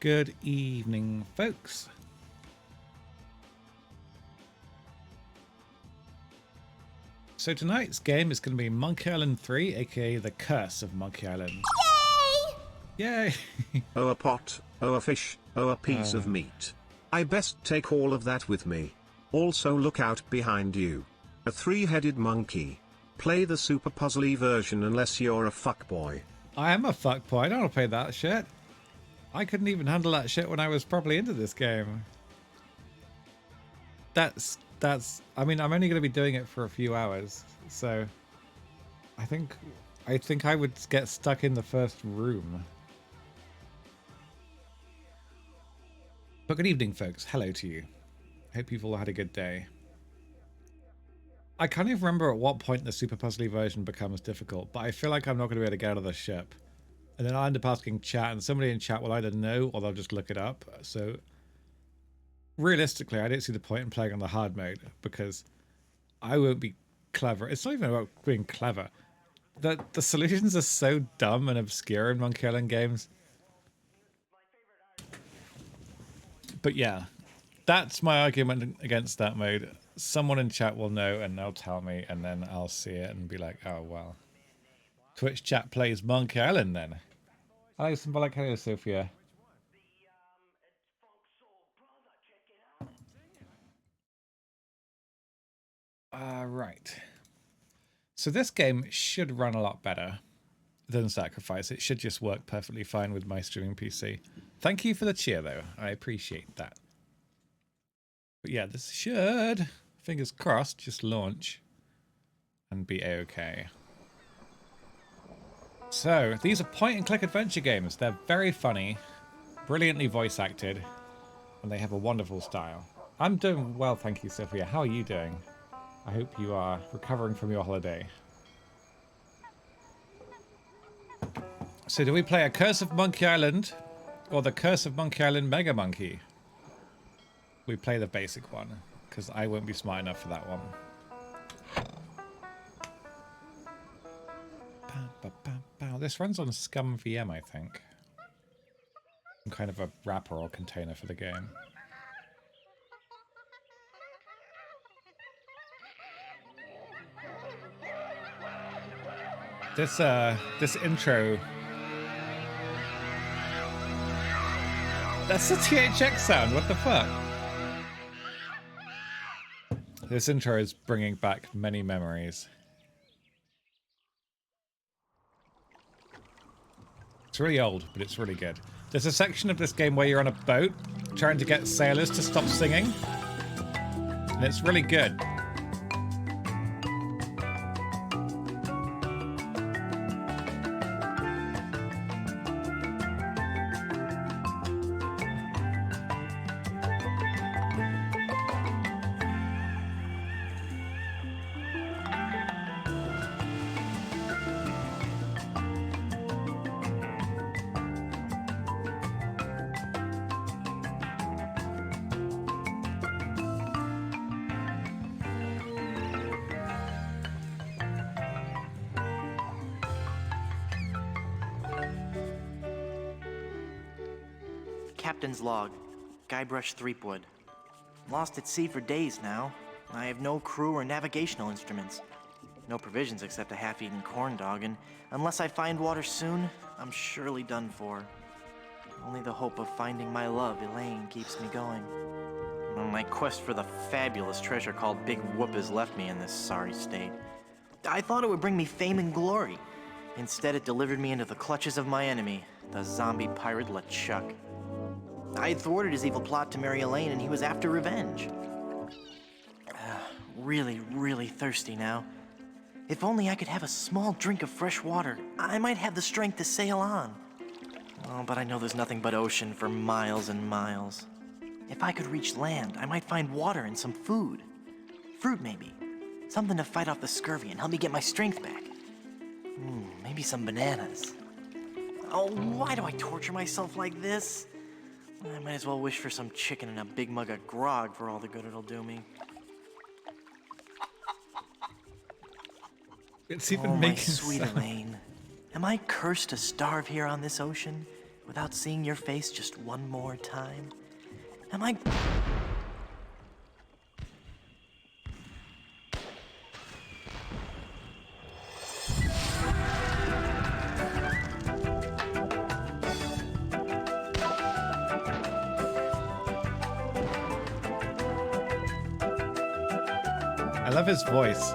Good evening, folks. So tonight's game is going to be Monkey Island 3, aka The Curse of Monkey Island. Yay! Yay! Oh, a pot, oh, a fish, oh, a piece of meat. I best take all of that with me. Also look out behind you. A three-headed monkey. Play the super puzzly version unless you're a fuckboy. I am a fuckboy. I don't want to play that shit. I couldn't even handle that shit when I was properly into this game. That's. I mean, I'm only going to be doing it for a few hours, so I think I would get stuck in the first room. But good evening, folks. Hello to you. Hope you've all had a good day. I can't even remember at what point the super puzzly version becomes difficult, but I feel like I'm not going to be able to get out of the ship. And then I'll end up asking chat, and somebody in chat will either know or they'll just look it up. So realistically, I don't see the point in playing on the hard mode because I won't be clever. It's not even about being clever. The solutions are so dumb and obscure in Monkey Island games. But yeah, that's my argument against that mode. Someone in chat will know and they'll tell me, and then I'll see it and be like, oh, well. Twitch chat plays Monkey Island then. Hello, Symbolic. Hello, Sophia. Right. So this game should run a lot better than Sacrifice. It should just work perfectly fine with my streaming PC. Thank you for the cheer, though. I appreciate that. But yeah, this should, fingers crossed, just launch and be a-okay. So, these are point-and-click adventure games. They're very funny, brilliantly voice-acted, and they have a wonderful style. I'm doing well, thank you, Sophia. How are you doing? I hope you are recovering from your holiday. So do we play A Curse of Monkey Island or The Curse of Monkey Island Mega Monkey? We play the basic one, because I won't be smart enough for that one. This runs on Scum VM, I think. Some kind of a wrapper or container for the game. This intro. That's the THX sound. What the fuck? This intro is bringing back many memories. It's really old, but it's really good. There's a section of this game where you're on a boat trying to get sailors to stop singing, and it's really good. Captain's log. Guybrush Threepwood. Lost at sea for days now. I have no crew or navigational instruments. No provisions except a half-eaten corn dog, and unless I find water soon, I'm surely done for. Only the hope of finding my love, Elaine, keeps me going. My quest for the fabulous treasure called Big Whoop has left me in this sorry state. I thought it would bring me fame and glory. Instead, it delivered me into the clutches of my enemy, the zombie pirate LeChuck. I had thwarted his evil plot to marry Elaine, and he was after revenge. Really, really thirsty now. If only I could have a small drink of fresh water, I might have the strength to sail on. Oh, but I know there's nothing but ocean for miles and miles. If I could reach land, I might find water and some food. Fruit, maybe. Something to fight off the scurvy and help me get my strength back. Maybe some bananas. Oh, why do I torture myself like this? I might as well wish for some chicken and a big mug of grog for all the good it'll do me. It's even oh, making my sweet sound. Elaine. Am I cursed to starve here on this ocean without seeing your face just one more time? Am I... I love his voice.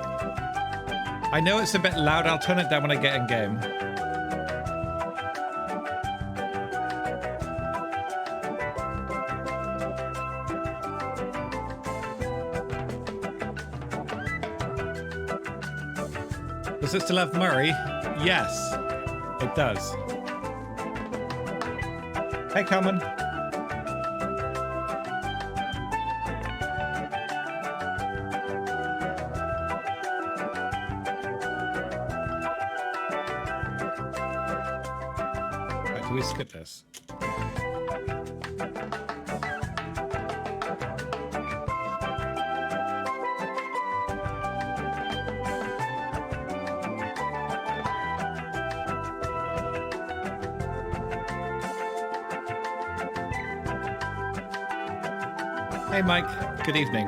I know it's a bit loud. I'll turn it down when I get in game. Does it still have Murray? Yes, it does. Hey, Carmen. Right, do we skip this? Hey, Mike. Good evening.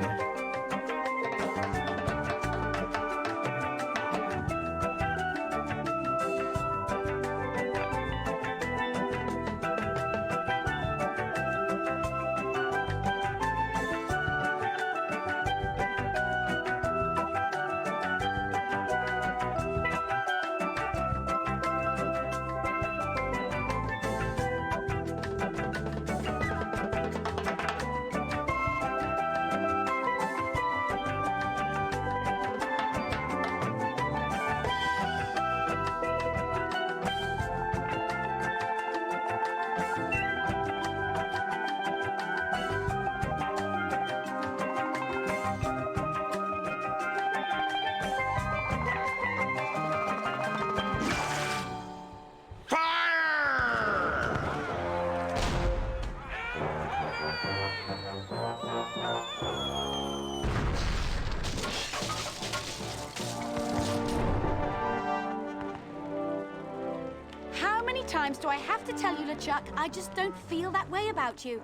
Times do I have to tell you, LeChuck? I just don't feel that way about you.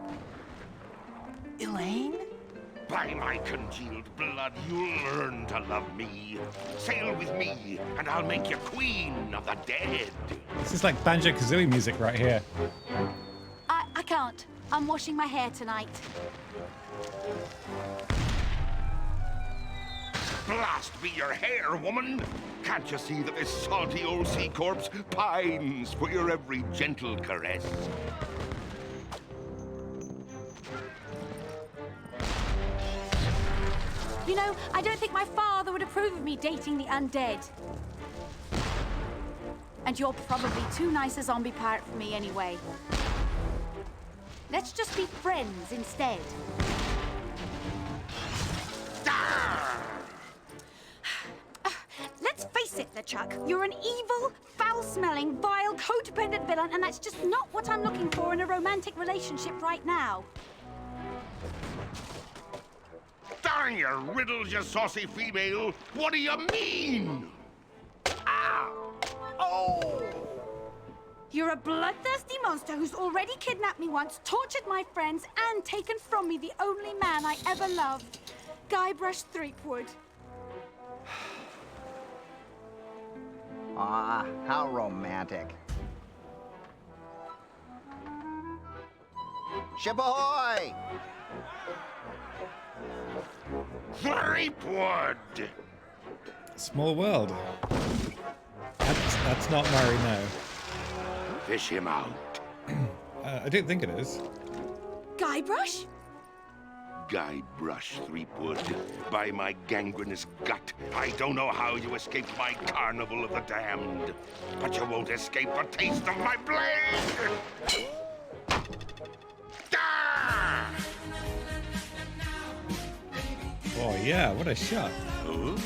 Elaine? By my congealed blood, you'll learn to love me. Sail with me, and I'll make you queen of the dead. This is like Banjo-Kazooie music right here. I can't. I'm washing my hair tonight. Blast be your hair, woman! Can't you see that this salty old sea corpse pines for your every gentle caress? You know, I don't think my father would approve of me dating the undead. And you're probably too nice a zombie pirate for me anyway. Let's just be friends instead. Let's face it, LeChuck. You're an evil, foul-smelling, vile, codependent villain, and that's just not what I'm looking for in a romantic relationship right now. Darn your riddles, you saucy female! What do you mean? Ow! Oh! You're a bloodthirsty monster who's already kidnapped me once, tortured my friends, and taken from me the only man I ever loved. Guybrush Threepwood. Ah, how romantic. Ship ahoy! Threepwood! Small world. That's not Murray, no. Fish him out. I don't think it is. Guybrush? Guybrush Threepwood, by my gangrenous gut, I don't know how you escaped my carnival of the damned, but you won't escape a taste of my blade! Ah! Oh yeah, what a shot. Ooh,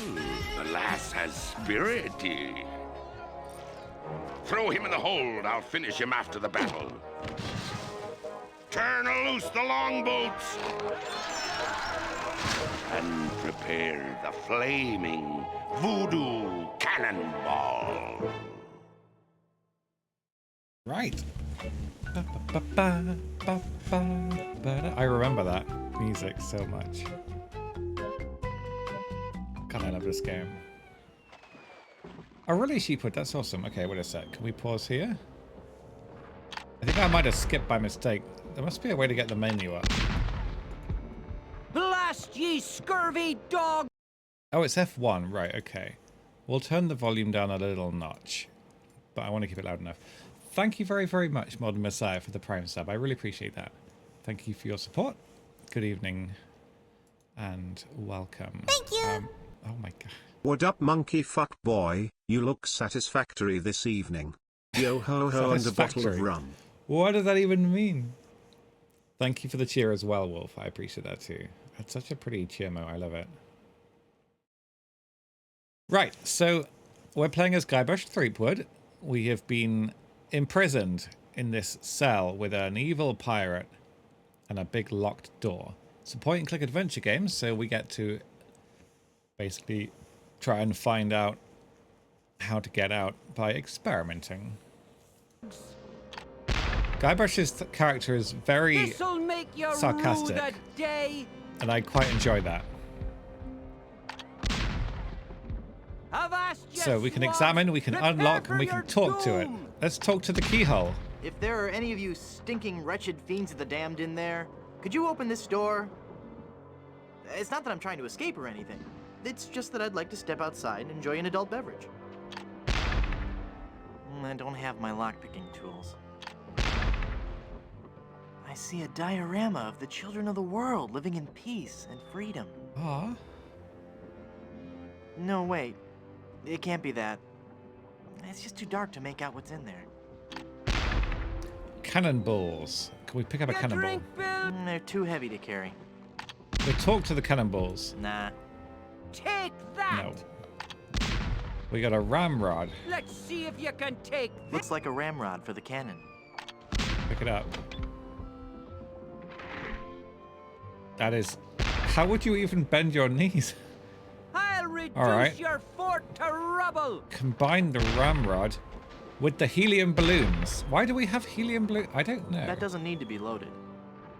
the lass has spirity. Throw him in the hold. I'll finish him after the battle. Turn loose the longboats. And prepare the flaming voodoo cannonball. Right. I remember that music so much. God, I love this game. Oh, really, Sheepwood? That's awesome. Okay, wait a sec. Can we pause here? I think I might have skipped by mistake. There must be a way to get the menu up. Blast ye scurvy dog! Oh, it's F1. Right, okay. We'll turn the volume down a little notch, but I want to keep it loud enough. Thank you very, very much, Modern Messiah, for the Prime sub. I really appreciate that. Thank you for your support. Good evening and welcome. Thank you. Oh my god. What up, monkey fuck boy? You look satisfactory this evening. Yo ho ho and a bottle of Satisfactory. rum. What does that even mean? Thank you for the cheer as well, Wolf. I appreciate that too. That's such a pretty cheer mo. I love it. Right, so we're playing as Guybrush Threepwood. We have been imprisoned in this cell with an evil pirate and a big locked door. It's a point and click adventure game, so we get to basically try and find out how to get out by experimenting. Guybrush's character is very sarcastic, and I quite enjoy that. So we can examine, we can unlock, and we can talk to it. Let's talk to the keyhole. If there are any of you stinking, wretched fiends of the damned in there, could you open this door? It's not that I'm trying to escape or anything. It's just that I'd like to step outside and enjoy an adult beverage. I don't have my lockpicking tools. I see a diorama of the children of the world living in peace and freedom. Ah, No, wait. It can't be that. It's just too dark to make out what's in there. cannonballs. Can we pick up a cannonball? They're too heavy to carry. We'll talk to the cannonballs. Nah. Take that! No. We got a ramrod. Let's see if you can take this. Looks like a ramrod for the cannon. Pick it up. That is... How would you even bend your knees? I'll reduce right. your fort to rubble. Combine the ramrod with the helium balloons. Why do we have helium balloons? I don't know. That doesn't need to be loaded.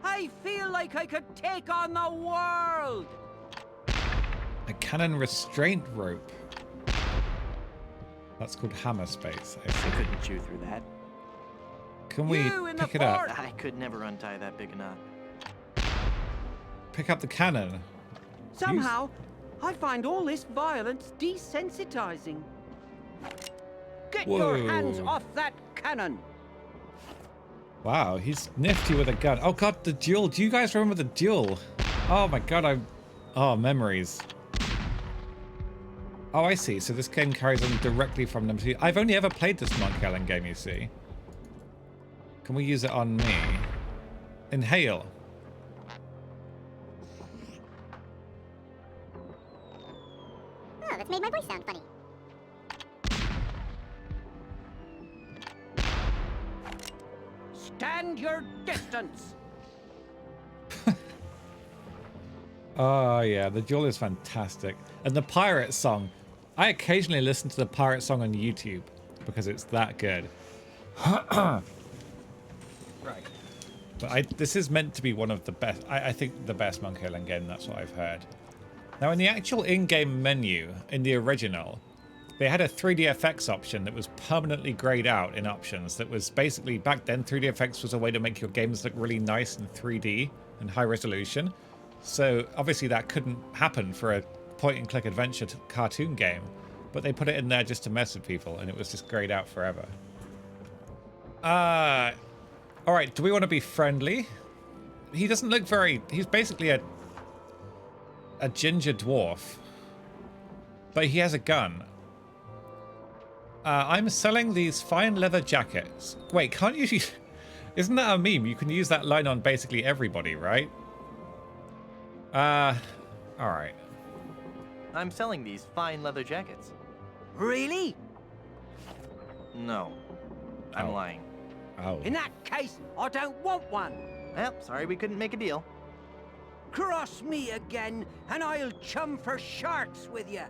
I feel like I could take on the world. A cannon restraint rope. That's called hammer space. I I see. couldn't chew through that. Can we You in the pick it up? fort. I could never untie that big knot. Pick up the cannon. Somehow, I find all this violence desensitizing. Get your hands Whoa. off that cannon. Wow, he's nifty with a gun. Oh god, the duel. Do you guys remember the duel? Oh my god, Oh, memories. Oh, I see. So this game carries on directly from number 2. I've only ever played this Monkey Island game, you see. Can we use it on me? Inhale. Oh, that's made my voice sound funny. Stand your distance. Oh yeah, the duel is fantastic. And the pirate song. I occasionally listen to the pirate song on YouTube because it's that good. Right. But this is meant to be one of the best, I think the best Monkey Island game, that's what I've heard. Now in the actual in-game menu, in the original, they had a 3D effects option that was permanently grayed out in options. That was basically, back then 3D effects was a way to make your games look really nice in 3D and high resolution. So obviously that couldn't happen for a point-and-click adventure cartoon game, but they put it in there just to mess with people, and it was just grayed out forever. All right, do we want to be friendly? He doesn't look very... He's basically a ginger dwarf, but he has a gun. I'm selling these fine leather jackets. Wait, can't you... Isn't that a meme? You can use that line on basically everybody, right? All right. I'm selling these fine leather jackets. Really? No. I'm Oh. lying. Oh. In that case, I don't want one. Well, sorry we couldn't make a deal. Cross me again, and I'll chum for sharks with you.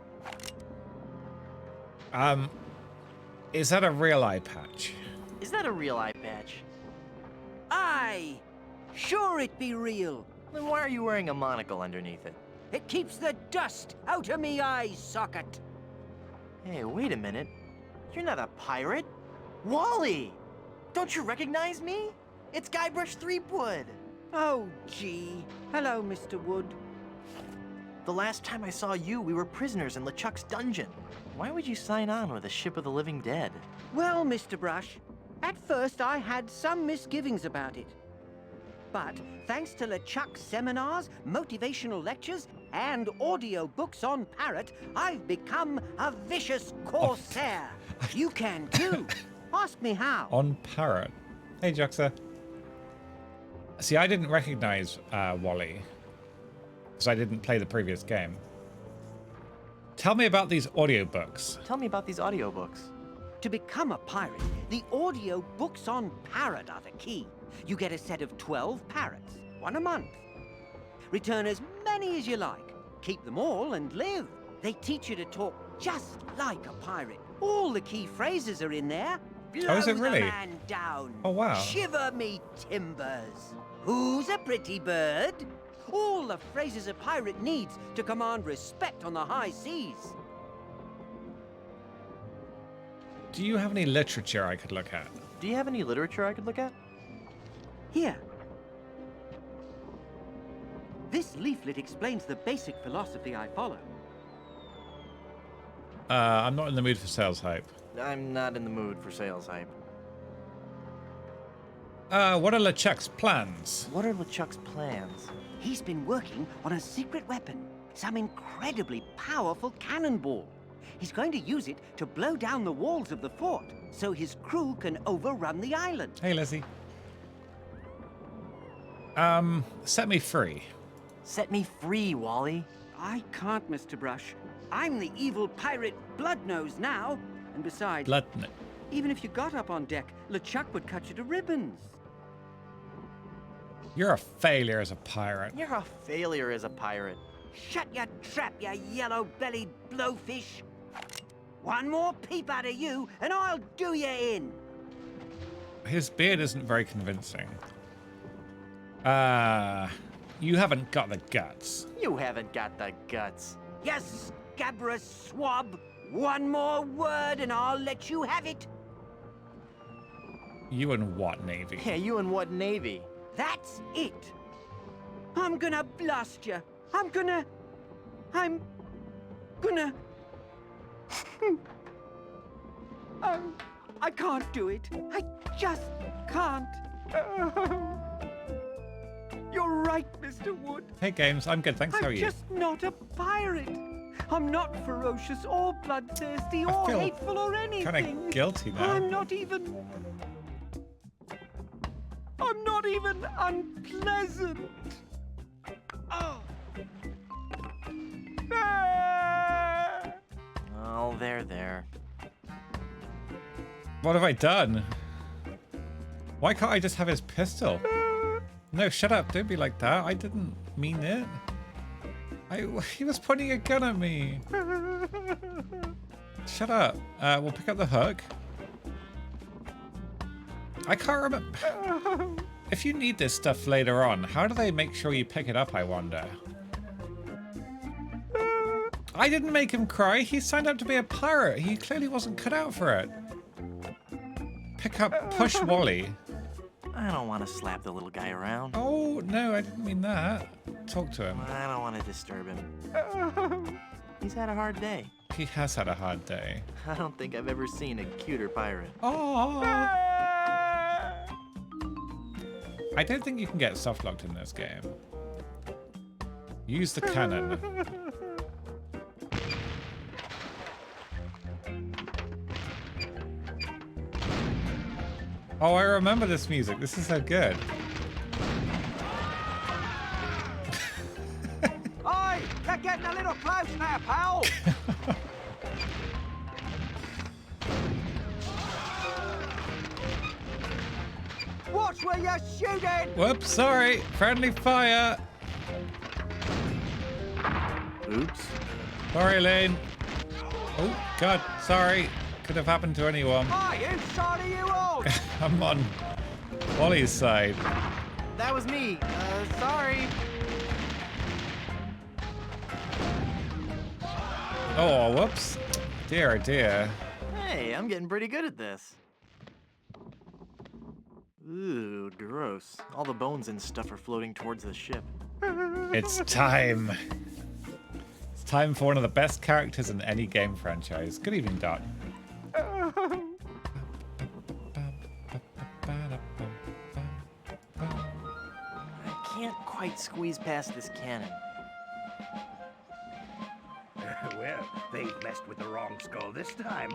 Is that a real eye patch? Is that a real eye patch? Aye, sure it be real. Then why are you wearing a monocle underneath it? It keeps the dust out of me eye socket. Hey, wait a minute. You're not a pirate. Wally! Don't you recognize me? It's Guybrush Threepwood. Oh, gee. Hello, Mr. Wood. The last time I saw you, we were prisoners in LeChuck's dungeon. Why would you sign on with a ship of the living dead? Well, Mr. Brush, at first I had some misgivings about it. But thanks to LeChuck's seminars, motivational lectures, and audio books on Parrot, I've become a vicious corsair. You can too. Ask me how. On Parrot. Hey, Juxa. See, I didn't recognize Wally, because I didn't play the previous game. Tell me about these audiobooks. Tell me about these audiobooks. To become a pirate, the audio books on Parrot are the key. You get a set of 12 parrots, one a month. Return as many as you like. Keep them all and live. They teach you to talk just like a pirate. All the key phrases are in there. Blow Oh, is it really? the man down. Oh, wow. Shiver me timbers. Who's a pretty bird? All the phrases a pirate needs to command respect on the high seas. Do you have any literature I could look at? Do you have any literature I could look at? Here. This leaflet explains the basic philosophy I follow. I'm not in the mood for sales hype. I'm not in the mood for sales hype. What are LeChuck's plans? What are LeChuck's plans? He's been working on a secret weapon, some incredibly powerful cannonball. He's going to use it to blow down the walls of the fort, so his crew can overrun the island. Hey, Lizzie. Set me free. Set me free, Wally. I can't, Mr. Brush. I'm the evil pirate Bloodnose now, and besides, even if you got up on deck, LeChuck would cut you to ribbons. You're a failure as a pirate. You're a failure as a pirate. Shut your trap, you yellow-bellied blowfish. One more peep out of you, and I'll do you in. His beard isn't very convincing. You haven't got the guts. You haven't got the guts. Yes, scabrous swab. One more word, and I'll let you have it. You and what Navy? Yeah, you and what Navy? That's it. I'm gonna blast you. I'm gonna... I can't do it. I just can't. You're right, Mr. Wood. Hey, Games. I'm good. Thanks. How are I'm you? just not a pirate. I'm not ferocious or bloodthirsty or feel hateful or anything. Kind of guilty now. I'm not even unpleasant. Oh. Ah! Oh, there. What have I done? Why can't I just have his pistol? No, shut up. Don't be like that. I didn't mean it. He was pointing a gun at me. Shut up. We'll pick up the hook. I can't remember. If you need this stuff later on, how do they make sure you pick it up, I wonder? I didn't make him cry. He signed up to be a pirate. He clearly wasn't cut out for it. Pick up, push Wally. I don't want to slap the little guy around. Oh, no, I didn't mean that. Talk to him. I don't want to disturb him. He's had a hard day. He has had a hard day. I don't think I've ever seen a cuter pirate. Oh. I don't think you can get soft-locked in this game. Use the cannon. Oh, I remember this music. This is so good. Oi! You're getting a little close now, pal! Watch where you're shooting! Whoops, sorry. Friendly fire. Oops. Sorry, Lane. Oh, God, sorry. Could have happened to anyone. Hey, whose side are you on? I'm on Wally's side. That was me. Sorry. Oh, whoops. Dear, oh dear. Hey, I'm getting pretty good at this. Ooh, gross. All the bones and stuff are floating towards the ship. It's time. time for one of the best characters in any game franchise. Good evening, Dot. I can't quite squeeze past this cannon. Well, they've messed with the wrong skull this time.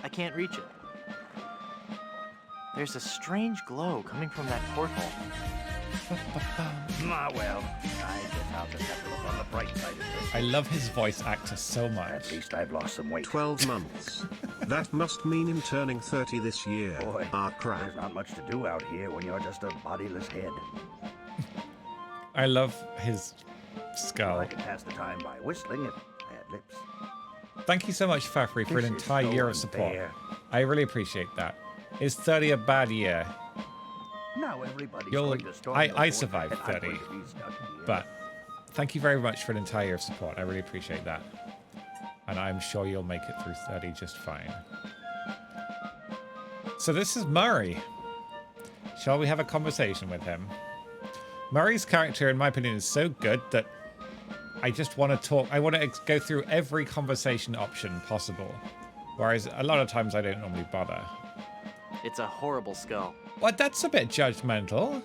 I can't reach it. There's a strange glow coming from that porthole. Ah, well, I guess I'll just have to look on the bright side of this. I love his voice actor so At much. least I've lost some weight. 12 months. That must mean him turning 30 this year. Boy, Ah, crap. there's not much to do out here when you're just a bodiless head. I love his skull. I could pass the time by whistling if I had lips. Thank you so much, Fafri, for an This is entire so year of support. unfair. I really appreciate that. Is 30 a bad year? Now everybody's You'll- going to storm I the fort, survived and I'm 30, going to be stuck here. But thank you very much for an entire year of support. I really appreciate that. And I'm sure you'll make it through 30 just fine. So this is Murray. Shall we have a conversation with him? Murray's character, in my opinion, is so good that I just want to talk. I want to go through every conversation option possible. Whereas a lot of times I don't normally bother. It's a horrible skull. What? That's a bit judgmental.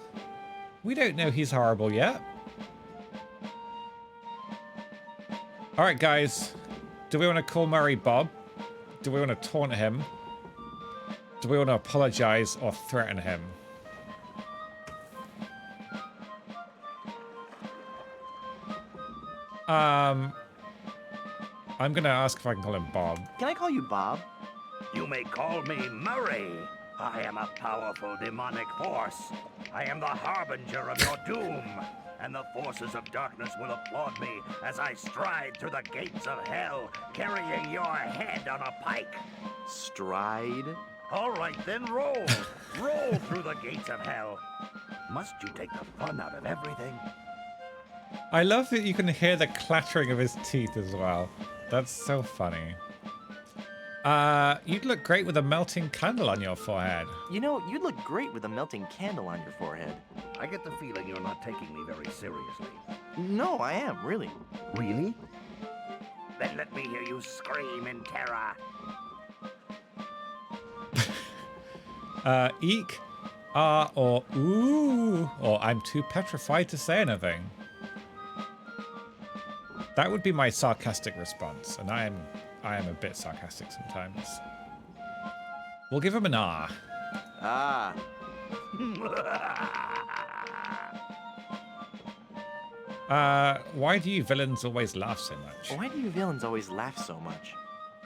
We don't know he's horrible yet. All right, guys. Do we want to call Murray Bob? Do we want to taunt him? Do we want to apologize or threaten him? I'm going to ask if I can call him Bob. Can I call you Bob? You may call me Murray. I am a powerful demonic force. I am the harbinger of your doom. And the forces of darkness will applaud me as I stride through the gates of hell, carrying your head on a pike. Stride? All right, then roll. Roll through the gates of hell. Must you take the fun out of everything? I love that you can hear the clattering of his teeth as well. That's so funny. You'd look great with a melting candle on your forehead. You know, you'd look great with a melting candle on your forehead. I get the feeling you're not taking me very seriously. No, I am, really. Really? Then let me hear you scream in terror. Eek, or ooh, or I'm too petrified to say anything. That would be my sarcastic response, and I am a bit sarcastic sometimes. We'll give him an ah. Ah. Why do you villains always laugh so much? Why do you villains always laugh so much?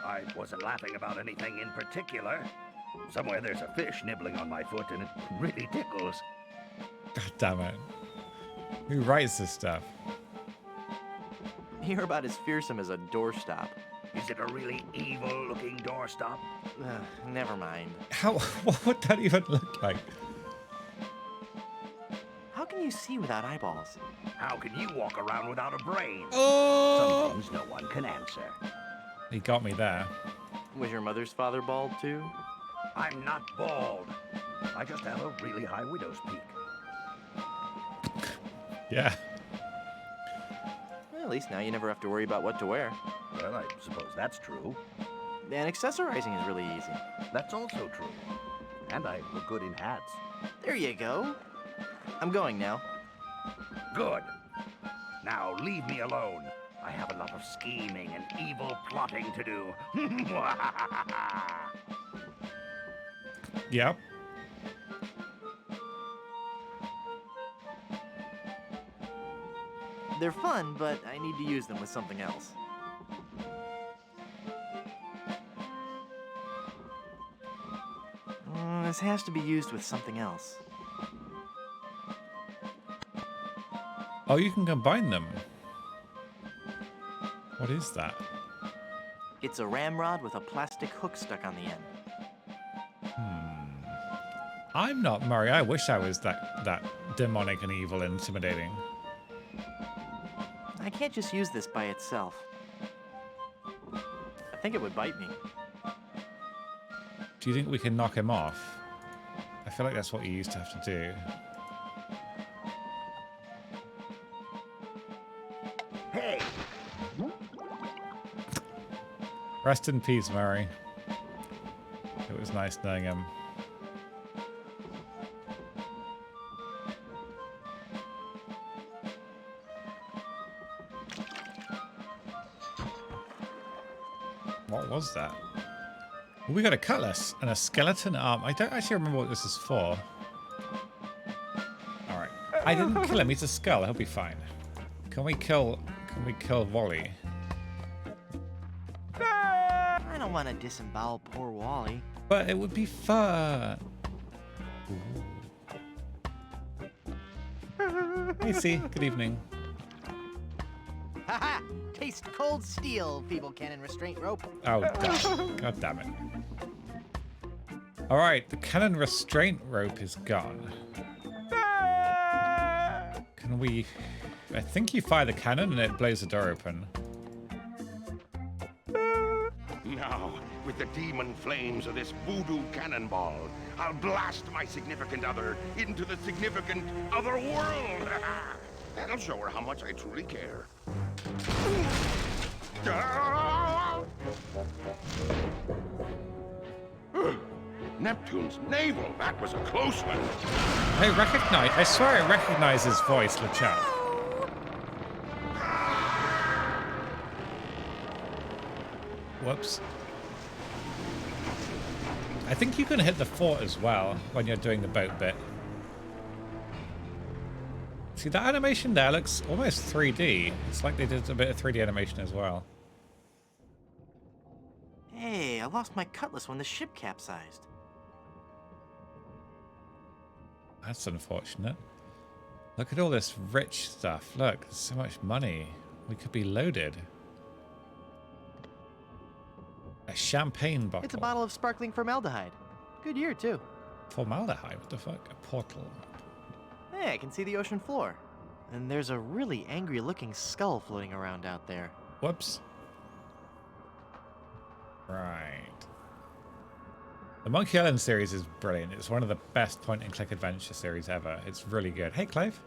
I wasn't laughing about anything in particular. Somewhere there's a fish nibbling on my foot, and it really tickles. God damn it. Who writes this stuff? You're about as fearsome as a doorstop. Is it a really evil-looking doorstop? Never mind. How? What would that even look like? How can you see without eyeballs? How can you walk around without a brain? Oh! Some things no one can answer. He got me there. Was your mother's father bald too? I'm not bald. I just have a really high widow's peak. Yeah. Well, at least now you never have to worry about what to wear. Well, I suppose that's true. And accessorizing is really easy. That's also true. And I look good in hats. There you go. I'm going now. Good. Now leave me alone. I have a lot of scheming and evil plotting to do. Yep. They're fun, but I need to use them with something else. This has to be used with something else. Oh, you can combine them. What is that? It's a ramrod with a plastic hook stuck on the end. I'm not Murray. I wish I was that demonic and evil and intimidating. I can't just use this by itself. I think it would bite me. Do you think we can knock him off? I feel like that's what you used to have to do. Rest in peace, Murray. It was nice knowing him. What was that? We got a cutlass and a skeleton arm. I don't actually remember what this is for. Alright. I didn't kill him, he's a skull, he'll be fine. Can we kill Wally? I don't want to disembowel poor Wally. But it would be fun. Hey, C. Good evening. Haha! Taste cold steel, feeble cannon restraint rope. Oh, God. God damn it. Alright, the cannon restraint rope is gone. Can we... I think you fire the cannon and it blows the door open. Now, with the demon flames of this voodoo cannonball, I'll blast my significant other into the significant other world. That'll show her how much I truly care. Neptune's navel, that was a close one. I swear I recognize his voice, LeChuck. Whoops. I think you can hit the fort as well when you're doing the boat bit. See, that animation there looks almost 3D. It's like they did a bit of 3D animation as well. Hey, I lost my cutlass when the ship capsized. That's unfortunate. Look at all this rich stuff. Look, there's so much money. We could be loaded. A champagne bottle. It's a bottle of sparkling formaldehyde. Good year, too. Formaldehyde? What the fuck? A portal. Hey, I can see the ocean floor. And there's a really angry-looking skull floating around out there. Whoops. Right. The Monkey Island series is brilliant. It's one of the best point-and-click adventure series ever. It's really good. Hey, Clive.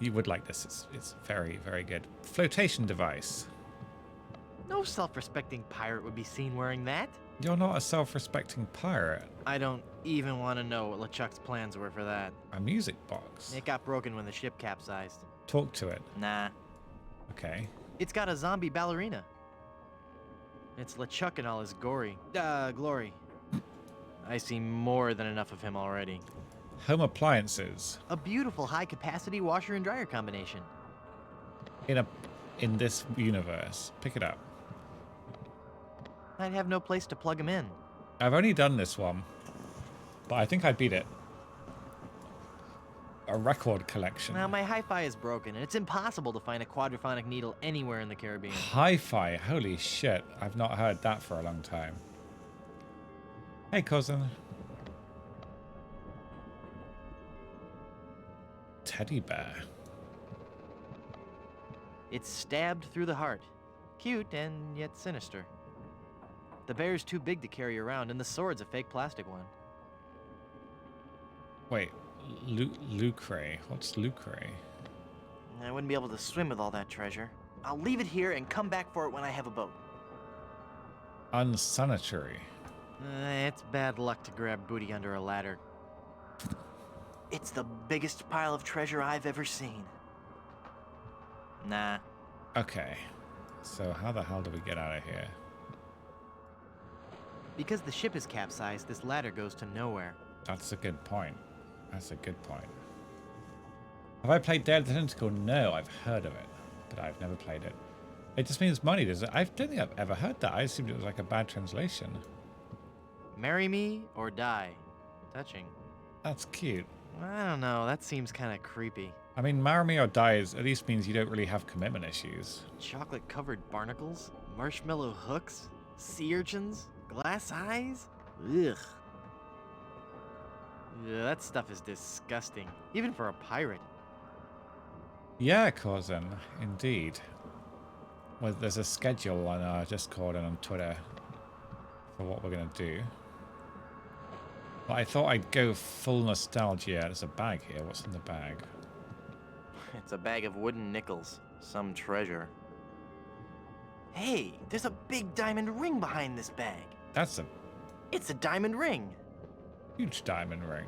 You would like this. It's very, very good. Flotation device. No self-respecting pirate would be seen wearing that. You're not a self-respecting pirate. I don't even want to know what LeChuck's plans were for that. A music box. It got broken when the ship capsized. Talk to it. Nah. Okay. It's got a zombie ballerina. It's LeChuck in all his glory. I see more than enough of him already. Home appliances. A beautiful high-capacity washer and dryer combination. In this universe. Pick it up. I'd have no place to plug him in. I've only done this one, but I think I beat it. A record collection. Now, my hi-fi is broken, and it's impossible to find a quadraphonic needle anywhere in the Caribbean. Hi-fi? Holy shit. I've not heard that for a long time. Hey, cousin. Teddy bear. It's stabbed through the heart. Cute and yet sinister. The bear's too big to carry around, and the sword's a fake plastic one. Wait, Lucre. What's Lucre? I wouldn't be able to swim with all that treasure. I'll leave it here and come back for it when I have a boat. Unsanitary. It's bad luck to grab booty under a ladder. It's the biggest pile of treasure I've ever seen. Nah. Okay. So how the hell do we get out of here? Because the ship is capsized, this ladder goes to nowhere. That's a good point. That's a good point. Have I played Day of the Tentacle? No, I've heard of it, but I've never played it. It just means money, does it? I don't think I've ever heard that. I assumed it was like a bad translation. Marry me or die. Touching. That's cute. I don't know, that seems kind of creepy. I mean, marry me or die at least means you don't really have commitment issues. Chocolate-covered barnacles? Marshmallow hooks? Sea urchins? Glass eyes? Ugh. Yeah, that stuff is disgusting, even for a pirate. Yeah, cousin, indeed. Well, there's a schedule on our Discord and on Twitter for what we're going to do. But I thought I'd go full nostalgia. There's a bag here. What's in the bag? It's a bag of wooden nickels. Some treasure. Hey, there's a big diamond ring behind this bag. That's a It's a diamond ring. huge diamond ring.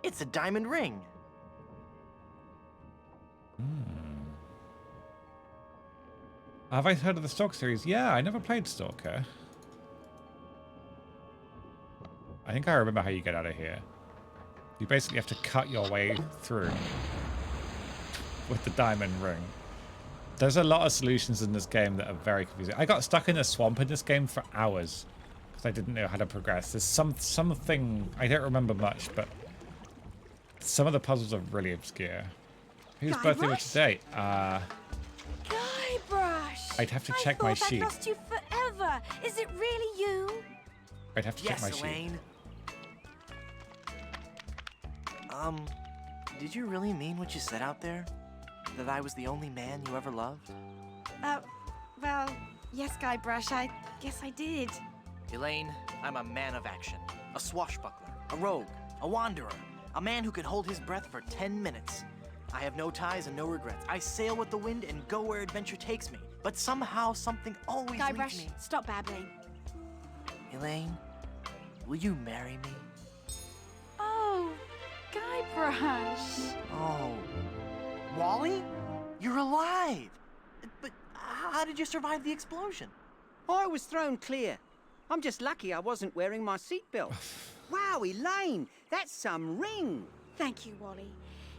It's a diamond ring. Have I heard of the Stalker series? Yeah, I never played Stalker. I think I remember how you get out of here. You basically have to cut your way through with the diamond ring. There's a lot of solutions in this game that are very confusing. I got stuck in a swamp in this game for hours because I didn't know how to progress. There's something, I don't remember much, but some of the puzzles are really obscure. Whose birthday was today? Guybrush! I'd have to check my sheet. I thought I'd lost you forever. Is it really you? I'd have to check my sheet. Elaine. Did you really mean what you said out there? That I was the only man you ever loved? Well, yes, Guybrush, I guess I did. Elaine, I'm a man of action. A swashbuckler, a rogue, a wanderer, a man who can hold his breath for 10 minutes. I have no ties and no regrets. I sail with the wind and go where adventure takes me. But somehow, something always leads Guybrush, me. stop babbling. Elaine, will you marry me? Oh, Guybrush. Oh, Wally? You're alive! But how did you survive the explosion? I was thrown clear. I'm just lucky I wasn't wearing my seatbelt. Wow, Elaine, that's some ring. Thank you, Wally.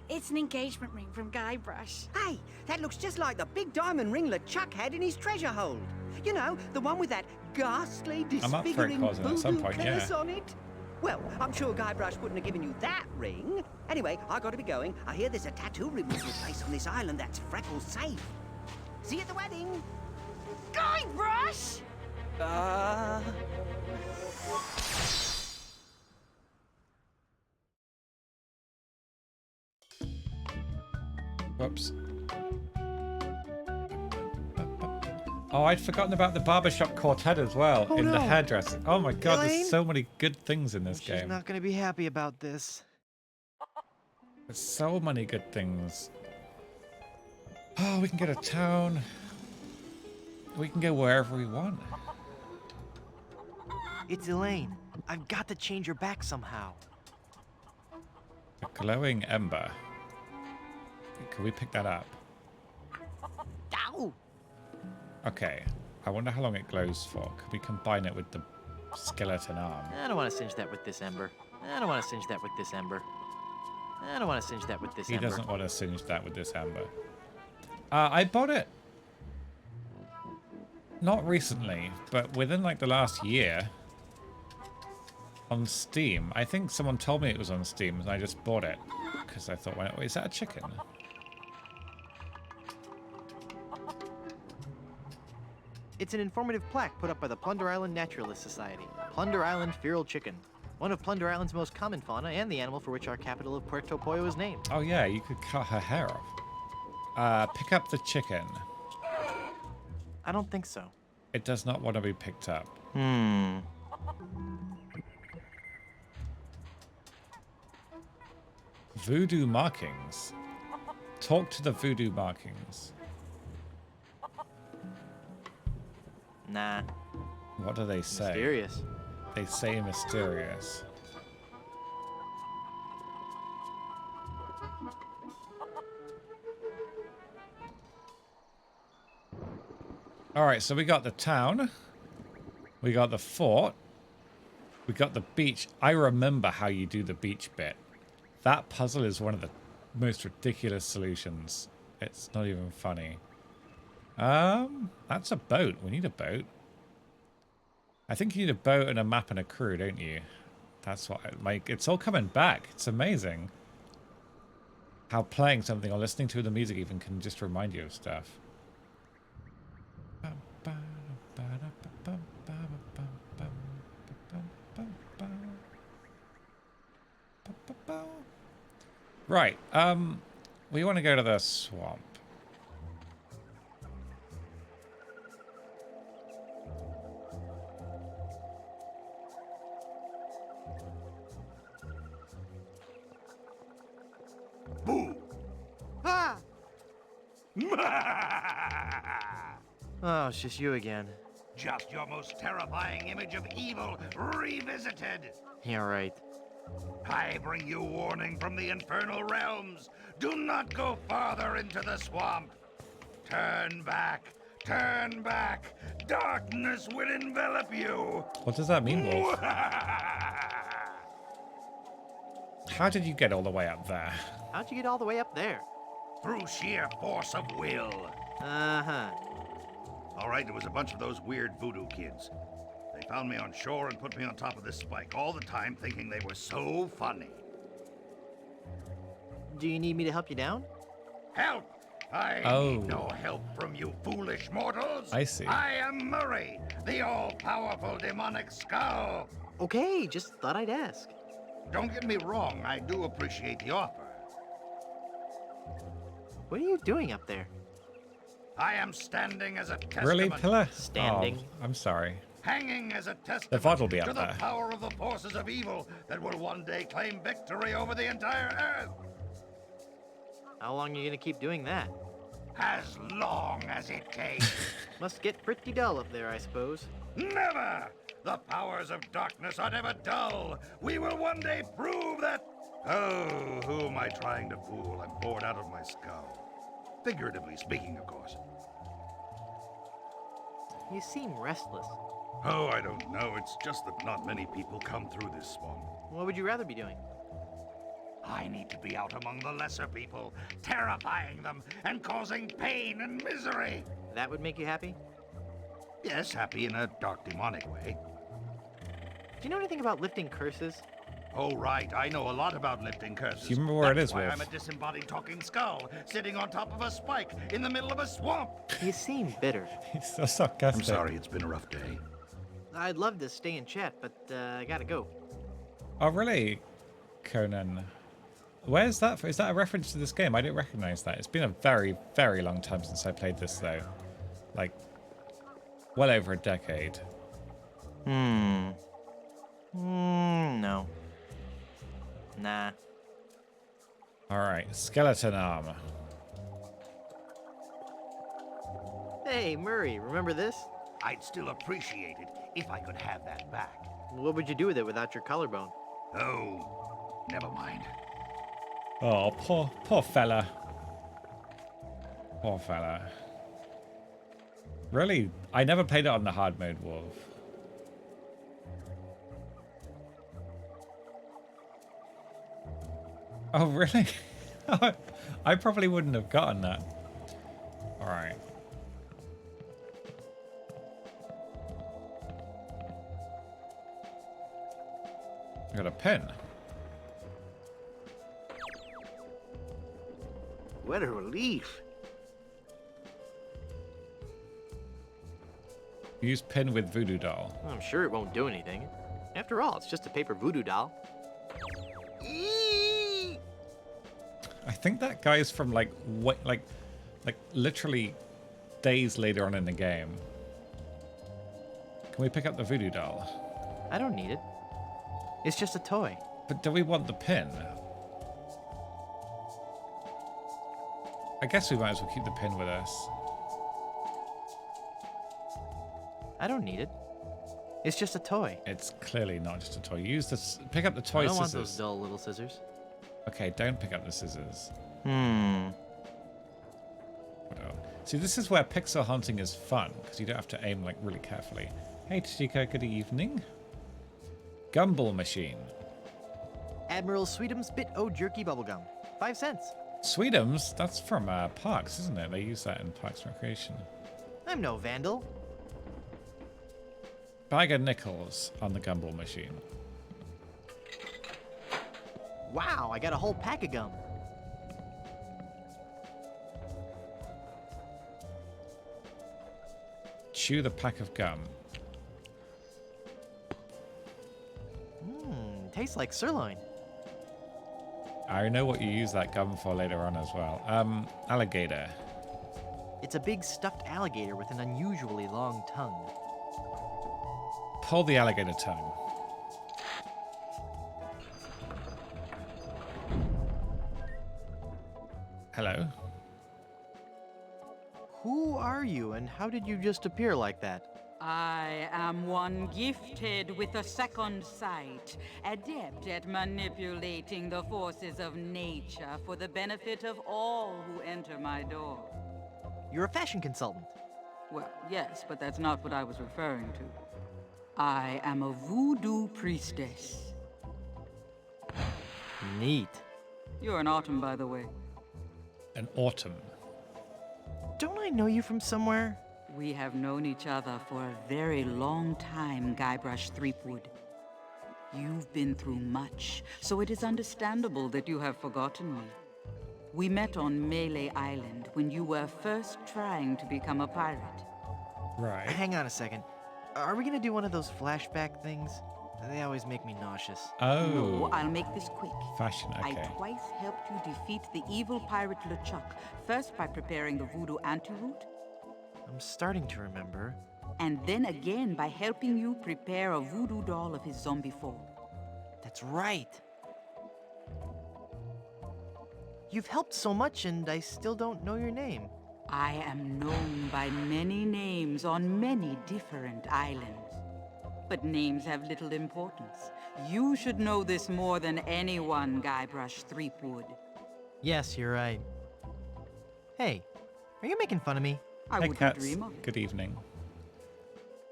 It's an engagement ring from Guybrush. Hey, that looks just like the big diamond ring LeChuck had in his treasure hold. You know, the one with that ghastly, I'm up for it disfiguring causing at some voodoo point, curse yeah. on it. Well, I'm sure Guybrush wouldn't have given you that ring. Anyway, I gotta be going. I hear there's a tattoo removal place on this island that's Freckles safe. See you at the wedding. Guybrush! Whoops. Oh, I'd forgotten about the barbershop quartet as well in the hairdressing. Oh my god, Elaine? there's so many good things in this She's game. not gonna be happy about this. There's so many good things. Oh, we can get a town. We can go wherever we want. It's Elaine. I've got to change her back somehow. A glowing ember. Can we pick that up? Ow! Okay. I wonder how long it glows for. Could we combine it with the skeleton arm? I don't want to singe that with this ember. I don't want to singe that with this ember. I don't want to singe that with this He ember. doesn't want to singe that with this ember. I bought it. Not recently, but within like the last year. On Steam. I think someone told me it was on Steam and I just bought it. Because I thought, wait, is that a chicken? It's an informative plaque put up by the Plunder Island Naturalist Society. Plunder Island feral chicken. One of Plunder Island's most common fauna and the animal for which our capital of Puerto Pollo is named. Oh yeah, you could cut her hair off. Pick up the chicken. I don't think so. It does not want to be picked up. Voodoo markings. Talk to the voodoo markings. Nah. What do they say? Mysterious. They say mysterious. Alright, so we got the town. We got the fort. We got the beach. I remember how you do the beach bit. That puzzle is one of the most ridiculous solutions. It's not even funny. That's a boat. We need a boat. I think you need a boat and a map and a crew, don't you? That's what, like, it's all coming back. It's amazing how playing something or listening to the music even can just remind you of stuff. Right, we want to go to the swamp. Boo! Ah! Oh, it's just you again. Just your most terrifying image of evil revisited. Yeah, right. I bring you warning from the infernal realms. Do not go farther into the swamp. Turn back. Turn back. Darkness will envelop you. What does that mean, Wolf? How did you get all the way up there? How'd you get all the way up there? Through sheer force of will. Uh-huh. All right, it was a bunch of those weird voodoo kids. They found me on shore and put me on top of this spike all the time thinking they were so funny. Do you need me to help you down? Help! I need no help from you foolish mortals. I see. I am Murray, the all-powerful demonic skull. Okay, just thought I'd ask. Don't get me wrong, I do appreciate the offer. What are you doing up there? I am standing as a testament. Really, Pillar? Standing. Oh, I'm sorry. Hanging as a testament The VOD will be up to the there. power of the forces of evil that will one day claim victory over the entire Earth. How long are you gonna keep doing that? As long as it takes. Must get pretty dull up there, I suppose. Never! The powers of darkness are never dull. We will one day prove that... Oh, who am I trying to fool? I'm bored out of my skull. Figuratively speaking, of course. You seem restless. Oh, I don't know. It's just that not many people come through this swamp. What would you rather be doing? I need to be out among the lesser people, terrifying them and causing pain and misery. That would make you happy? Yes, happy in a dark, demonic way. Do you know anything about lifting curses? Oh, right. I know a lot about lifting curses. Do you remember where it That's is, why Wolf? I'm a disembodied talking skull, sitting on top of a spike in the middle of a swamp. You seem bitter. He's so sarcastic. I'm sorry, it's been a rough day. I'd love to stay and chat, but I gotta go. Oh, really, Conan? Where's that? Is that a reference to this game? I didn't recognize that. It's been a very, very long time since I played this, though. Like, well over a decade. No. Nah. All right, skeleton arm. Hey, Murray, remember this? I'd still appreciate it if I could have that back. What would you do with it without your collarbone? Oh, never mind. Oh, poor fella. Poor fella. Really, I never played it on the hard mode, Wolf. Oh, really? I probably wouldn't have gotten that. All right. I got a pen. What a relief. Use pen with voodoo doll. I'm sure it won't do anything. After all, it's just a paper voodoo doll. I think that guy is from like what, like literally days later on in the game. Can we pick up the voodoo doll? I don't need it. It's just a toy. But do we want the pin? I guess we might as well keep the pin with us. I don't need it. It's just a toy. It's clearly not just a toy. Use this. Pick up the toy I don't scissors. want those dull little scissors. Okay, don't pick up the scissors. Hmm. Whatever. See, this is where pixel hunting is fun because you don't have to aim like really carefully. Hey, Chica, good evening. Gumball machine. Admiral Sweetums Bit O Jerky Bubblegum. 5 cents. Sweetums? That's from Parks, isn't it? They use that in Parks and Recreation. I'm no vandal. Bag of nickels on the gumball machine. Wow, I got a whole pack of gum. Chew the pack of gum. Tastes like sirloin. I know what you use that gum for later on as well. Alligator. It's a big stuffed alligator with an unusually long tongue. Pull the alligator tongue. Hello. Who are you, and how did you just appear like that? I am one gifted with a second sight, adept at manipulating the forces of nature for the benefit of all who enter my door. You're a fashion consultant. Well, yes, but that's not what I was referring to. I am a voodoo priestess. Neat. You're an autumn, by the way. An autumn. Don't I know you from somewhere? We have known each other for a very long time, Guybrush Threepwood. You've been through much, so it is understandable that you have forgotten me. We met on Melee Island when you were first trying to become a pirate. Right. Hang on a second. Are we gonna do one of those flashback things? They always make me nauseous. Oh. No, I'll make this quick. Fashion, I okay. twice helped you defeat the evil pirate LeChuck, first by preparing the voodoo antidote, I'm starting to remember. and then again by helping you prepare a voodoo doll of his zombie form. That's right. You've helped so much, and I still don't know your name. I am known by many names on many different islands. But names have little importance. You should know this more than anyone, Guybrush Threepwood. Yes, you're right. Hey, are you making fun of me? I Hey, wouldn't cats. dream of it. Good evening.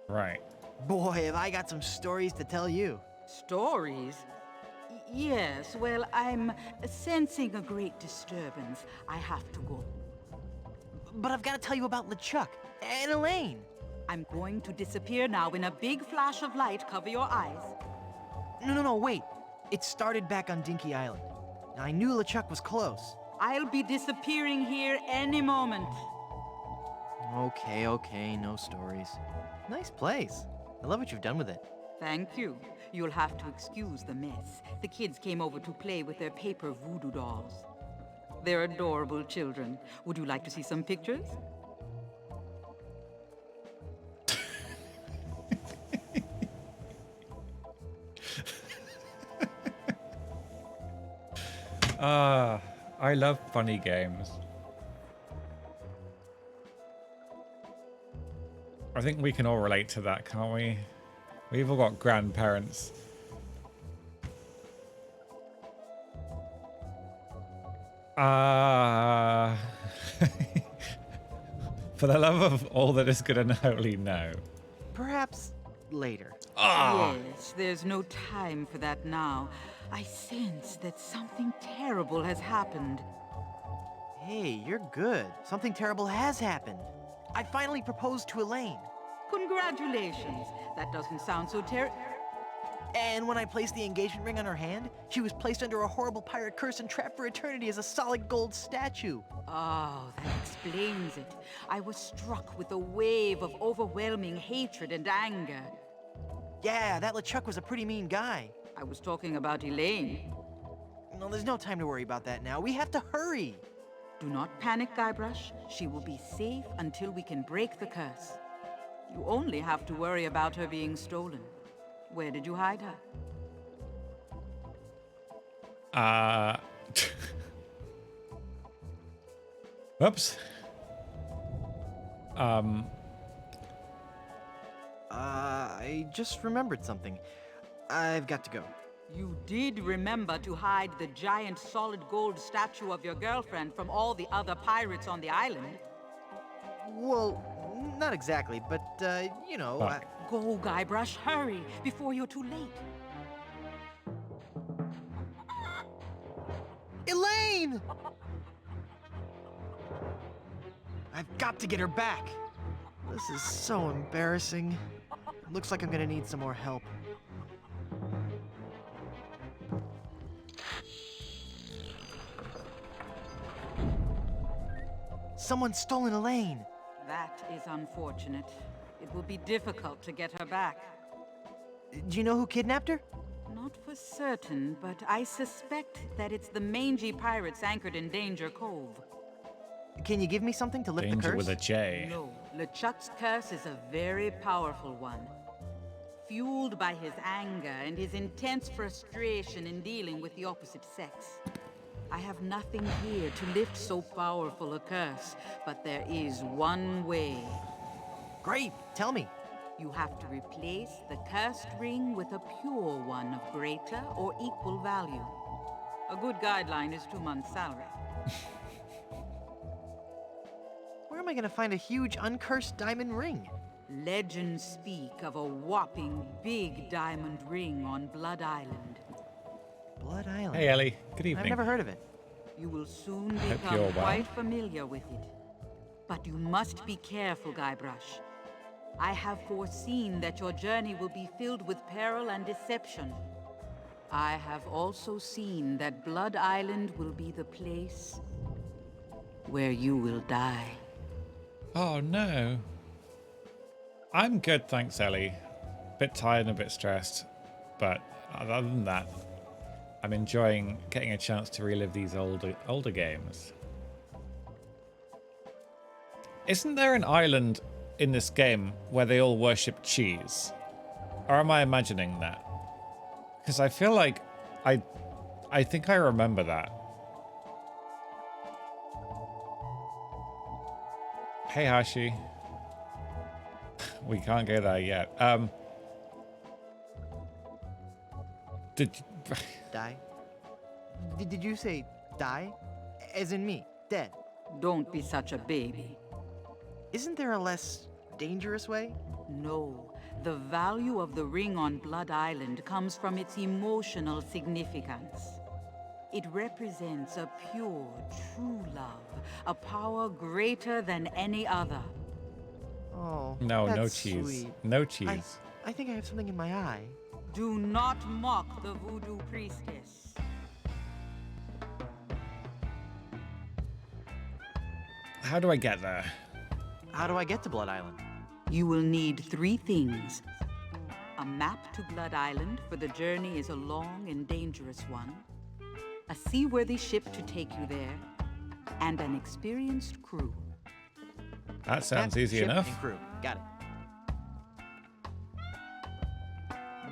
Right. Boy, have I got some stories to tell you. Stories? Yes, well, I'm sensing a great disturbance. I have to go. But I've got to tell you about LeChuck and Elaine. I'm going to disappear now in a big flash of light. Cover your eyes. No, wait. It started back on Dinky Island. I knew LeChuck was close. I'll be disappearing here any moment. Okay, no stories. Nice place. I love what you've done with it. Thank you. You'll have to excuse the mess. The kids came over to play with their paper voodoo dolls. They're adorable children. Would you like to see some pictures? I love funny games. I think we can all relate to that, can't we? We've all got grandparents. For the love of all that is good and holy, no. Perhaps later. Yes, there's no time for that now. I sense that something terrible has happened. Hey, you're good. Something terrible has happened. I finally proposed to Elaine. Congratulations. That doesn't sound so terrible. And when I placed the engagement ring on her hand, she was placed under a horrible pirate curse and trapped for eternity as a solid gold statue. Oh, that explains it. I was struck with a wave of overwhelming hatred and anger. Yeah, that LeChuck was a pretty mean guy. I was talking about Elaine. No, there's no time to worry about that now. We have to hurry. Do not panic, Guybrush. She will be safe until we can break the curse. You only have to worry about her being stolen. Where did you hide her? Whoops. I just remembered something. I've got to go. You did remember to hide the giant solid gold statue of your girlfriend from all the other pirates on the island. Well, not exactly, but, you know, Fuck. Go, Guybrush, hurry, before you're too late. Elaine! I've got to get her back. This is so embarrassing. Looks like I'm gonna need some more help. Someone's stolen Elaine. That is unfortunate. It will be difficult to get her back. Do you know who kidnapped her? Not for certain, but I suspect that it's the mangy pirates anchored in Danger Cove. Can you give me something to lift the Danger curse? with a J. No, LeChuck's curse is a very powerful one. Fueled by his anger and his intense frustration in dealing with the opposite sex. I have nothing here to lift so powerful a curse, but there is one way. Great, tell me. You have to replace the cursed ring with a pure one of greater or equal value. A good guideline is 2 months' salary. Where am I gonna find a huge uncursed diamond ring? Legends speak of a whopping big diamond ring on Blood Island. Blood Island. Hey, Ellie. Good evening. I've never heard of it. You will soon Hope become you're well. quite familiar with it. But you must be careful, Guybrush. I have foreseen that your journey will be filled with peril and deception. I have also seen that Blood Island will be the place where you will die. Oh, no. I'm good, thanks, Ellie. Bit tired and a bit stressed. But other than that, I'm enjoying getting a chance to relive these older games. Isn't there an island in this game where they all worship cheese? Or am I imagining that? Because I feel like I think I remember that. Hey, Hashi. We can't go there yet. Did Die? Did you say die? As in me, dead? Don't be such a baby. Isn't there a less dangerous way? No, the value of the ring on Blood Island comes from its emotional significance. It represents a pure, true love, a power greater than any other. Oh, no, no that's cheese. sweet. No cheese. I think I have something in my eye. Do not mock the voodoo priestess. How do I get there? How do I get to Blood Island? You will need 3 things. A map to Blood Island, for the journey is a long and dangerous one. A seaworthy ship to take you there. And an experienced crew. That sounds Map, easy ship, enough. and crew. Got it.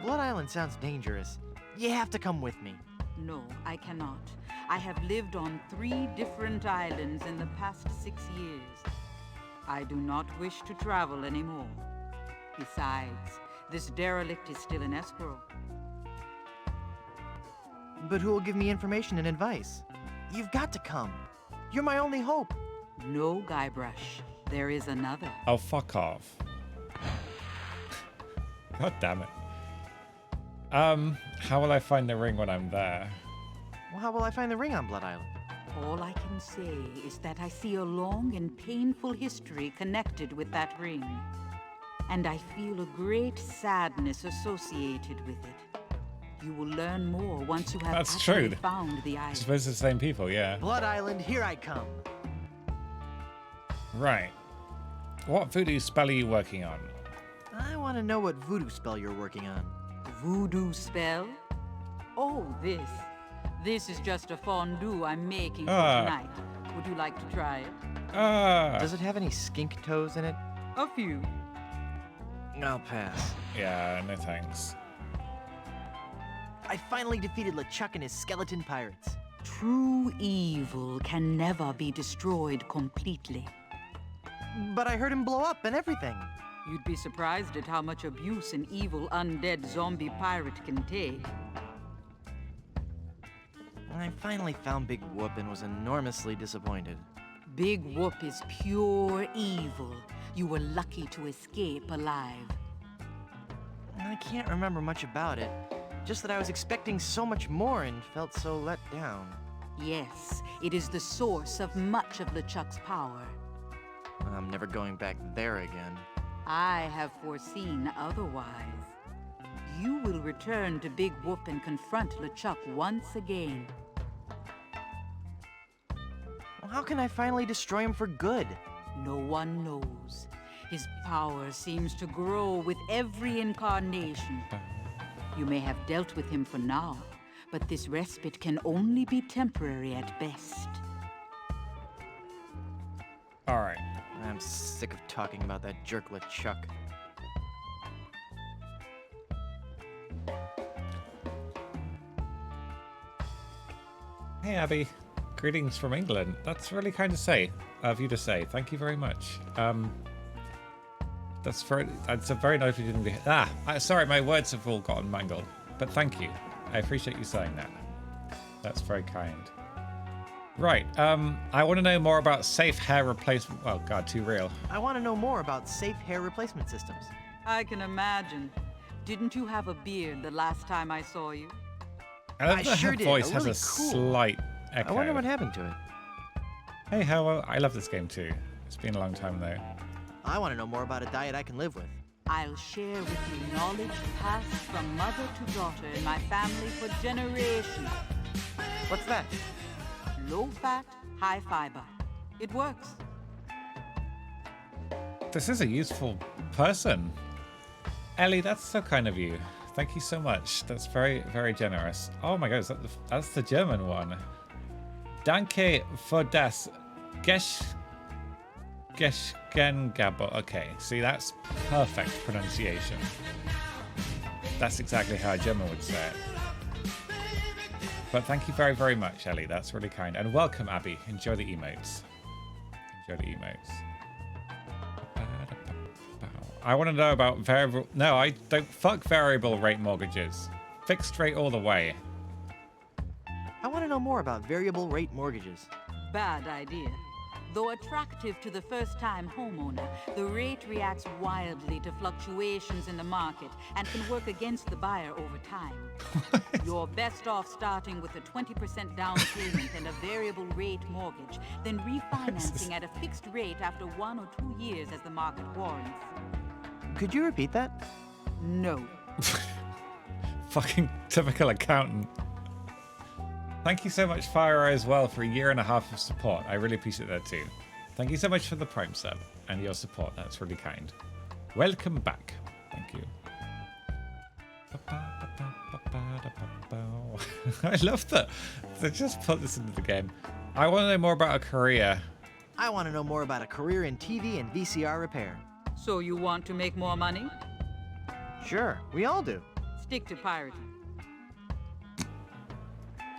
Blood Island sounds dangerous. You have to come with me. No, I cannot. I have lived on 3 different islands in the past 6 years. I do not wish to travel anymore. Besides, this derelict is still in escrow. But who will give me information and advice? You've got to come. You're my only hope. No, Guybrush. There is another. Oh, fuck off. God damn it. How will I find the ring when I'm there? Well, how will I find the ring on Blood Island? All I can say is that I see a long and painful history connected with that ring. And I feel a great sadness associated with it. You will learn more once you have That's actually true. found the I island. suppose it's the same people, yeah. Blood Island, here I come. Right. What voodoo spell are you working on? I want to know what voodoo spell you're working on. Voodoo spell? Oh, this. This is just a fondue I'm making for tonight. Would you like to try it? Does it have any skink toes in it? A few. I'll pass. Yeah, no thanks. I finally defeated LeChuck and his skeleton pirates. True evil can never be destroyed completely. But I heard him blow up and everything. You'd be surprised at how much abuse an evil undead zombie pirate can take. I finally found Big Whoop and was enormously disappointed. Big Whoop is pure evil. You were lucky to escape alive. I can't remember much about it. Just that I was expecting so much more and felt so let down. Yes, it is the source of much of LeChuck's power. I'm never going back there again. I have foreseen otherwise. You will return to Big Whoop and confront LeChuck once again. Well, how can I finally destroy him for good? No one knows. His power seems to grow with every incarnation. You may have dealt with him for now, but this respite can only be temporary at best. All right. I'm sick of talking about that jerk LeChuck. Hey, Abby. greetings from England. That's really kind to say, of you to say. Thank you very much. That's a very nice of you to sorry, my words have all gotten mangled. But thank you. I appreciate you saying that. That's very kind. Right, I want to know more about safe hair replacement. Oh god, too real. I want to know more about safe hair replacement systems. I can imagine. Didn't you have a beard the last time I saw you? I sure did. Voice Really has a cool. slight echo. I wonder what happened to it. Hey, how I love this game too. It's been a long time though. I want to know more about a diet I can live with. I'll share with you knowledge passed from mother to daughter in my family for generations. What's that? Low fat, high fiber. It works. This is a useful person. Ellie, that's so kind of you. Thank you so much. That's very, very generous. Oh my god, that's the German one. Danke für das Geschengabe. Okay, see, that's perfect pronunciation. That's exactly how a German would say it. But thank you very, very much, Ellie. That's really kind. And welcome, Abby. Enjoy the emotes. Enjoy the emotes. I want to know about variable... No, I don't... Fuck variable rate mortgages. Fixed rate all the way. I want to know more about variable rate mortgages. Bad idea. Though attractive to the first-time homeowner, the rate reacts wildly to fluctuations in the market and can work against the buyer over time. You're best off starting with a 20% down payment and a variable rate mortgage, then refinancing at a fixed rate after 1 or 2 years as the market warrants. Could you repeat that? No. Fucking typical accountant. Thank you so much, FireEye, as well, for a 1.5 years of support. I really appreciate that too. Thank you so much for the Prime sub and your support. That's really kind. Welcome back. Thank you. I love that they just put this into the game. I want to know more about a career. I want to know more about a career in TV and VCR repair. So you want to make more money? Sure, we all do. Stick to pirating.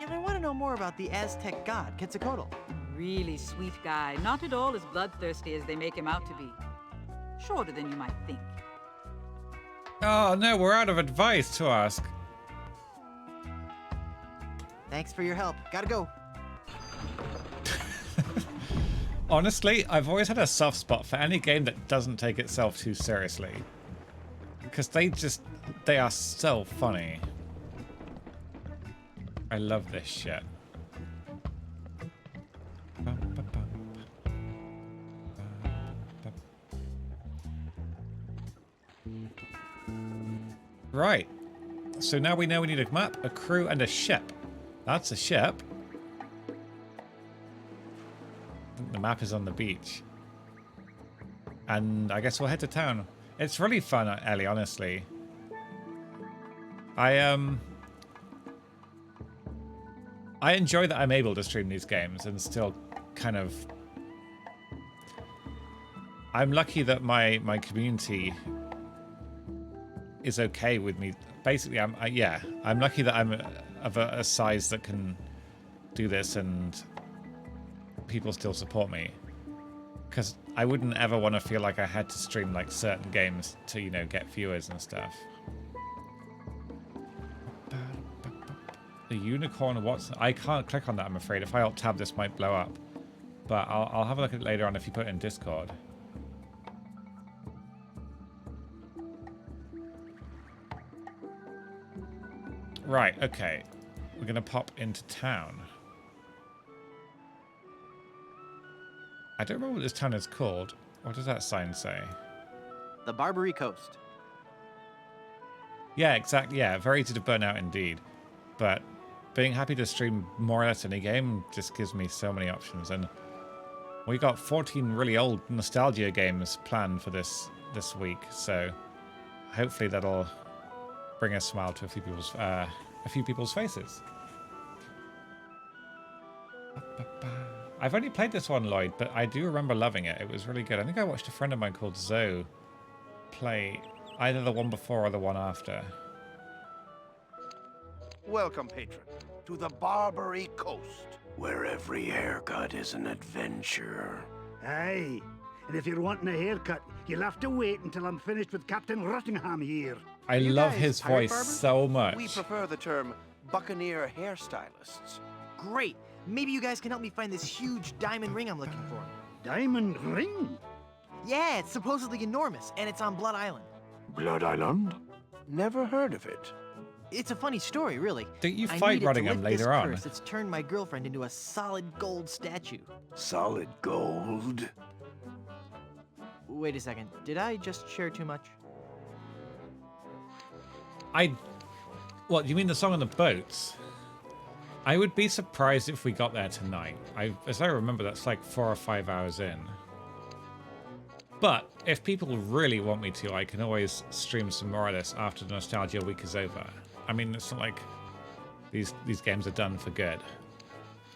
And I want to know more about the Aztec god, Quetzalcoatl. Really sweet guy. Not at all as bloodthirsty as they make him out to be. Shorter than you might think. Oh no, we're out of advice to ask. Thanks for your help. Gotta go. Honestly, I've always had a soft spot for any game that doesn't take itself too seriously. Because they are so funny. I love this shit. Right. So now we know we need a map, a crew, and a ship. That's a ship. I think the map is on the beach. And I guess we'll head to town. It's really fun, Ellie, honestly. I enjoy that I'm able to stream these games and still kind of... I'm lucky that my community is okay with me. Basically, I'm lucky that I'm of a size that can do this and people still support me. Because I wouldn't ever want to feel like I had to stream like certain games to, you know, get viewers and stuff. The unicorn, I can't click on that, I'm afraid. If I alt tab, this might blow up. But I'll have a look at it later on if you put it in Discord. Right, okay. We're going to pop into town. I don't remember what this town is called. What does that sign say? The Barbary Coast. Yeah, exactly. Yeah, very easy to burn out indeed. But being happy to stream more or less any game just gives me so many options. And we got 14 really old nostalgia games planned for this week. So hopefully that'll bring a smile to a few people's faces. I've only played this one, Lloyd, but I do remember loving it. It was really good. I think I watched a friend of mine called Zoe play either the one before or the one after. Welcome, patron. to the Barbary coast, where every haircut is an adventure. Aye. And if you're wanting a haircut, you'll have to wait until I'm finished with Captain Rottingham here. I You love guys his pirate voice barbers? so much. We prefer the term buccaneer hairstylists. Great. Maybe you guys can help me find this huge diamond ring I'm looking for. Diamond ring? Yeah, it's supposedly enormous, and it's on Blood Island. Blood Island? Never heard of it. It's a funny story, really. Don't you I fight needed to Rottingham lift this later on? curse that's turned my girlfriend into a solid gold statue. Solid gold? Wait a second. Did I just share too much? What, you mean the song on the boats? I would be surprised if we got there tonight. As I remember, that's like 4 or 5 hours in. But if people really want me to, I can always stream some more of this after the Nostalgia Week is over. I mean, it's not like these games are done for good.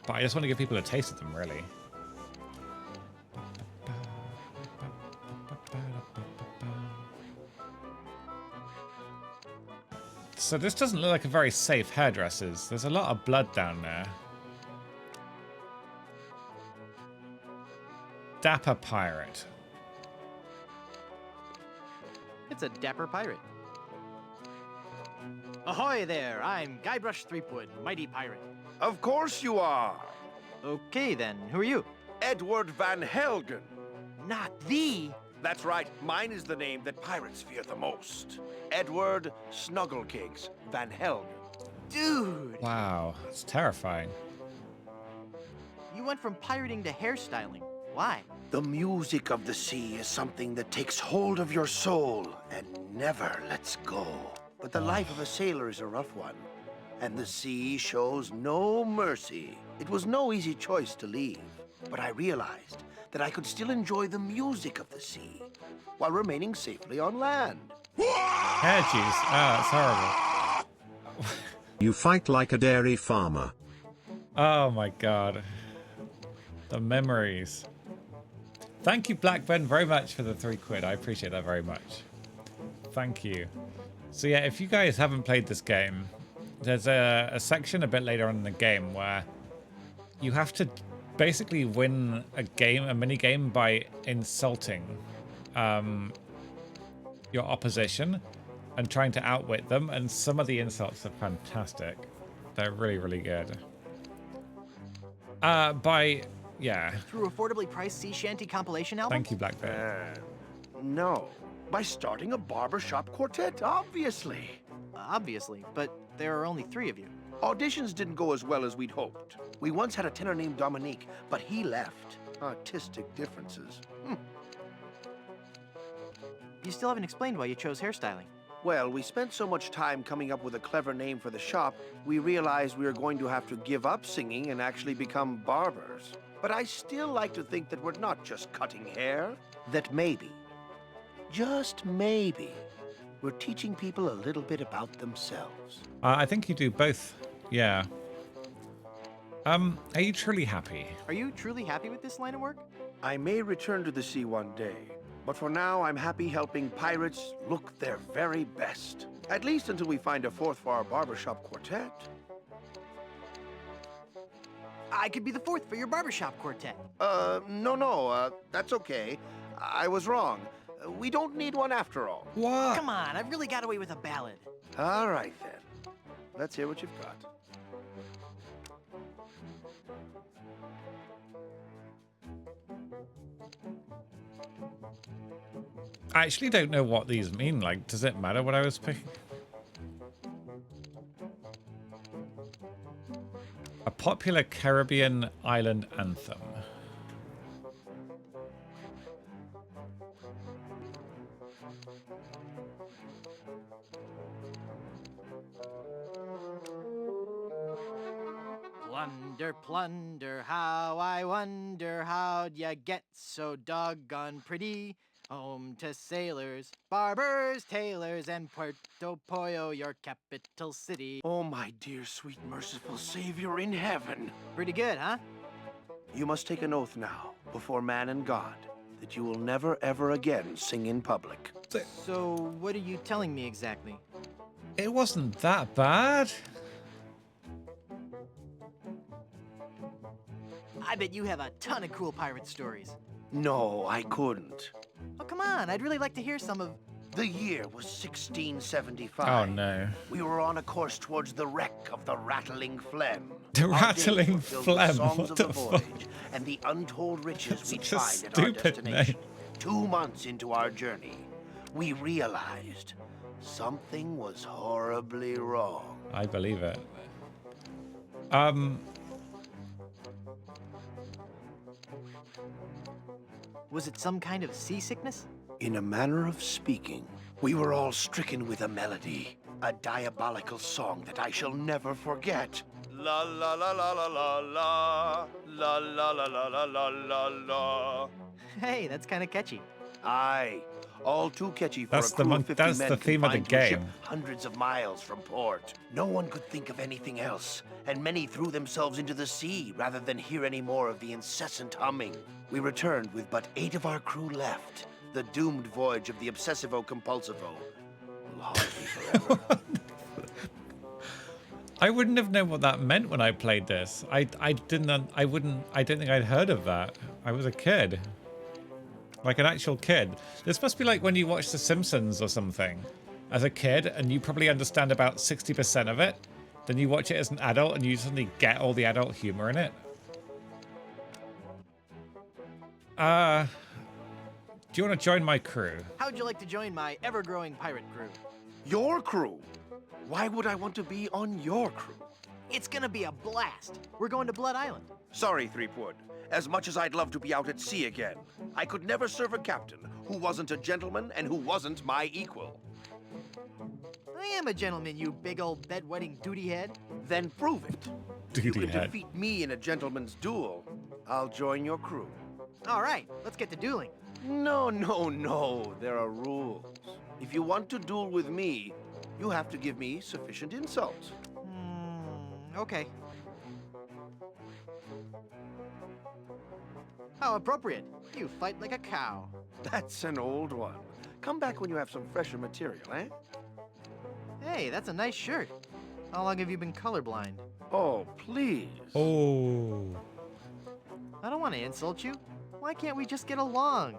But I just want to give people a taste of them, really. So this doesn't look like a very safe hairdresser's. There's a lot of blood down there. Dapper pirate. It's a dapper pirate. Ahoy there! I'm Guybrush Threepwood, mighty pirate. Of course you are. Okay then, who are you? Edward Van Helgen. Not the... That's right, mine is the name that pirates fear the most. Edward Snugglecakes Van Helgen. Dude! Wow, it's terrifying. You went from pirating to hairstyling. Why? The music of the sea is something that takes hold of your soul and never lets go. But the life of a sailor is a rough one, and the sea shows no mercy. It was no easy choice to leave, but I realized that I could still enjoy the music of the sea while remaining safely on land. Hair juice. Ah, that's horrible. You fight like a dairy farmer. Oh my god. The memories. Thank you, Black Ben, very much for the £3. I appreciate that very much. Thank you. So yeah, if you guys haven't played this game, there's a section a bit later on in the game where you have to basically win a mini game by insulting your opposition and trying to outwit them, and some of the insults are fantastic. They're really, really good. Yeah. Through affordably priced sea shanty compilation album? Thank you, Black Bear. No. By starting a barbershop quartet, obviously. Obviously, but there are only 3 of you. Auditions didn't go as well as we'd hoped. We once had a tenor named Dominique, but he left. Artistic differences. You still haven't explained why you chose hairstyling. Well, we spent so much time coming up with a clever name for the shop, we realized we were going to have to give up singing and actually become barbers. But I still like to think that we're not just cutting hair. That maybe, just maybe, we're teaching people a little bit about themselves. I think you do both. Yeah. Are you truly happy? Are you truly happy with this line of work? I may return to the sea one day, but for now I'm happy helping pirates look their very best. At least until we find a 4th for our barbershop quartet. I could be the 4th for your barbershop quartet. No, that's okay. I was wrong. We don't need one after all. What? Come on, I've really got away with a ballad. All right, then. Let's hear what you've got. I actually don't know what these mean. Like, does it matter what I was picking? A popular Caribbean island anthem. Plunder, plunder, how I wonder how'd ya get so doggone pretty? Home to sailors, barbers, tailors, and Puerto Pollo, your capital city. Oh, my dear, sweet, merciful Savior in heaven. Pretty good, huh? You must take an oath now, before man and God, that you will never, ever again sing in public. So, what are you telling me exactly? It wasn't that bad. I bet you have a ton of cool pirate stories. No, I couldn't. Oh, come on. I'd really like to hear some of... The year was 1675. Oh no. We were on a course towards the wreck of the Rattling Phlegm. The Our Rattling days were filled with Phlegm, songs what of the the fuck? voyage and the untold riches we'd Such a find at our stupid destination. name. 2 months into our journey, we realized something was horribly wrong. I believe it. Was it some kind of seasickness? In a manner of speaking, we were all stricken with a melody, a diabolical song that I shall never forget. La la la la la la la, la la la la la la la la. Hey, that's kind of catchy. Aye, all too catchy for That's a the crew mon- of 50 that's men the theme of the confined to a ship game. hundreds of miles from port. No one could think of anything else, and many threw themselves into the sea rather than hear any more of the incessant humming. We returned with but 8 of our crew left. The doomed voyage of the Obsessivo-Compulsivo will haunt me forever. I wouldn't have known what that meant when I played this. I don't think I'd heard of that. I was a kid. Like an actual kid. This must be like when you watch The Simpsons or something as a kid and you probably understand about 60% of it. Then you watch it as an adult and you suddenly get all the adult humor in it. Do you want to join my crew? How'd you like to join my ever-growing pirate crew? Your crew? Why would I want to be on your crew? It's gonna be a blast. We're going to Blood Island. Sorry, Threepwood. As much as I'd love to be out at sea again, I could never serve a captain who wasn't a gentleman and who wasn't my equal. I am a gentleman, you big old bedwetting duty head. Then prove it. If you Duty can head. defeat me in a gentleman's duel, I'll join your crew. All right, let's get to dueling. No, no, no. There are rules. If you want to duel with me, you have to give me sufficient insults. Okay. How appropriate. You fight like a cow. That's an old one. Come back when you have some fresher material, eh? Hey, that's a nice shirt. How long have you been colorblind? Oh, please. Oh. I don't want to insult you. Why can't we just get along?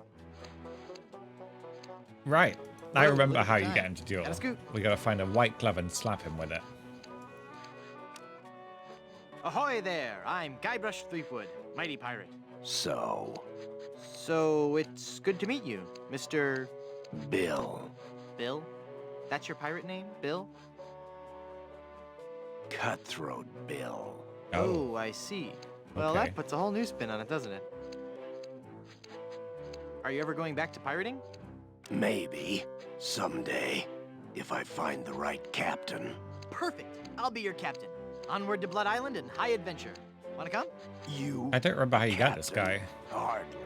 Right. I Well, remember look at how the you time. get him to duel. Gotta scoot. We gotta find a white glove and slap him with it. Ahoy there! I'm Guybrush Threepwood, mighty pirate. So, So it's good to meet you, Mr. Bill. Bill? That's your pirate name, Bill? Cutthroat Bill. Oh, I see. Well, Okay. that puts a whole new spin on it, doesn't it? Are you ever going back to pirating? Maybe. Someday. If I find the right captain. Perfect. I'll be your captain. Onward to Blood Island and high adventure. Wanna come? You? I don't remember how you got this Captain? guy. Hardly.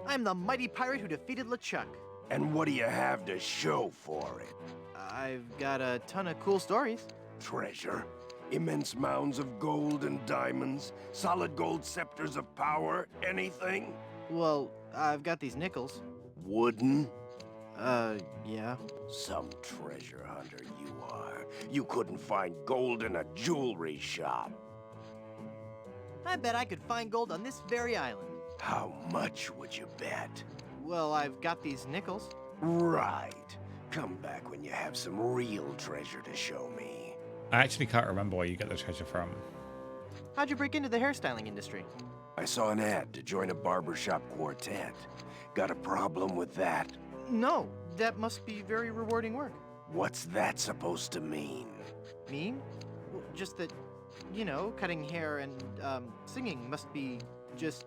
I'm the mighty pirate who defeated LeChuck. And what do you have to show for it? I've got a ton of cool stories. Treasure? Immense mounds of gold and diamonds? Solid gold scepters of power? Anything? Well, I've got these nickels. Wooden? Yeah. Some treasure hunter you are. You couldn't find gold in a jewelry shop. I bet I could find gold on this very island. How much would you bet? Well, I've got these nickels. Right. Come back when you have some real treasure to show me. I actually can't remember where you get the treasure from. How'd you break into the hairstyling industry? I saw an ad to join a barbershop quartet. Got a problem with that? No, that must be very rewarding work. What's that supposed to mean? Mean? Well, just that, you know, cutting hair and singing must be just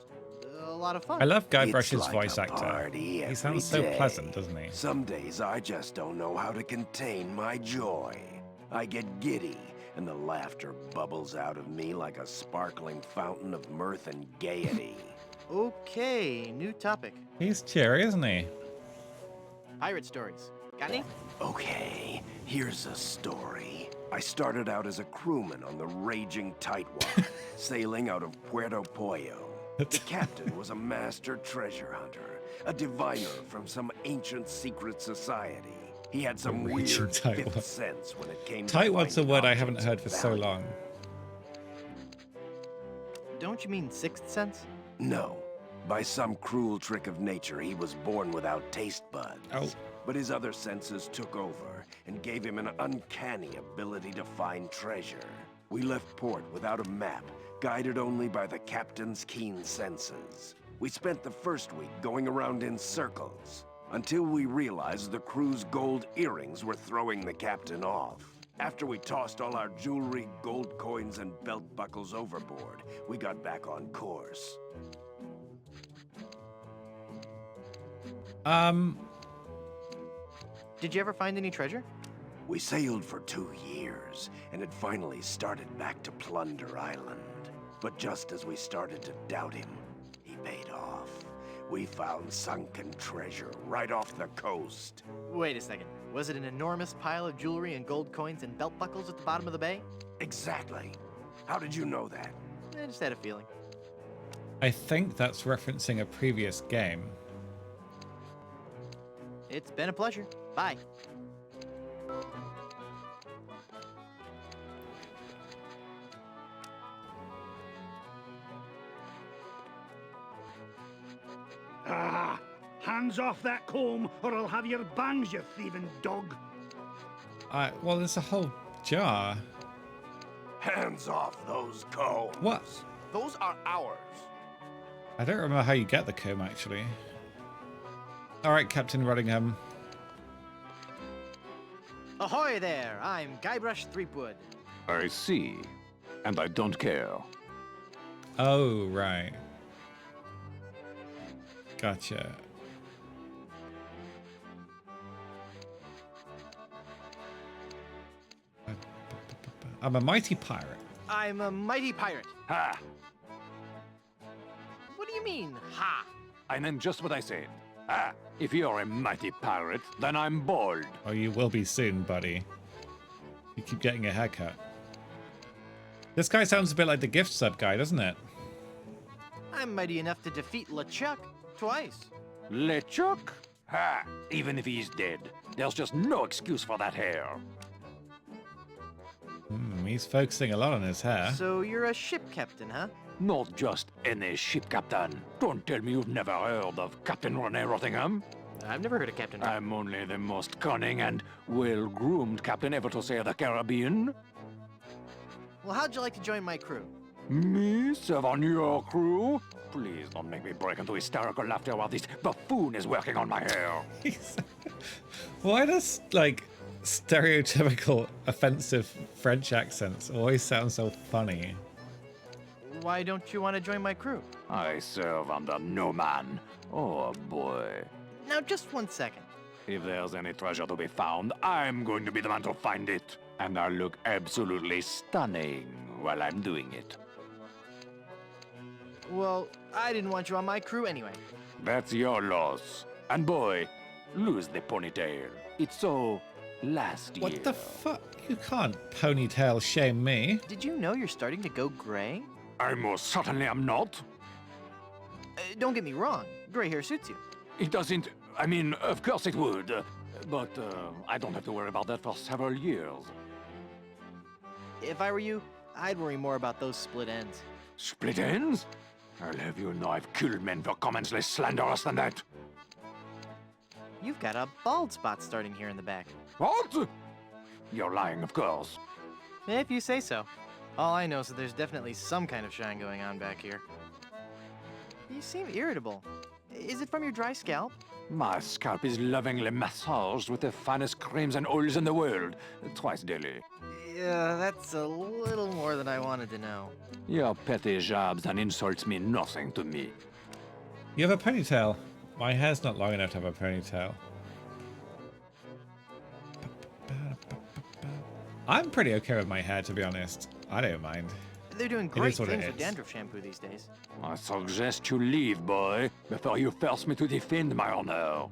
a lot of fun. I love Guy It's Brush's like voice a actor. party He every sounds so day. pleasant, doesn't he? Some days I just don't know how to contain my joy. I get giddy, and the laughter bubbles out of me like a sparkling fountain of mirth and gaiety. Okay, new topic. He's cheery, isn't he? Pirate stories. Got any? Okay, here's a story. I started out as a crewman on the raging Tightwad, sailing out of Puerto Pollo. The captain was a master treasure hunter, a diviner from some ancient secret society. He had some The weird raging Tightwad. fifth sense when it came to Tightwad's a finding word I haven't objects heard of for so value. long. Don't you mean sixth sense? No. By some cruel trick of nature, he was born without taste buds. Oh. But his other senses took over and gave him an uncanny ability to find treasure. We left port without a map, guided only by the captain's keen senses. We spent the first week going around in circles, until we realized the crew's gold earrings were throwing the captain off. After we tossed all our jewelry, gold coins, and belt buckles overboard, we got back on course. Did you ever find any treasure? We sailed for 2 years, and had finally started back to Plunder Island. But just as we started to doubt him, he paid off. We found sunken treasure right off the coast. Wait a second. Was it an enormous pile of jewelry and gold coins and belt buckles at the bottom of the bay? Exactly. How did you know that? I just had a feeling. I think that's referencing a previous game. It's been a pleasure. Bye. Ah! Hands off that comb, or I'll have your bangs, you thieving dog. Well, there's a whole jar. Hands off those combs. What? Those are ours. I don't remember how you get the comb, actually. All right, Captain Rudingham. Ahoy there! I'm Guybrush Threepwood. I see. And I don't care. Oh, right. Gotcha. I'm a mighty pirate. I'm a mighty pirate. Ha! What do you mean, ha? I meant just what I said. Ah, if you're a mighty pirate, then I'm bald. Oh, you will be soon, buddy. You keep getting a haircut. This guy sounds a bit like the gift sub guy, doesn't it? I'm mighty enough to defeat LeChuck twice. LeChuck? Ha! Even if he's dead, there's just no excuse for that hair. He's focusing a lot on his hair. So you're a ship captain, huh? Not just any ship captain. Don't tell me you've never heard of Captain Rene Rottingham. I've never heard of Captain. I'm only the most cunning and well-groomed captain ever to sail the Caribbean. Well, how'd you like to join my crew? Me serve on your crew? Please don't make me break into hysterical laughter while this buffoon is working on my hair. Why does, like, stereotypical offensive French accents always sound so funny? Why don't you want to join my crew? I serve under no man. Oh boy. Now, just 1 second. If there's any treasure to be found, I'm going to be the man to find it. And I'll look absolutely stunning while I'm doing it. Well, I didn't want you on my crew anyway. That's your loss. And boy, lose the ponytail. It's so last year. What the fuck? You can't ponytail shame me. Did you know you're starting to go gray? I most certainly am not. Don't get me wrong. Gray hair suits you. It doesn't. I mean, of course it would. But I don't have to worry about that for several years. If I were you, I'd worry more about those split ends. Split ends? I'll have you know I've killed men for comments less slanderous than that. You've got a bald spot starting here in the back. What? You're lying, of course. If you say so. All I know is that there's definitely some kind of shine going on back here. You seem irritable. Is it from your dry scalp? My scalp is lovingly massaged with the finest creams and oils in the world, twice daily. Yeah, that's a little more than I wanted to know. Your petty jabs and insults mean nothing to me. You have a ponytail. My hair's not long enough to have a ponytail. I'm pretty okay with my hair, to be honest. I don't mind. They're doing great is what it things with is. dandruff shampoo these days. I suggest you leave, boy, before you force me to defend my honor.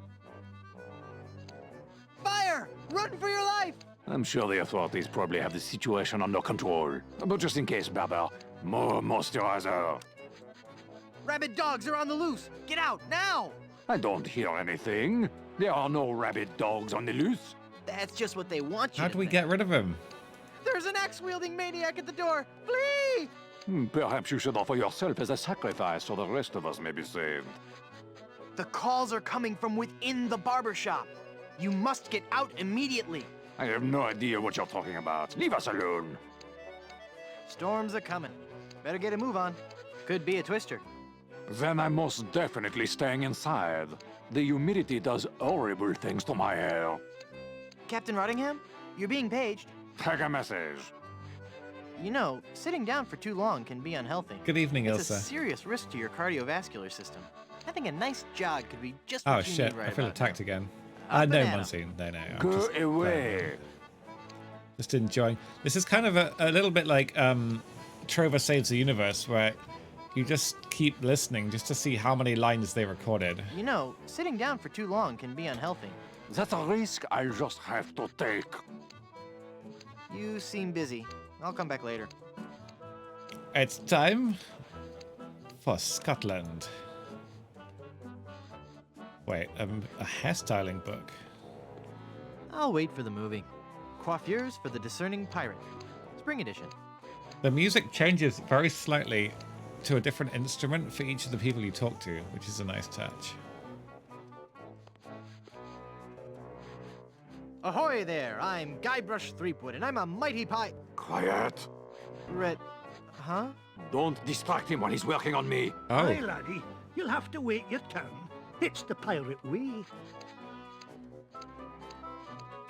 Fire! Run for your life! I'm sure the authorities probably have the situation under control. But just in case, Barber, more moisturizer. Rabid dogs are on the loose! Get out, now! I don't hear anything. There are no rabid dogs on the loose. That's just what they want you How to do we think. get rid of him? There's an axe-wielding maniac at the door! Flee! Perhaps you should offer yourself as a sacrifice so the rest of us may be saved. The calls are coming from within the barber shop. You must get out immediately. I have no idea what you're talking about. Leave us alone. Storms are coming. Better get a move on. Could be a twister. Then I'm most definitely staying inside. The humidity does horrible things to my hair. Captain Rottingham, you're being paged. Take a message. You know, sitting down for too long can be unhealthy. Good evening, It's Ilsa. a serious risk to your cardiovascular system. I think a nice jog could be just what Oh you shit! need right I feel about attacked now. again. Up No, and at 'em. Monsignor. No. I'm Go just, away. just enjoying. This is kind of a little bit like Trover Saves the Universe, where you just keep listening just to see how many lines they recorded. You know, sitting down for too long can be unhealthy. That's a risk I just have to take. You seem busy. I'll come back later. It's time for Scotland. Wait, a hairstyling book. I'll wait for the movie. Coiffures for the Discerning Pirate. Spring edition. The music changes very slightly to a different instrument for each of the people you talk to, which is a nice touch. Ahoy there! I'm Guybrush Threepwood, and I'm a mighty Quiet. Huh? Don't distract him while he's working on me. Oh, Aye, laddie. You'll have to wait your turn. It's the pirate way.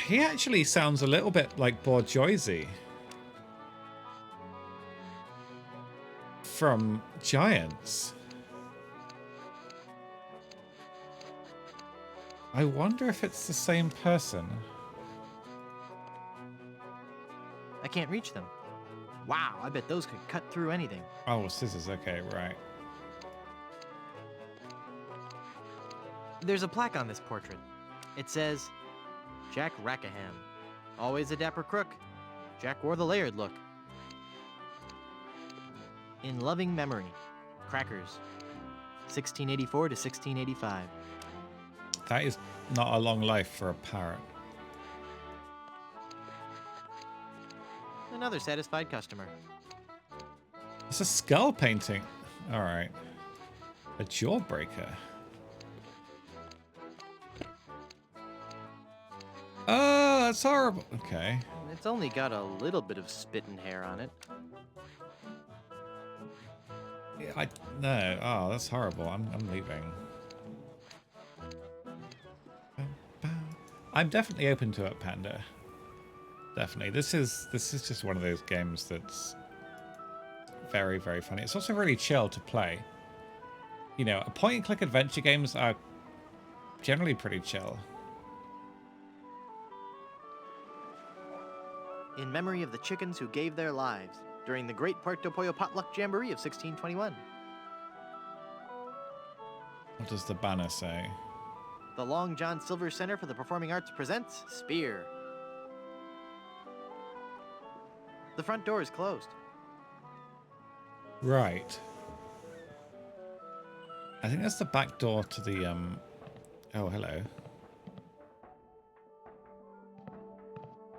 he actually sounds a little bit like Borgioisi from Giants. I wonder if it's the same person. I can't reach them. Wow, I bet those could cut through anything. Oh, scissors. Okay, right. There's a plaque on this portrait. It says, Jack Rackham. Always a dapper crook. Jack wore the layered look. In loving memory. Crackers. 1684 to 1685. That is not a long life for a parrot. Another satisfied customer. It's a skull painting. All right. A jawbreaker. Oh, that's horrible. Okay. It's only got a little bit of spit and hair on it. Yeah, no. Oh, that's horrible. I'm leaving. I'm definitely open to it, Panda. Definitely. This is just one of those games that's very, very funny. It's also really chill to play. You know, point-and-click adventure games are generally pretty chill. In memory of the chickens who gave their lives during the Great Puerto Pollo Potluck Jamboree of 1621. What does the banner say? The Long John Silver Center for the Performing Arts presents Spear. The front door is closed. Right. I think that's the back door to the Oh, hello.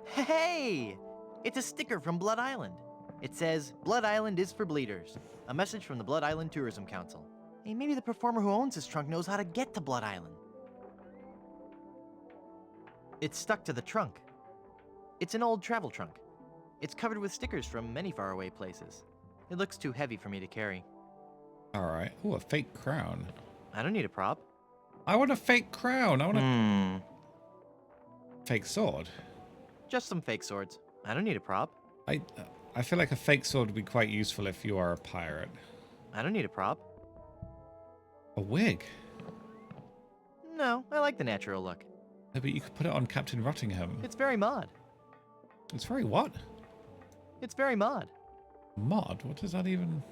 Hey! It's a sticker from Blood Island. It says, Blood Island is for bleeders. A message from the Blood Island Tourism Council. Hey, maybe the performer who owns this trunk knows how to get to Blood Island. It's stuck to the trunk. It's an old travel trunk. It's covered with stickers from many faraway places. It looks too heavy for me to carry. Alright. Oh, a fake crown. I don't need a prop. I want a fake crown. I want a fake sword. Just some fake swords. I don't need a prop. I feel like a fake sword would be quite useful if you are a pirate. I don't need a prop. A wig? No, I like the natural look. No, but you could put it on Captain Rottingham. It's very mod. It's very what? It's very mod. Mod? What does that even...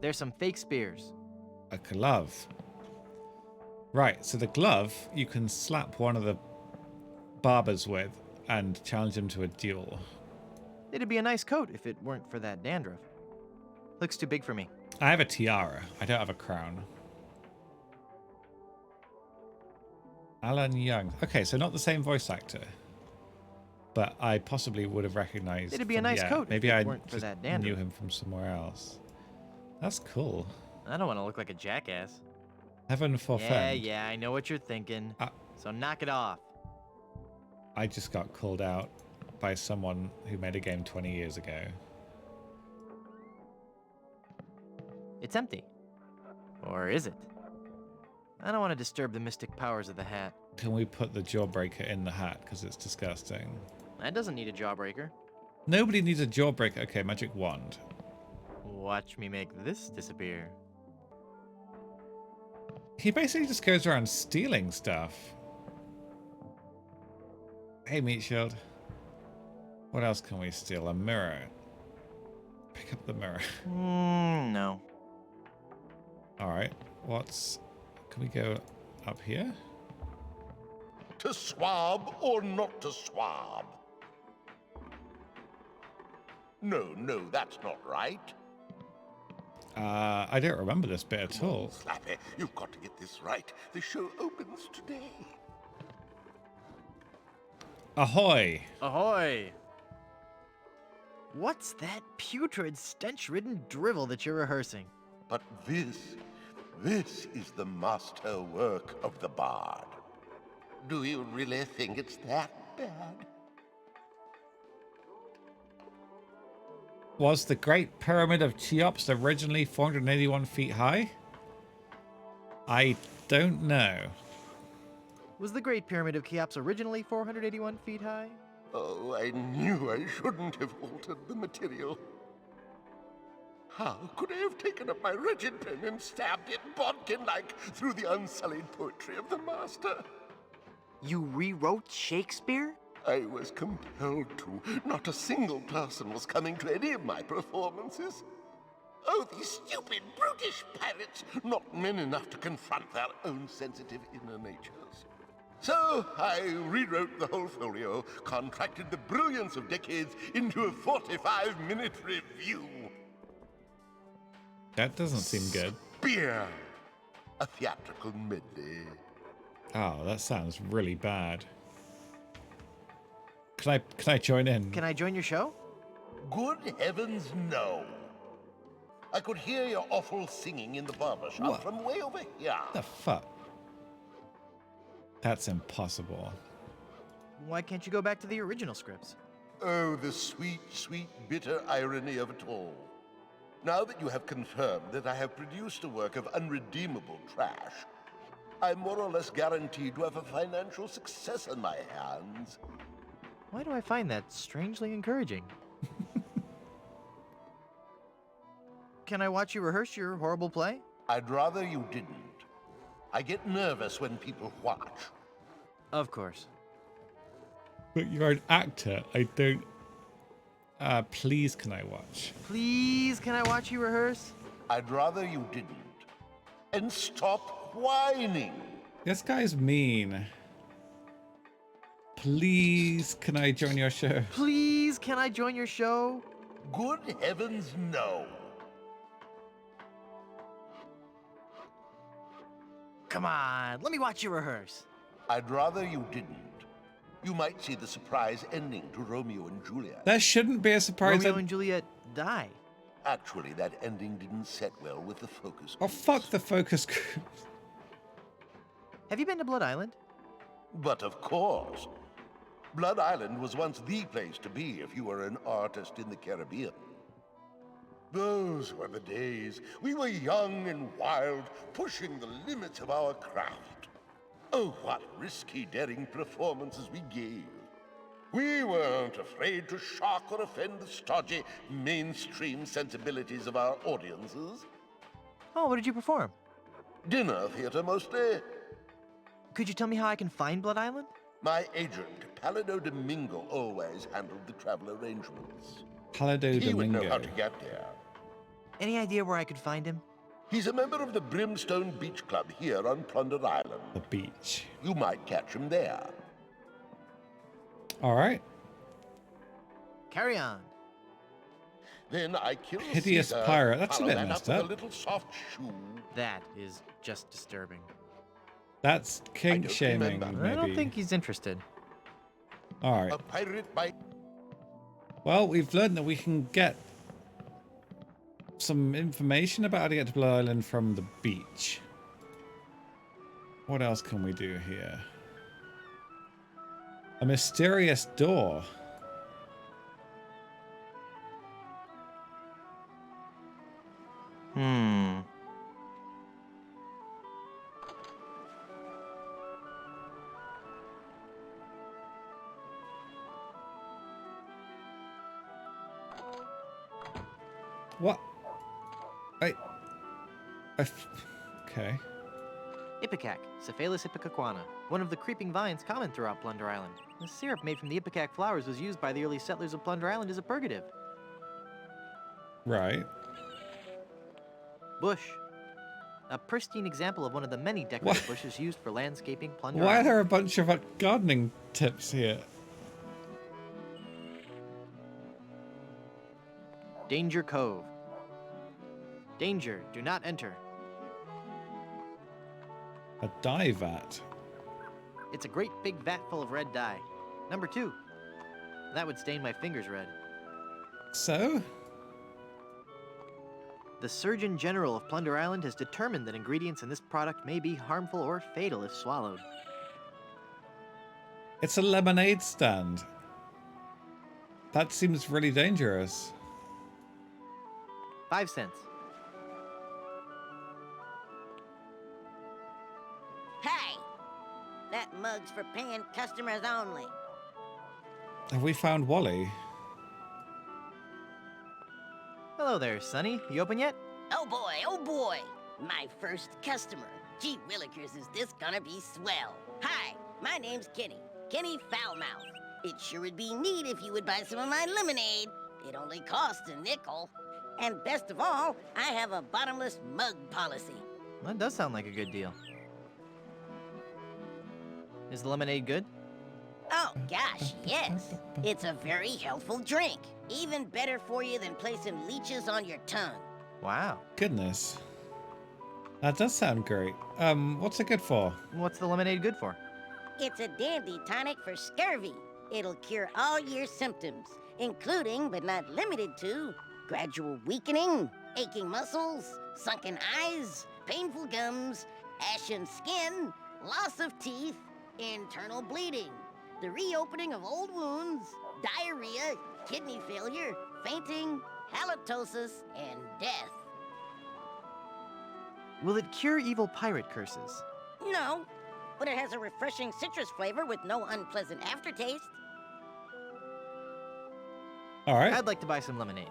There's some fake spears. A glove. Right, so the glove you can slap one of the barbers with and challenge them to a duel. It'd be a nice coat if it weren't for that dandruff. Looks too big for me. I have a tiara. I don't have a crown. Alan Young. Okay, so not the same voice actor. but I possibly would have recognized. It'd be a nice coat if Maybe it I weren't for just that dander. knew him from somewhere else. That's cool. I don't want to look like a jackass. Heaven forfend. Yeah, I know what you're thinking. Uh, So knock it off. I just got called out by someone who made a game 20 years ago. It's empty. Or is it? I don't want to disturb the mystic powers of the hat. Can we put the jawbreaker in the hat? Because it's disgusting. That doesn't need a jawbreaker. Nobody needs a jawbreaker. Okay, magic wand. Watch me make this disappear. He basically just goes around stealing stuff. Hey, Meat Shield. What else can we steal? A mirror. Pick up the mirror. No. Alright. Can we go up here? To swab or not to swab? No, that's not right. I don't remember this bit at all. Slappy, you've got to get this right. The show opens today. Ahoy! Ahoy! What's that putrid, stench-ridden drivel that you're rehearsing? But this is the master work of the bard. Do you really think it's that bad? Was the Great Pyramid of Cheops originally 481 feet high? I don't know. Was the Great Pyramid of Cheops originally 481 feet high? Oh, I knew I shouldn't have altered the material. How could I have taken up my wretched pen and stabbed it bodkin-like through the unsullied poetry of the master? You rewrote Shakespeare? I was compelled to. Not a single person was coming to any of my performances. Oh, these stupid, brutish pirates, not men enough to confront their own sensitive inner natures. So I rewrote the whole folio, contracted the brilliance of decades into a 45-minute review. That doesn't seem good. Spear! A theatrical medley. Oh, that sounds really bad. Can I join in? Can I join your show? Good heavens, no. I could hear your awful singing in the barber shop from way over here. The fuck? That's impossible. Why can't you go back to the original scripts? Oh, the sweet, sweet, bitter irony of it all. Now that you have confirmed that I have produced a work of unredeemable trash, I'm more or less guaranteed to have a financial success on my hands. Why do I find that strangely encouraging? Can I watch you rehearse your horrible play? I'd rather you didn't. I get nervous when people watch. Of course. But you're an actor. I don't... please can I watch? Please, can I watch you rehearse? I'd rather you didn't. And stop whining. This guy's mean. Please can I join your show? Please, can I join your show? Good heavens, no. Come on, let me watch you rehearse. I'd rather you didn't. You might see the surprise ending to Romeo and Juliet. There shouldn't be a surprise. Romeo and Juliet die. Actually, that ending didn't set well with the focus groups. Oh, fuck the focus groups. Have you been to Blood Island? But of course. Blood Island was once the place to be if you were an artist in the Caribbean. Those were the days. We were young and wild, pushing the limits of our craft. Oh, what risky, daring performances we gave. We weren't afraid to shock or offend the stodgy, mainstream sensibilities of our audiences. Oh, what did you perform? Dinner theater, mostly. Could you tell me how I can find Blood Island? My agent, Palido Domingo, always handled the travel arrangements. Palido He would know Domingo. how to get there. Any idea where I could find him? He's a member of the Brimstone Beach Club here on Plunder Island. The beach. You might catch him there. All right. Carry on. Then I kill Hideous Caesar, pirate. That's a follow bit that messed up with up. a little soft shoe. That is just disturbing. That's kink don't shaming, remember. maybe. I don't think he's interested. All right. A pirate by... Well, we've learned that we can get some information about how to get to Blood Island from the beach. What else can we do here? A mysterious door. What? Okay. Ipecac, Cephalus ipecacuana, one of the creeping vines common throughout Plunder Island. The syrup made from the ipecac flowers was used by the early settlers of Plunder Island as a purgative. Right. Bush. A pristine example of one of the many decorative bushes used for landscaping Plunder Why are Island. there a bunch of gardening tips here? Danger Cove. Danger, do not enter. A dye vat. It's a great big vat full of red dye. Number 2. That would stain my fingers red. So? The Surgeon General of Plunder Island has determined that ingredients in this product may be harmful or fatal if swallowed. It's a lemonade stand. That seems really dangerous. 5 cents. Hey! That mug's for paying customers only. Have we found Wally? Hello there, Sonny. You open yet? Oh boy, my first customer. Gee willikers, is this gonna be swell. Hi, my name's Kenny Foulmouth. It sure would be neat if you would buy some of my lemonade. It only costs a nickel. And best of all, I have a bottomless mug policy. That does sound like a good deal. Is the lemonade good? Oh gosh, yes. It's a very healthful drink. Even better for you than placing leeches on your tongue. Wow. Goodness. That does sound great. What's it good for? What's the lemonade good for? It's a dandy tonic for scurvy. It'll cure all your symptoms, including but not limited to gradual weakening, aching muscles, sunken eyes, painful gums, ashen skin, loss of teeth, internal bleeding, the reopening of old wounds, diarrhea, kidney failure, fainting, halitosis, and death. Will it cure evil pirate curses? No, but it has a refreshing citrus flavor with no unpleasant aftertaste. All right. I'd like to buy some lemonade.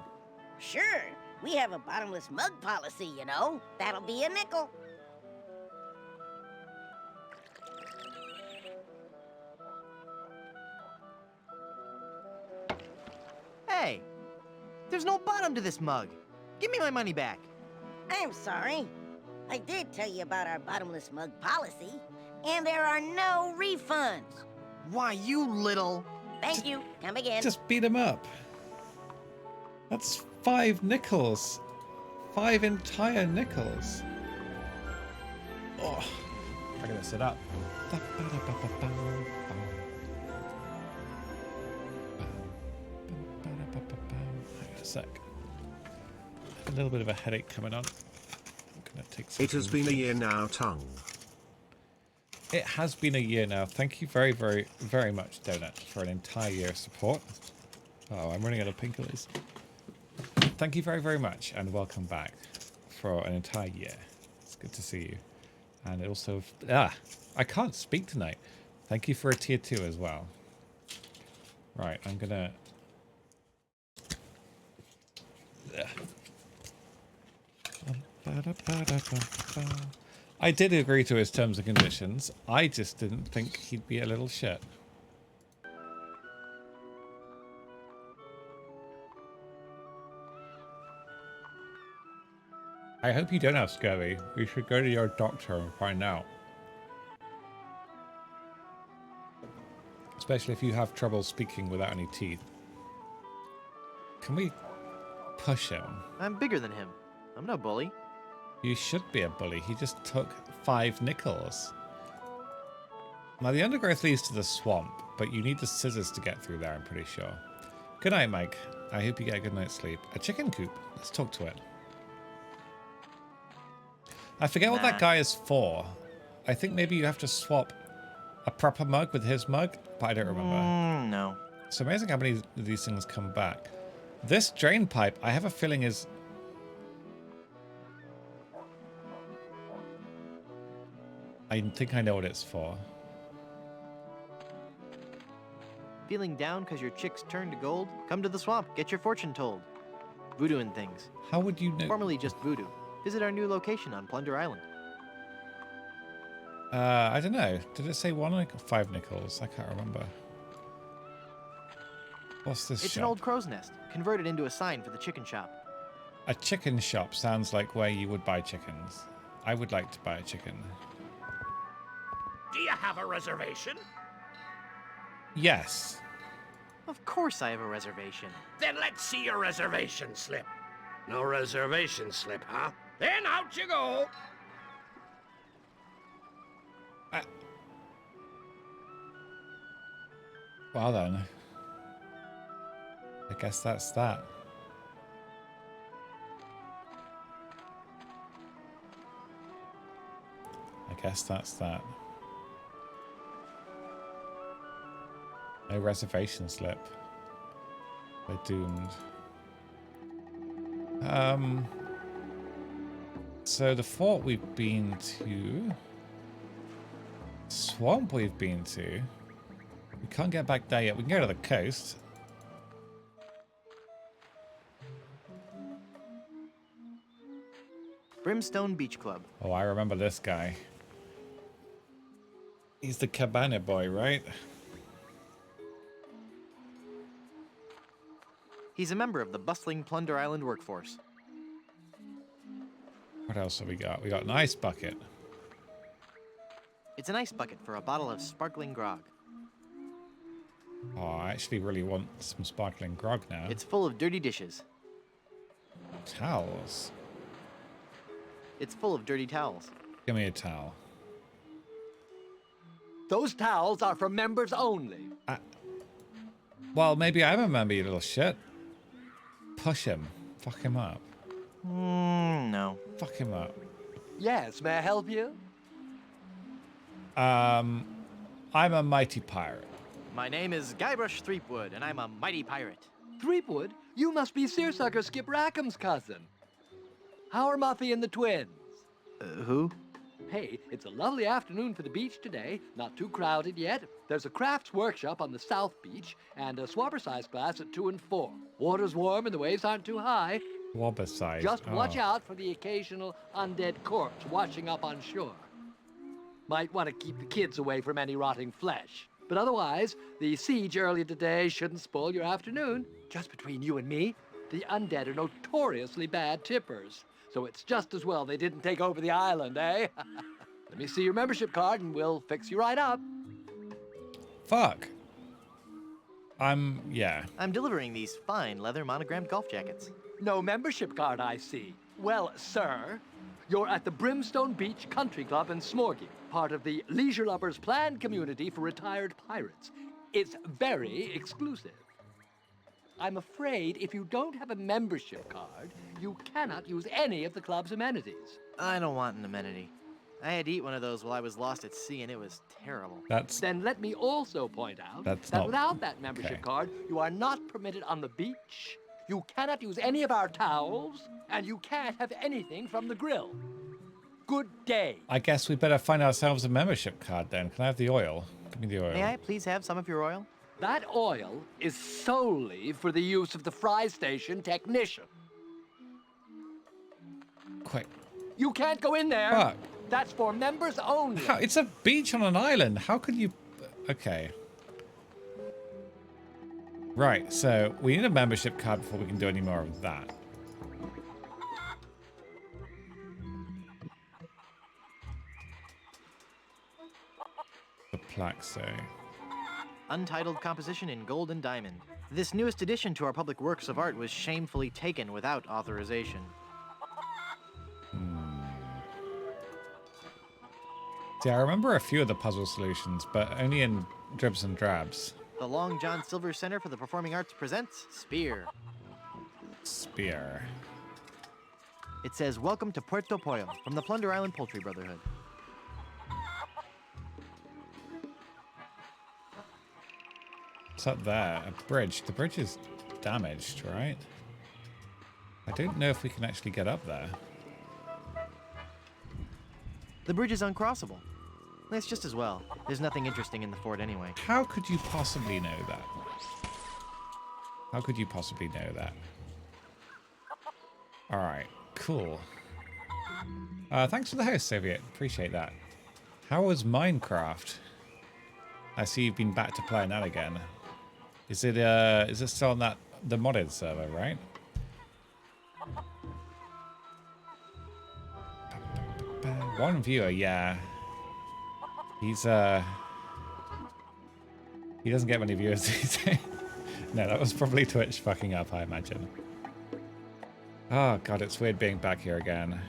Sure, we have a bottomless mug policy, you know. That'll be a nickel. Hey, there's no bottom to this mug. Give me my money back. I'm sorry. I did tell you about our bottomless mug policy, and there are no refunds. Why, you little... Thank you. Come again. Just beat him up. That's 5 nickels. 5 entire nickels. Oh, I gotta sit up. Hang on a sec. A little bit of a headache coming on. I'm gonna take It has been a year now, Tongue. It has been a year now. Thank you very, very, very much, Donut, for an entire year of support. Oh, I'm running out of painkillers. Thank you very, very much, and welcome back for an entire year. It's good to see you. And also, I can't speak tonight. Thank you for a tier 2 as well. Right, I'm gonna... I did agree to his terms and conditions. I just didn't think he'd be a little shit. I hope you don't have scurvy. You should go to your doctor and find out. Especially if you have trouble speaking without any teeth. Can we push him? I'm bigger than him. I'm no bully. You should be a bully. He just took 5 nickels. Now, the undergrowth leads to the swamp, but you need the scissors to get through there, I'm pretty sure. Good night, Mike. I hope you get a good night's sleep. A chicken coop. Let's talk to it. I forget what that guy is for. I think maybe you have to swap a proper mug with his mug, but I don't remember. No. It's amazing how many of these things come back. This drain pipe, I have a feeling is... I think I know what it's for. Feeling down because your chicks turned to gold? Come to the swamp, get your fortune told. Voodoo and things. How would you know? Formerly just voodoo. Visit our new location on Plunder Island. I don't know. Did it say 1 nickel? 5 nickels? I can't remember. What's this It's shop? an old crow's nest, converted into a sign for the chicken shop. A chicken shop sounds like where you would buy chickens. I would like to buy a chicken. Do you have a reservation? Yes. Of course I have a reservation. Then let's see your reservation slip. No reservation slip, huh? Then out you go. Well then. I guess that's that. I guess that's that. No reservation slip. They're doomed. So the fort we've been to. Swamp we've been to. We can't get back there yet. We can go to the coast. Brimstone Beach Club. Oh, I remember this guy. He's the cabana boy, right? He's a member of the bustling Plunder Island workforce. What else have we got? We got an ice bucket. It's an ice bucket for a bottle of sparkling grog. Oh, I actually really want some sparkling grog now. It's full of dirty dishes. Towels. It's full of dirty towels. Give me a towel. Those towels are for members only. Well, maybe I'm a member, you little shit. Push him. Fuck him up. No. Fuck him up. Yes, may I help you? I'm a mighty pirate. My name is Guybrush Threepwood, and I'm a mighty pirate. Threepwood? You must be Seersucker Skip Rackham's cousin. How are Muffy and the twins? Who? Hey, it's a lovely afternoon for the beach today. Not too crowded yet. There's a crafts workshop on the South Beach and a swabber size class at 2 and 4. Water's warm and the waves aren't too high. Swabber size. Just watch out for the occasional undead corpse washing up on shore. Might want to keep the kids away from any rotting flesh. But otherwise, the siege earlier today shouldn't spoil your afternoon. Just between you and me, the undead are notoriously bad tippers. So it's just as well they didn't take over the island, eh? Let me see your membership card and we'll fix you right up. Fuck. Yeah. I'm delivering these fine leather monogrammed golf jackets. No membership card, I see. Well, sir, you're at the Brimstone Beach Country Club in Smorgy, part of the Leisure Lovers planned community for retired pirates. It's very exclusive. I'm afraid if you don't have a membership card, you cannot use any of the club's amenities. I don't want an amenity. I had to eat one of those while I was lost at sea, and it was terrible. Then let me also point out that without that membership card, you are not permitted on the beach, you cannot use any of our towels, and you can't have anything from the grill. Good day. I guess we better find ourselves a membership card then. Can I have the oil? Give me the oil. May I please have some of your oil? That oil is solely for the use of the fry station technician. Quick. You can't go in there. Fuck. That's for members only. It's a beach on an island. How could you... Okay. Right, so we need a membership card before we can do any more of that. The plaque say. Untitled composition in gold and diamond. This newest addition to our public works of art was shamefully taken without authorization. See, I remember a few of the puzzle solutions, but only in dribs and drabs. The Long John Silver Center for the Performing Arts presents Spear. Spear. It says, "Welcome to Puerto Pollo" from the Plunder Island Poultry Brotherhood. What's up there? A bridge. The bridge is damaged, right? I don't know if we can actually get up there. The bridge is uncrossable. It's just as well. There's nothing interesting in the fort anyway. How could you possibly know that? How could you possibly know that? Alright, cool. Thanks for the host, Soviet. Appreciate that. How was Minecraft? I see you've been back to playing that again. Is it still on the modded server, right? One viewer, yeah. He doesn't get many viewers these days. No, that was probably Twitch fucking up, I imagine. Oh god, it's weird being back here again.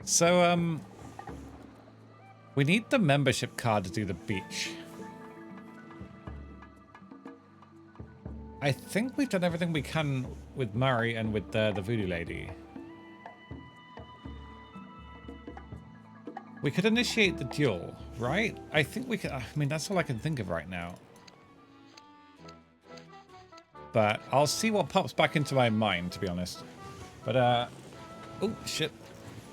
So, we need the membership card to do the beach. I think we've done everything we can with Murray and with the voodoo lady. We could initiate the duel, right? I think we could. I mean, that's all I can think of right now. But I'll see what pops back into my mind, to be honest. But, oh, shit.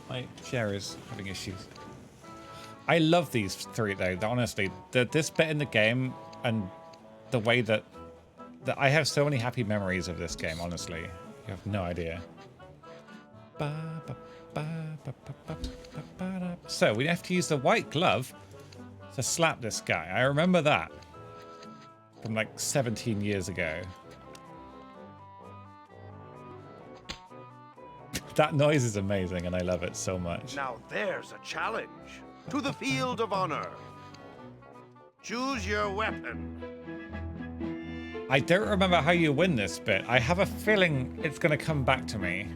My chair is having issues. I love these three, though. Honestly, this bit in the game and the way that I have so many happy memories of this game, honestly. You have no idea. So we have to use the white glove to slap this guy. I remember that from like 17 years ago. That noise is amazing and I love it so much. Now there's a challenge. To the field of honor. Choose your weapon. I don't remember how you win this bit. I have a feeling it's going to come back to me.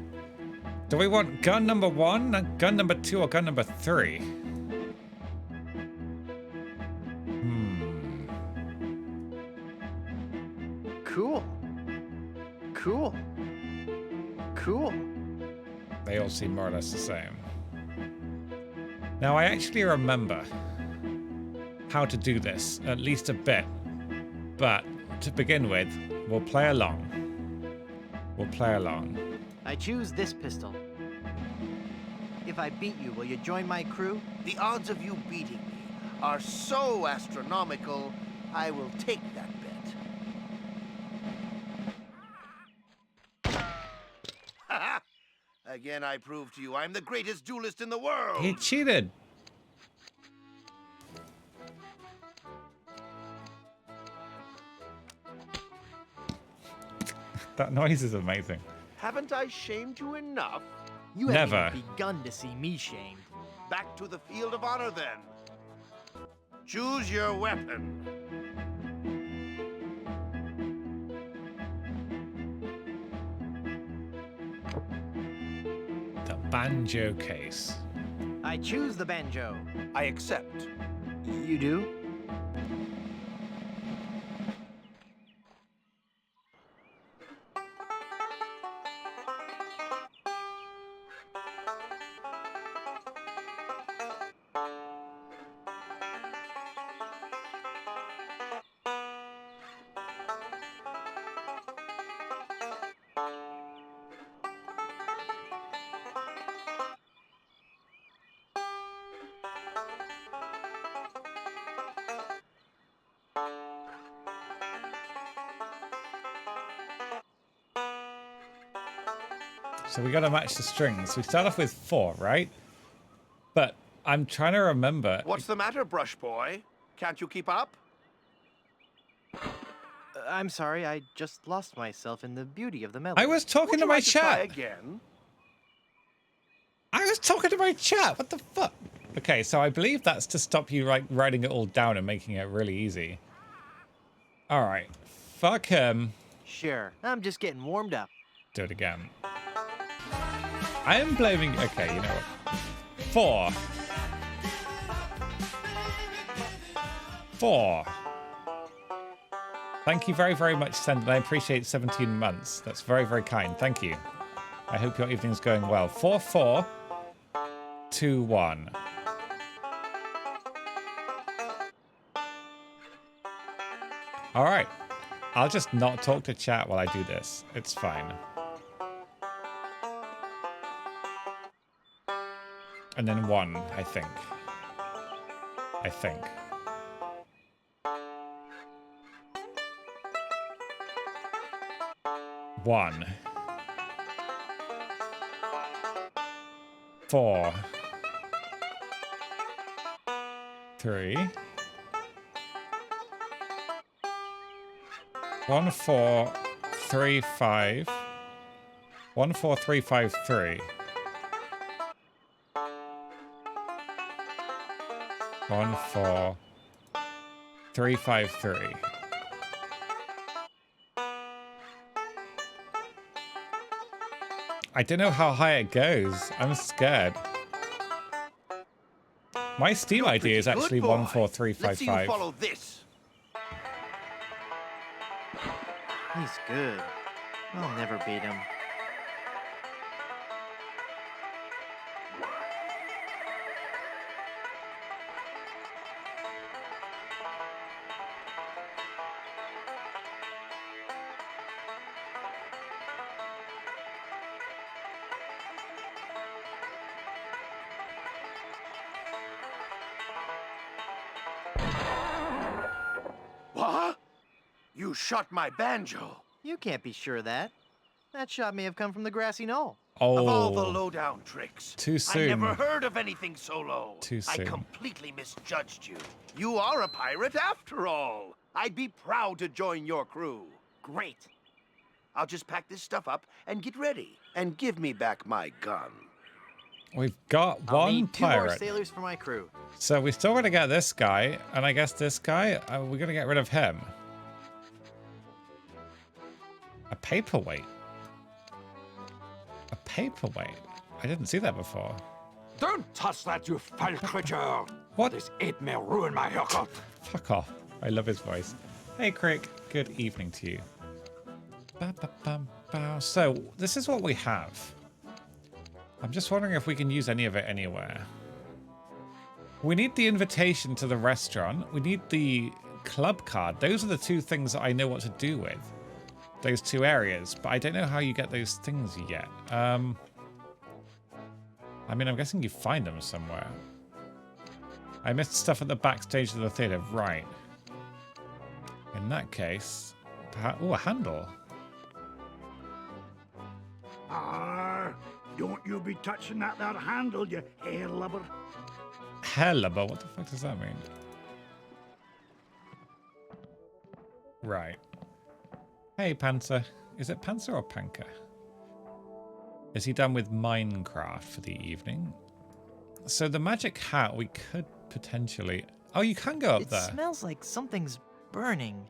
Do we want gun number 1, gun number 2, or gun number 3? Cool. Cool. Cool. They all seem more or less the same. Now, I actually remember how to do this, at least a bit. But to begin with, we'll play along. We'll play along. I choose this pistol. If I beat you, will you join my crew? The odds of you beating me are so astronomical, I will take that bet. Again, I prove to you I'm the greatest duelist in the world. He cheated. That noise is amazing. Haven't I shamed you enough? You haven't even begun to see me shamed. Back to the field of honor, then. Choose your weapon. The banjo case. I choose the banjo. I accept. You do? So we got to match the strings. We start off with 4, right? But I'm trying to remember. What's the matter, Brush Boy? Can't you keep up? I'm sorry, I just lost myself in the beauty of the melody. I was talking to my chat. Try again? I was talking to my chat. What the fuck? Okay, so I believe that's to stop you like writing it all down and making it really easy. All right. Fuck him. Sure. I'm just getting warmed up. Do it again. I am blaming... Okay, you know what? 4. 4. Thank you very, very much, Sendon. I appreciate 17 months. That's very, very kind. Thank you. I hope your evening's going well. 4, 4, 2, 1. All right. I'll just not talk to chat while I do this. It's fine. And then 1, I think. I think. One. 4. 3. 1, 4, 3, 5. 1, 4, 3, 5, 3. 1, 4, 3, 5, 3. I don't know how high it goes. I'm scared. My Steam ID is actually 1, 4, 3, 5, 5. Let's see you follow this. He's good. I'll never beat him. What? You shot my banjo. You can't be sure of that. That shot may have come from the grassy knoll. Oh. Of all the lowdown tricks. Too soon. I never heard of anything so low. Too soon. I completely misjudged you. You are a pirate after all. I'd be proud to join your crew. Great. I'll just pack this stuff up and get ready. And give me back my gun. We've got I'll one need 2 more pirate. sailors for my crew. So we still got to get this guy, and I guess this guy, we're going to get rid of him. A paperweight. A paperweight. I didn't see that before. Don't touch that, you foul creature! What? This ape may ruin my haircut. Fuck off. I love his voice. Hey, Crick. Good evening to you. Ba-ba-bum-bow. So, this is what we have. I'm just wondering if we can use any of it anywhere. We need the invitation to the restaurant. We need the club card. Those are the 2 things that I know what to do with. Those 2 areas. But I don't know how you get those things yet. I mean, I'm guessing you find them somewhere. I missed stuff at the backstage of the theater. Right. In that case... Oh, a handle. Don't you be touching that handle, you hair lubber. Hair lubber? What the fuck does that mean? Right. Hey, Panzer. Is it Panzer or Panker? Is he done with Minecraft for the evening? So the magic hat, we could potentially... Oh, you can go up there. It smells like something's burning.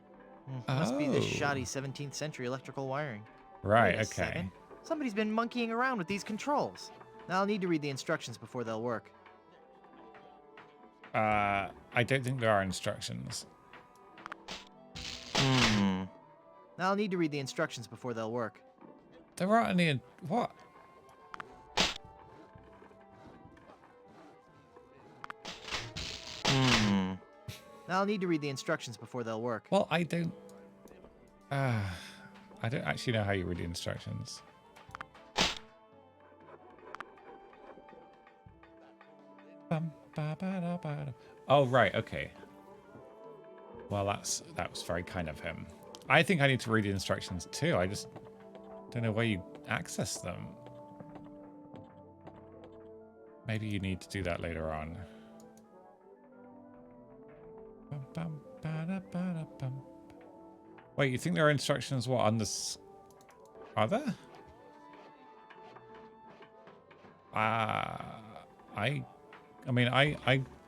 Must be this Oh. shoddy 17th century electrical wiring. Right, Wait a okay. second. Somebody's been monkeying around with these controls. Now I'll need to read the instructions before they'll work. I don't think there are instructions. Now I'll need to read the instructions before they'll work. There aren't any... What? Now I'll need to read the instructions before they'll work. Well, I don't actually know how you read the instructions. Oh, right, okay. Well, that was very kind of him. I think I need to read the instructions too. I just don't know where you access them. Maybe you need to do that later on. Wait, you think there are instructions what on this? Are there? I mean,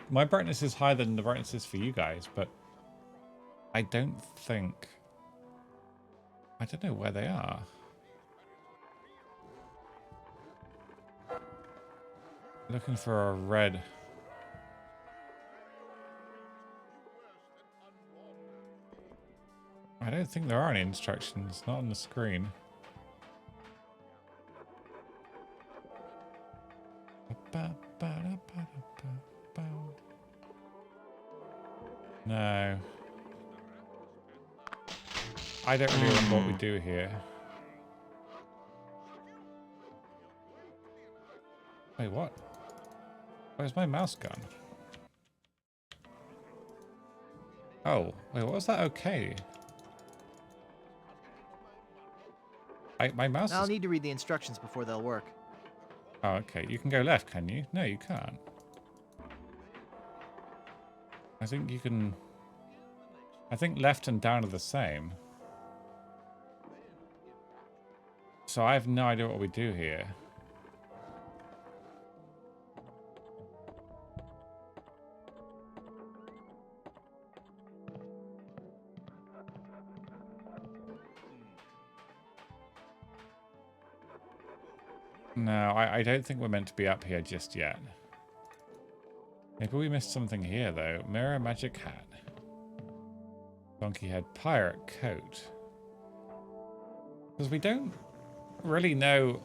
my brightness is higher than the brightness is for you guys, but I don't think... I don't know where they are. Looking for a red... I don't think there are any instructions, not on the screen. No. I don't really remember what we do here. Wait, what? Where's my mouse gone? Oh, wait, what was that? Okay. My mouse I'll is... need to read the instructions before they'll work. Oh, okay. You can go left, can you? No, you can't. I think you can... I think left and down are the same. So I have no idea what we do here. No, I don't think we're meant to be up here just yet. Maybe we missed something here, though. Mirror magic hat. Donkey head pirate coat. Because we don't really know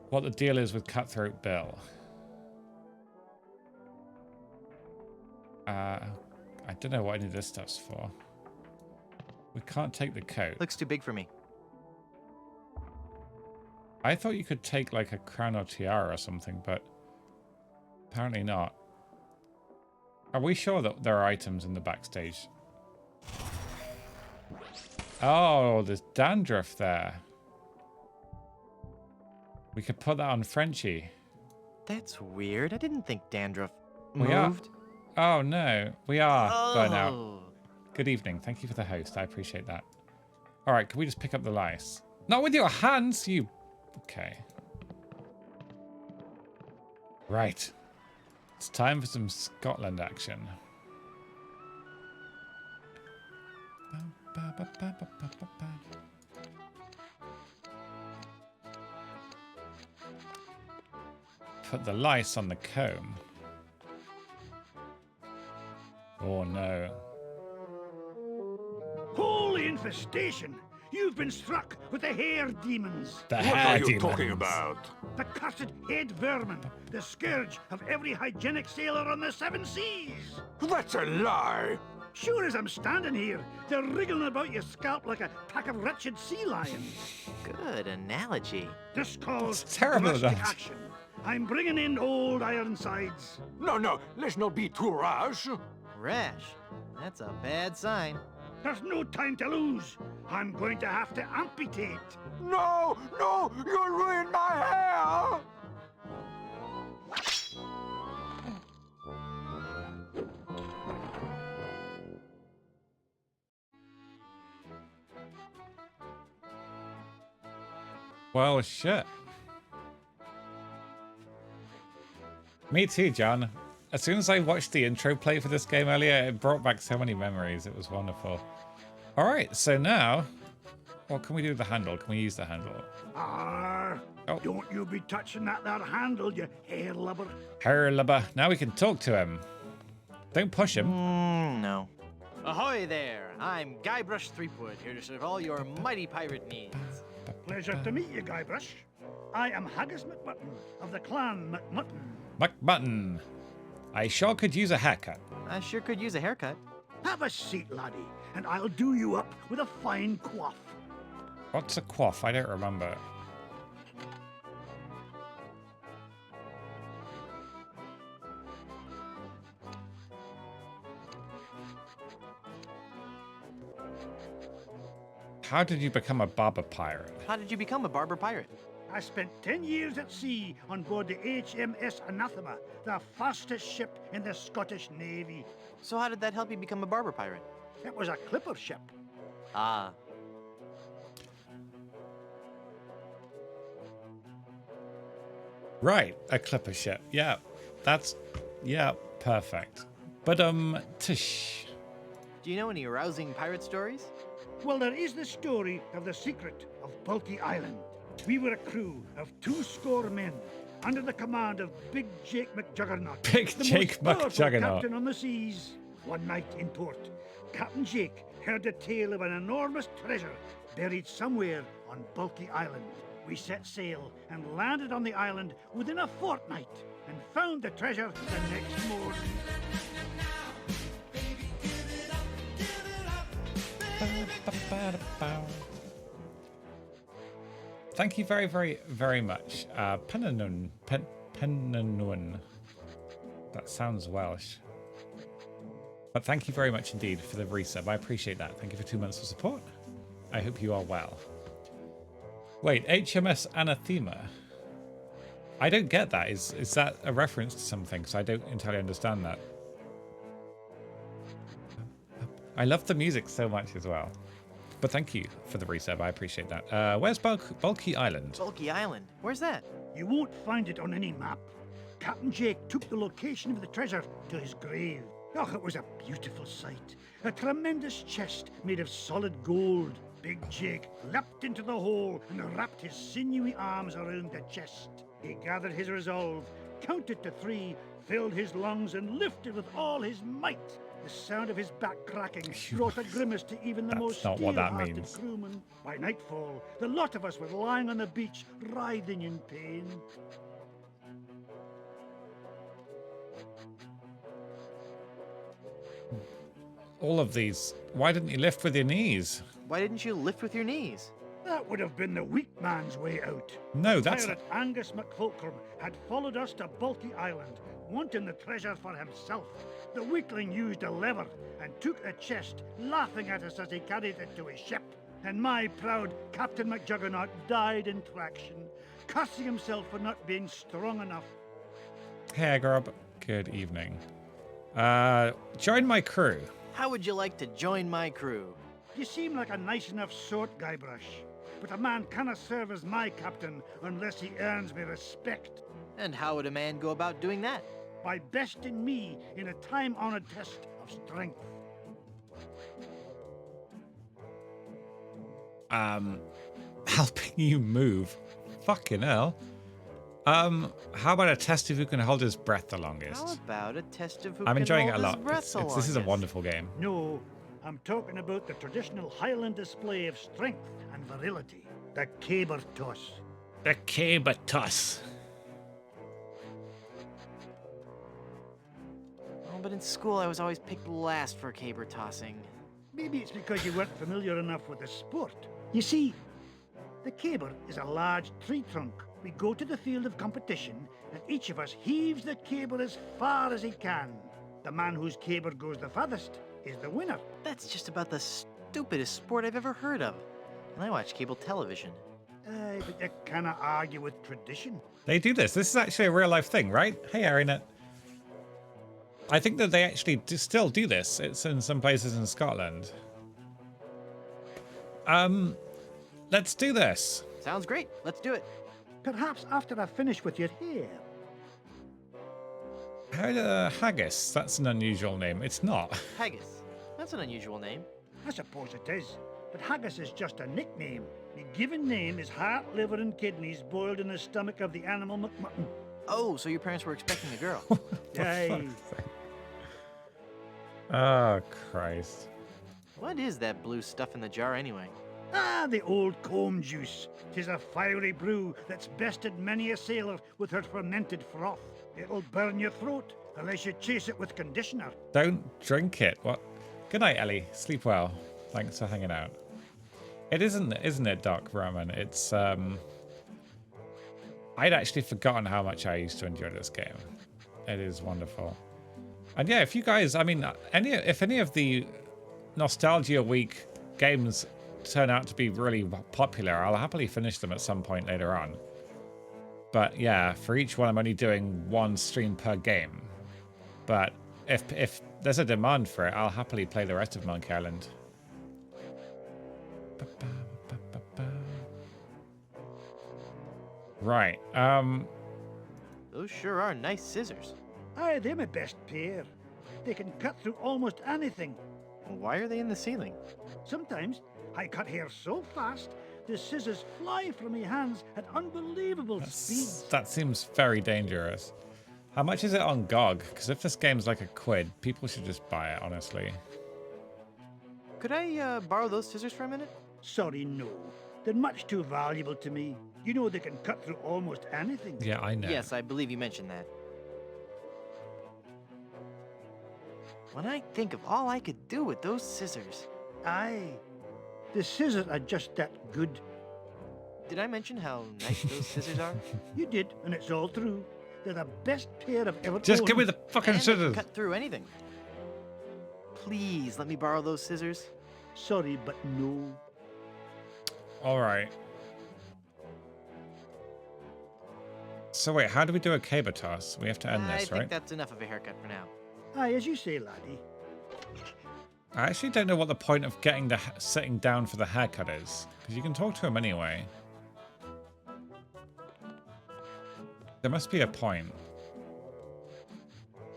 what the deal is with Cutthroat Bill. I don't know what any of this stuff's for. We can't take the coat. Looks too big for me. I thought you could take like a crown or tiara or something, but apparently not. Are we sure that there are items in the backstage? Oh, there's dandruff there. We could put that on Frenchie. That's weird. I didn't think dandruff We moved. are. Oh no, we are burnout. Oh. Good evening. Thank you for the host. I appreciate that. All right, can we just pick up the lice? Not with your hands, you... Okay. Right. It's time for some Scotland action. Put the lice on the comb. Oh no. Holy infestation! You've been struck with the hair demons. The What hair are you demons. talking about? The cursed head vermin. The scourge of every hygienic sailor on the seven seas. That's a lie! Sure as I'm standing here, they're wriggling about your scalp like a pack of wretched sea lions. Good analogy. This calls That's terrible drastic analogy. action. I'm bringing in old Ironsides. No, let's not be too rash. Rash. That's a bad sign. There's no time to lose. I'm going to have to amputate. No, you'll ruin my hair! Well, shit. Me too, John. As soon as I watched the intro play for this game earlier, it brought back so many memories. It was wonderful. All right, so now, what can we do with the handle? Can we use the handle? Arr, don't you be touching that handle, you hair lubber. Hair lubber. Now we can talk to him. Don't push him. No. Ahoy there! I'm Guybrush Threepwood, here to serve all your mighty pirate needs. Pleasure to meet you, Guybrush. I am Haggis McMutton of the clan McMutton. McButton. I sure could use a haircut. I sure could use a haircut. Have a seat, laddie, and I'll do you up with a fine coif. What's a quaff? I don't remember. How did you become a barber pirate? How did you become a barber pirate? I spent 10 years at sea on board the HMS Anathema, the fastest ship in the Scottish Navy. So how did that help you become a barber pirate? It was a clipper ship. Ah. Right, a clipper ship. Yeah, that's... Yeah, perfect. But, tush. Do you know any rousing pirate stories? Well, there is the story of the secret of Bulky Island. We were a crew of 200 men under the command of Big Jake McJuggernaut. Big the Jake most powerful McJuggernaut. captain on the seas. One night in port, Captain Jake heard the tale of an enormous treasure buried somewhere on Bulky Island. We set sail and landed on the island within a fortnight and found the treasure the next morning. Thank you very, very, very much. Penanun. That sounds Welsh. But thank you very much indeed for the resub. I appreciate that. Thank you for 2 months of support. I hope you are well. Wait, HMS Anathema. I don't get that. Is that a reference to something? Because I don't entirely understand that. I love the music so much as well. But thank you for the resub. I appreciate that. Where's Bulky Island? Bulky Island? Where's that? You won't find it on any map. Captain Jake took the location of the treasure to his grave. Oh, it was a beautiful sight. A tremendous chest made of solid gold. Big Jake leapt into the hole and wrapped his sinewy arms around the chest. He gathered his resolve, counted to 3, filled his lungs, and lifted with all his might. The sound of his back cracking brought a grimace to even the most steel-hearted crewman. By nightfall, the lot of us were lying on the beach, writhing in pain. All of these. Why didn't you lift with your knees? Why didn't you lift with your knees? That would have been the weak man's way out. No, that's... Pirate Angus McFulcrum had followed us to Bulky Island, wanting the treasure for himself. The weakling used a lever and took the chest, laughing at us as he carried it to his ship. And my proud Captain McJuggernaut died in traction, cursing himself for not being strong enough. Hey, Grob. Good evening. Join my crew. How would you like to join my crew? You seem like a nice enough sort, Guybrush. But a man cannot serve as my captain unless he earns me respect. And how would a man go about doing that? By besting me in a time-honored test of strength. Helping you move. Fucking hell. How about a test of who can hold his breath the longest? How about a test of who I'm can enjoying hold it a his lot. breath the longest? This is a wonderful game. No, I'm talking about the traditional Highland display of strength and virility. The caber toss. The caber toss. Oh, but in school I was always picked last for caber tossing. Maybe it's because you weren't familiar enough with the sport. You see, the caber is a large tree trunk. We go to the field of competition, and each of us heaves the caber as far as he can. The man whose caber goes the farthest is the winner. That's just about the stupidest sport I've ever heard of. And I watch cable television. Aye, but you cannot argue with tradition. They do this. This is actually a real life thing, right? Hey, Arinet. I think that they actually still do this. It's in some places in Scotland. Let's do this. Sounds great. Let's do it. Perhaps after I finish with your hair. Haggis. That's an unusual name. It's not. Haggis. That's an unusual name. I suppose it is. But haggis is just a nickname. The given name is heart, liver, and kidneys boiled in the stomach of the animal McMutton. Oh, so your parents were expecting a girl. Aye. Oh, Christ. What is that blue stuff in the jar anyway? Ah, the old comb juice. 'Tis a fiery brew that's bested many a sailor with her fermented froth. It'll burn your throat unless you chase it with conditioner. Don't drink it. What? Good night, Ellie. Sleep well. Thanks for hanging out. It isn't it, Doc Raman? It's I'd actually forgotten how much I used to enjoy this game. It is wonderful. And yeah, if you guys, I mean, if any of the Nostalgia Week games turn out to be really popular, I'll happily finish them at some point later on. But yeah, for each one, I'm only doing one stream per game. But if there's a demand for it, I'll happily play the rest of Monkey Island. Right. Those sure are nice scissors. Aye, they're my best pair. They can cut through almost anything. Why are they in the ceiling? Sometimes I cut hair so fast, the scissors fly from my hands at unbelievable speeds. That seems very dangerous. How much is it on GOG? Because if this game's like £1, people should just buy it, honestly. Could I borrow those scissors for a minute? Sorry, no. They're much too valuable to me. You know they can cut through almost anything. Yeah, I know. Yes, I believe you mentioned that. When I think of all I could do with those scissors. Aye. The scissors are just that good. Did I mention how nice those scissors are? You did, and it's all true. They're the best pair I've ever Just owned. give me the fucking And they can scissors. cut through anything. Please let me borrow those scissors. Sorry, but no. All right. So wait, how do we do a caber toss? We have to end I this, think right? that's enough of a haircut for now. Aye, as you say, laddie. I actually don't know what the point of getting the sitting down for the haircut is, because you can talk to him anyway. There must be a point.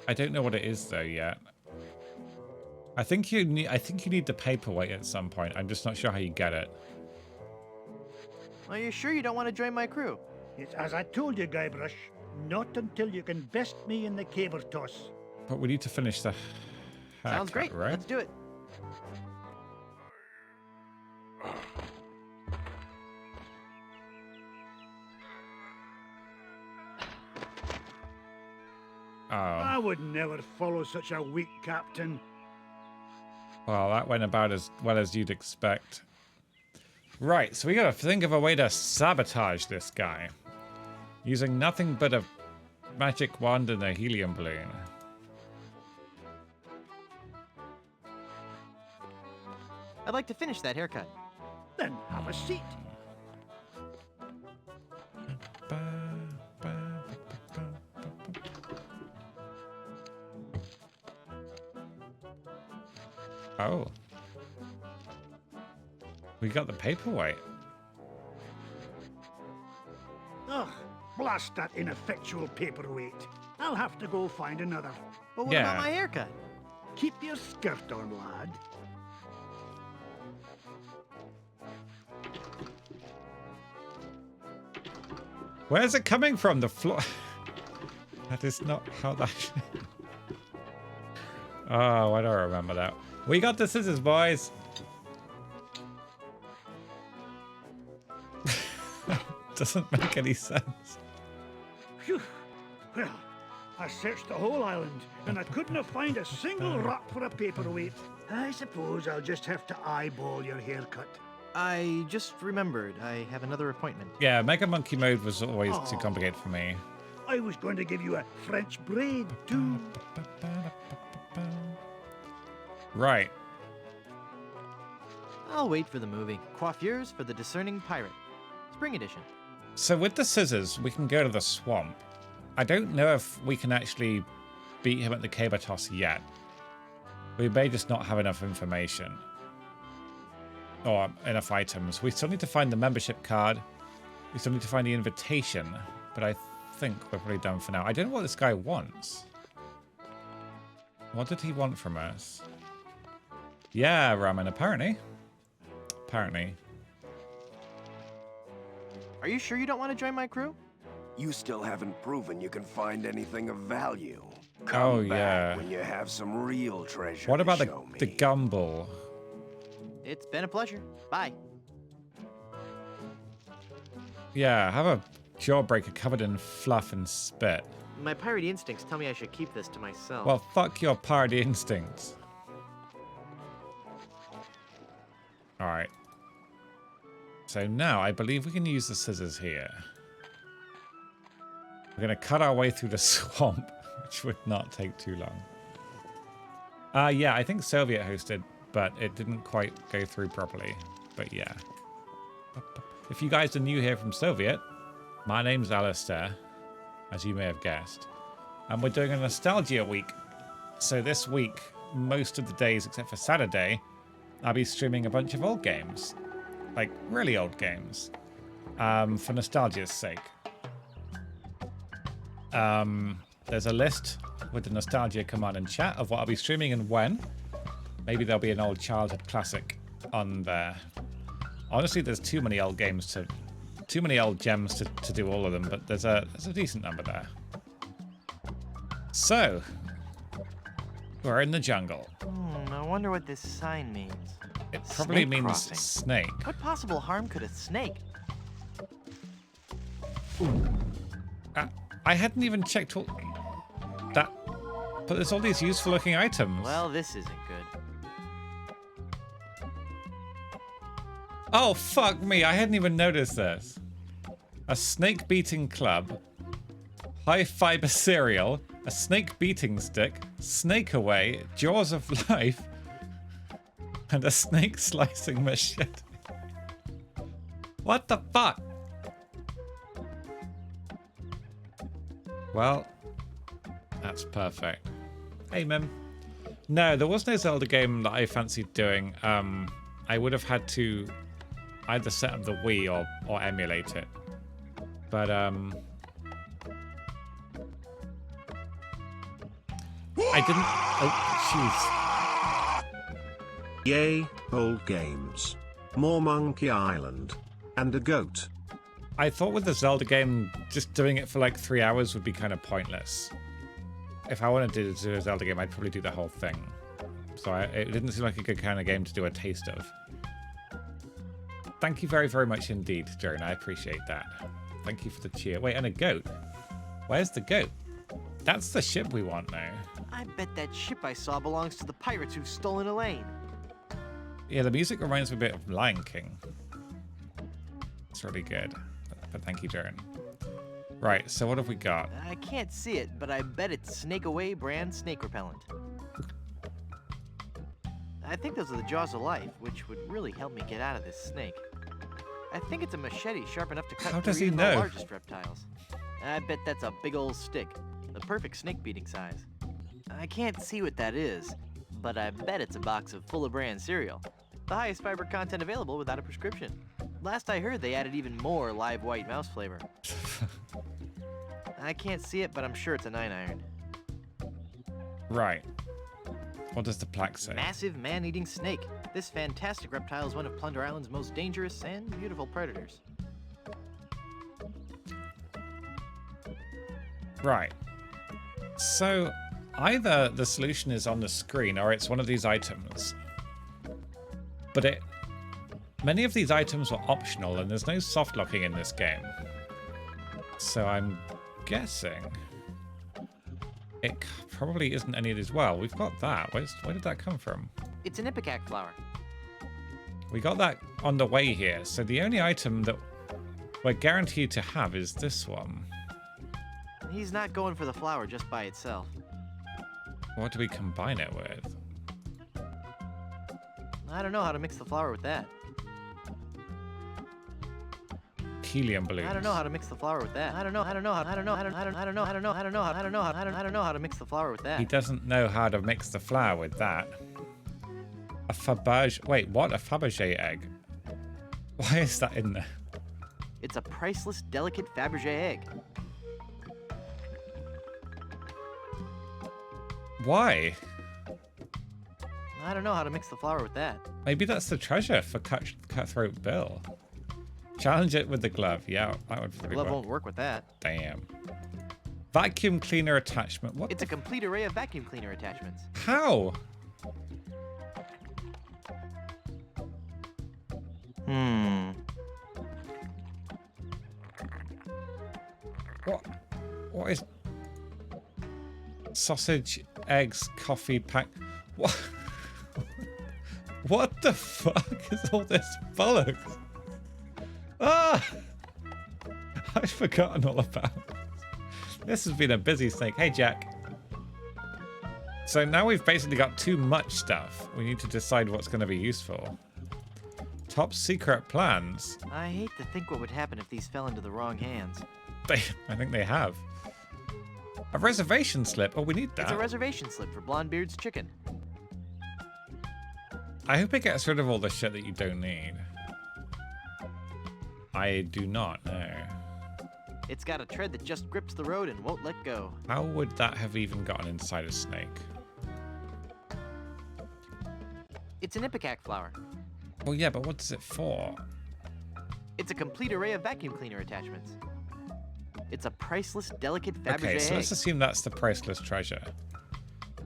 I don't know what it is though yet. I think you need the paperweight at some point. I'm just not sure how you get it. Are you sure you don't want to join my crew? It's as I told you, Guybrush. Not until you can best me in the caber toss. But we need to finish the haircut, Sounds great. right? Let's do it. Oh. I would never follow such a weak captain. Well, that went about as well as you'd expect. Right, so we gotta think of a way to sabotage this guy. Using nothing but a magic wand and a helium balloon. I'd like to finish that haircut. Then have a seat. Oh. We got the paperweight. Ugh, blast that ineffectual paperweight. I'll have to go find another. But what about my haircut? Keep your skirt on, lad. Where's it coming from? The floor. That is not how that. Oh, I don't remember that. We got the scissors, boys. Doesn't make any sense. Phew. Well, I searched the whole island, and I couldn't find a single rock for a paperweight. I suppose I'll just have to eyeball your haircut. I just remembered I have another appointment. Yeah, Mega Monkey mode was always too complicated for me. I was going to give you a French braid, too. Right. I'll wait for the movie. Coiffures for the Discerning Pirate. Spring edition. So with the scissors, we can go to the swamp. I don't know if we can actually beat him at the caber toss yet. We may just not have enough information. Or enough items. We still need to find the membership card. We still need to find the invitation. But I think we're probably done for now. I don't know what this guy wants. What did he want from us? Yeah, Ramen, apparently. Apparently. Are you sure you don't want to join my crew? You still haven't proven you can find anything of value. Oh, Come back yeah. when you have some real treasure. What about to show me. the gumball? It's been a pleasure. Bye. Yeah, have a jawbreaker covered in fluff and spit. My pirate instincts tell me I should keep this to myself. Well, fuck your party instincts. Alright. So now I believe we can use the scissors here. We're going to cut our way through the swamp, which would not take too long. Yeah, I think Soviet hosted, but it didn't quite go through properly. But yeah. If you guys are new here from Soviet, my name's Alistair, as you may have guessed. And we're doing a nostalgia week. So this week, most of the days except for Saturday, I'll be streaming a bunch of old games. Like, really old games. For nostalgia's sake. There's a list with the nostalgia command and chat of what I'll be streaming and when. Maybe there'll be an old childhood classic on there. Honestly, there's too many old games too many old gems to do all of them, but there's a decent number there. So, we're in the jungle. I wonder what this sign means. It probably Snake means crossing. snake. What possible harm could a snake? I hadn't even checked all that, but there's all these useful looking items. Well, this isn't good. Oh, fuck me. I hadn't even noticed this. A snake beating club, high fiber cereal, a snake beating stick, snake away, jaws of life, and a snake slicing machete. What the fuck? Well, that's perfect. Hey, Mim. No, there was no Zelda game that I fancied doing. I would have had to either set up the Wii or emulate it. But, I didn't... Oh, jeez. Yay, old games. More Monkey Island. And a goat. I thought with the Zelda game, just doing it for like 3 hours would be kind of pointless. If I wanted to do a Zelda game, I'd probably do the whole thing. So it didn't seem like a good kind of game to do a taste of. Thank you very, very much indeed, Joan. I appreciate that. Thank you for the cheer. Wait, and a goat. Where's the goat? That's the ship we want now. I bet that ship I saw belongs to the pirates who've stolen Elaine. Yeah, the music reminds me a bit of Lion King. It's really good. But thank you, Joan. Right, so what have we got? I can't see it, but I bet it's Snake Away brand snake repellent. I think those are the jaws of life, which would really help me get out of this snake. I think it's a machete sharp enough to cut How does through he even know? the largest reptiles. I bet that's a big old stick, the perfect snake beating size. I can't see what that is, but I bet it's a box of Full of Brand cereal. The highest fiber content available without a prescription. Last I heard, they added even more live white mouse flavor. I can't see it, but I'm sure it's a 9-iron. Right. What does the plaque say? Massive man-eating snake. This fantastic reptile is one of Plunder Island's most dangerous and beautiful predators. Right. So either the solution is on the screen or it's one of these items. But many of these items were optional and there's no soft locking in this game. So I'm guessing it probably isn't any of these. Well, we've got that. Where did that come from? It's an ipecac flower. We got that on the way here. So the only item that we're guaranteed to have is this one. He's not going for the flower just by itself. What do we combine it with? I don't know how to mix the flower with that. Helium balloons. I don't know how to mix the flower with that. I don't know how to mix the flower with that. He doesn't know how to mix the flour with that. A Fabergé... Wait, what? A Fabergé egg? Why is that in there? It's a priceless, delicate Fabergé egg. Why? I don't know how to mix the flower with that. Maybe that's the treasure for Cutthroat Bill. Challenge it with the glove. Yeah, that would The really glove work. won't work with that. Damn. Vacuum cleaner attachment. What? It's a complete array of vacuum cleaner attachments. How? What is... Sausage, eggs, coffee, pack... What? What the fuck is all this bollocks? Ah! I've forgotten all about this. This has been a busy snake. Hey, Jack. So now we've basically got too much stuff. We need to decide what's going to be useful. Top secret plans. I hate to think what would happen if these fell into the wrong hands. I think they have. A reservation slip. Oh, we need that. It's a reservation slip for Blondebeard's chicken. I hope it gets rid of all the shit that you don't need. I do not know. It's got a tread that just grips the road and won't let go. How would that have even gotten inside a snake? It's an ipecac flower. Well, yeah, but what's it for? It's a complete array of vacuum cleaner attachments. It's a priceless, delicate Fabergé Okay, so egg. let's assume that's the priceless treasure.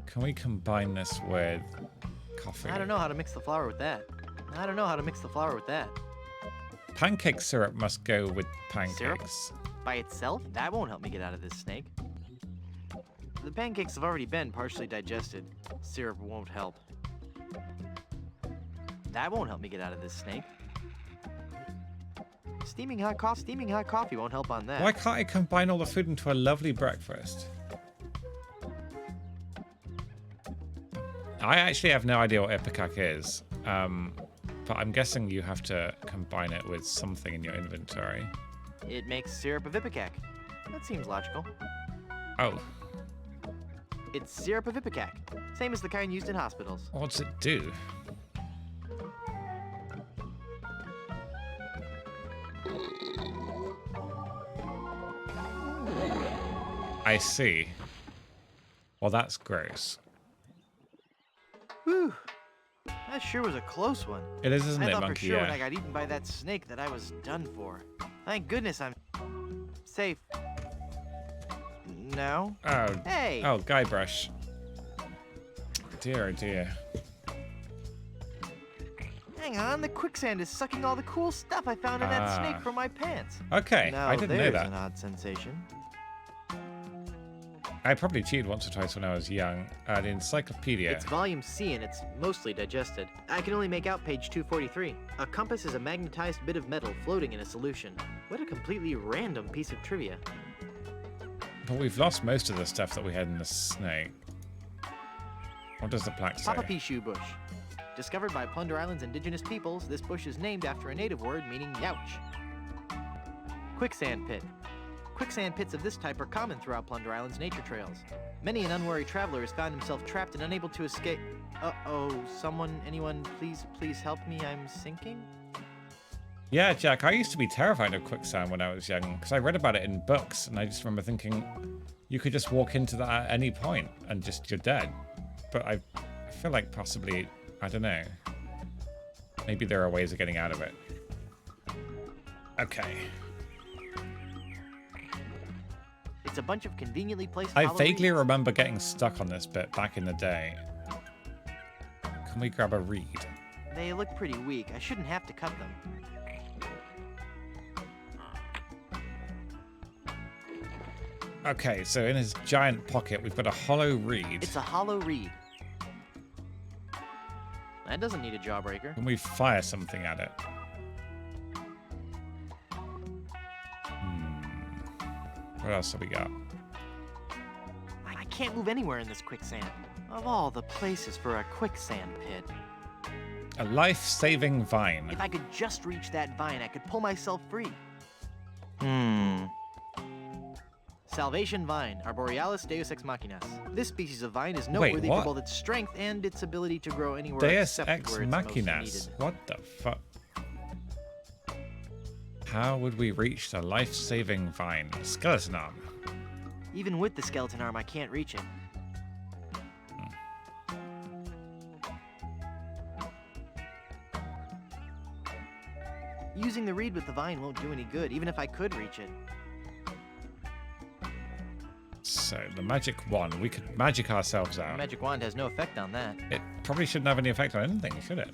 Can we combine this with coffee? I don't know how to mix the flower with that. I don't know how to mix the flour with that. Pancake syrup must go with pancakes. Syrup? By itself? That won't help me get out of this snake. The pancakes have already been partially digested. Syrup won't help. That won't help me get out of this snake. Steaming hot coffee won't help on that. Why can't I combine all the food into a lovely breakfast? I actually have no idea what ipecac is, but I'm guessing you have to combine it with something in your inventory. It makes syrup of ipecac. That seems logical. Oh. It's syrup of ipecac, same as the kind used in hospitals. What's it do? I see. Well, that's gross. Whew. That sure was a close one. It is, isn't I it, thought Monkey? for sure Yeah. when I got eaten by that snake that I was done for. Thank goodness I'm safe. No? Oh. Hey! Oh, Guybrush. Dear, oh dear. Hang on, the quicksand is sucking all the cool stuff I found in that snake from my pants. Okay, now, I didn't know there's that. an odd sensation. I probably cheated once or twice when I was young. The encyclopedia. It's volume C and it's mostly digested. I can only make out page 243. A compass is a magnetized bit of metal floating in a solution. What a completely random piece of trivia. But we've lost most of the stuff that we had in the snake. What does the plaque say? Papa Pea Shoe Bush. Discovered by Plunder Island's indigenous peoples, this bush is named after a native word meaning youch. Quicksand Pit. Quicksand pits of this type are common throughout Plunder Island's nature trails. Many an unwary traveler has found himself trapped and unable to escape. Uh-oh, anyone, please help me, I'm sinking? Yeah, Jack, I used to be terrified of quicksand when I was young, because I read about it in books, and I just remember thinking, you could just walk into that at any point, and you're dead. But I feel like possibly, I don't know. Maybe there are ways of getting out of it. Okay. It's a bunch of conveniently placed I hollow vaguely reeds. remember getting stuck on this bit back in the day. Can we grab a reed? They look pretty weak. I shouldn't have to cut them. Okay, so in his giant pocket, we've got a hollow reed. It's a hollow reed. That doesn't need a jawbreaker. Can we fire something at it? What else have we got? I can't move anywhere in this quicksand. Of all the places for a quicksand pit. A life-saving vine. If I could just reach that vine, I could pull myself free. Salvation Vine, Arborealis Deus Ex Machinas. This species of vine is noteworthy for both its strength and its ability to grow anywhere Deus except Ex where it's most Machinas. needed. What the fuck? How would we reach the life-saving vine? Skeleton arm. Even with the skeleton arm, I can't reach it. Using the reed with the vine won't do any good, even if I could reach it. So, the magic wand. We could magic ourselves The out. magic wand has no effect on that. It probably shouldn't have any effect on anything, should it?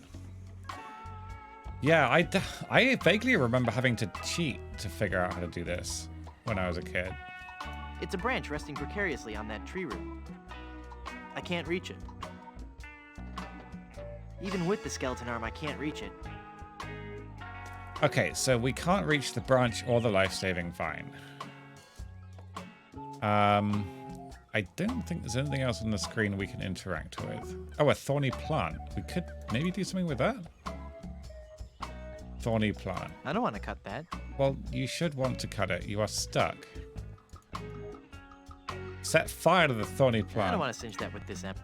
Yeah, I vaguely remember having to cheat to figure out how to do this when I was a kid. It's a branch resting precariously on that tree root. I can't reach it. Even with the skeleton arm, I can't reach it. Okay, so we can't reach the branch or the life-saving vine. I don't think there's anything else on the screen we can interact with. Oh, a thorny plant. We could maybe do something with that. Thorny plant. I don't want to cut that. Well, you should want to cut it. You are stuck. Set fire to the thorny I plant. don't want to singe that with this amp.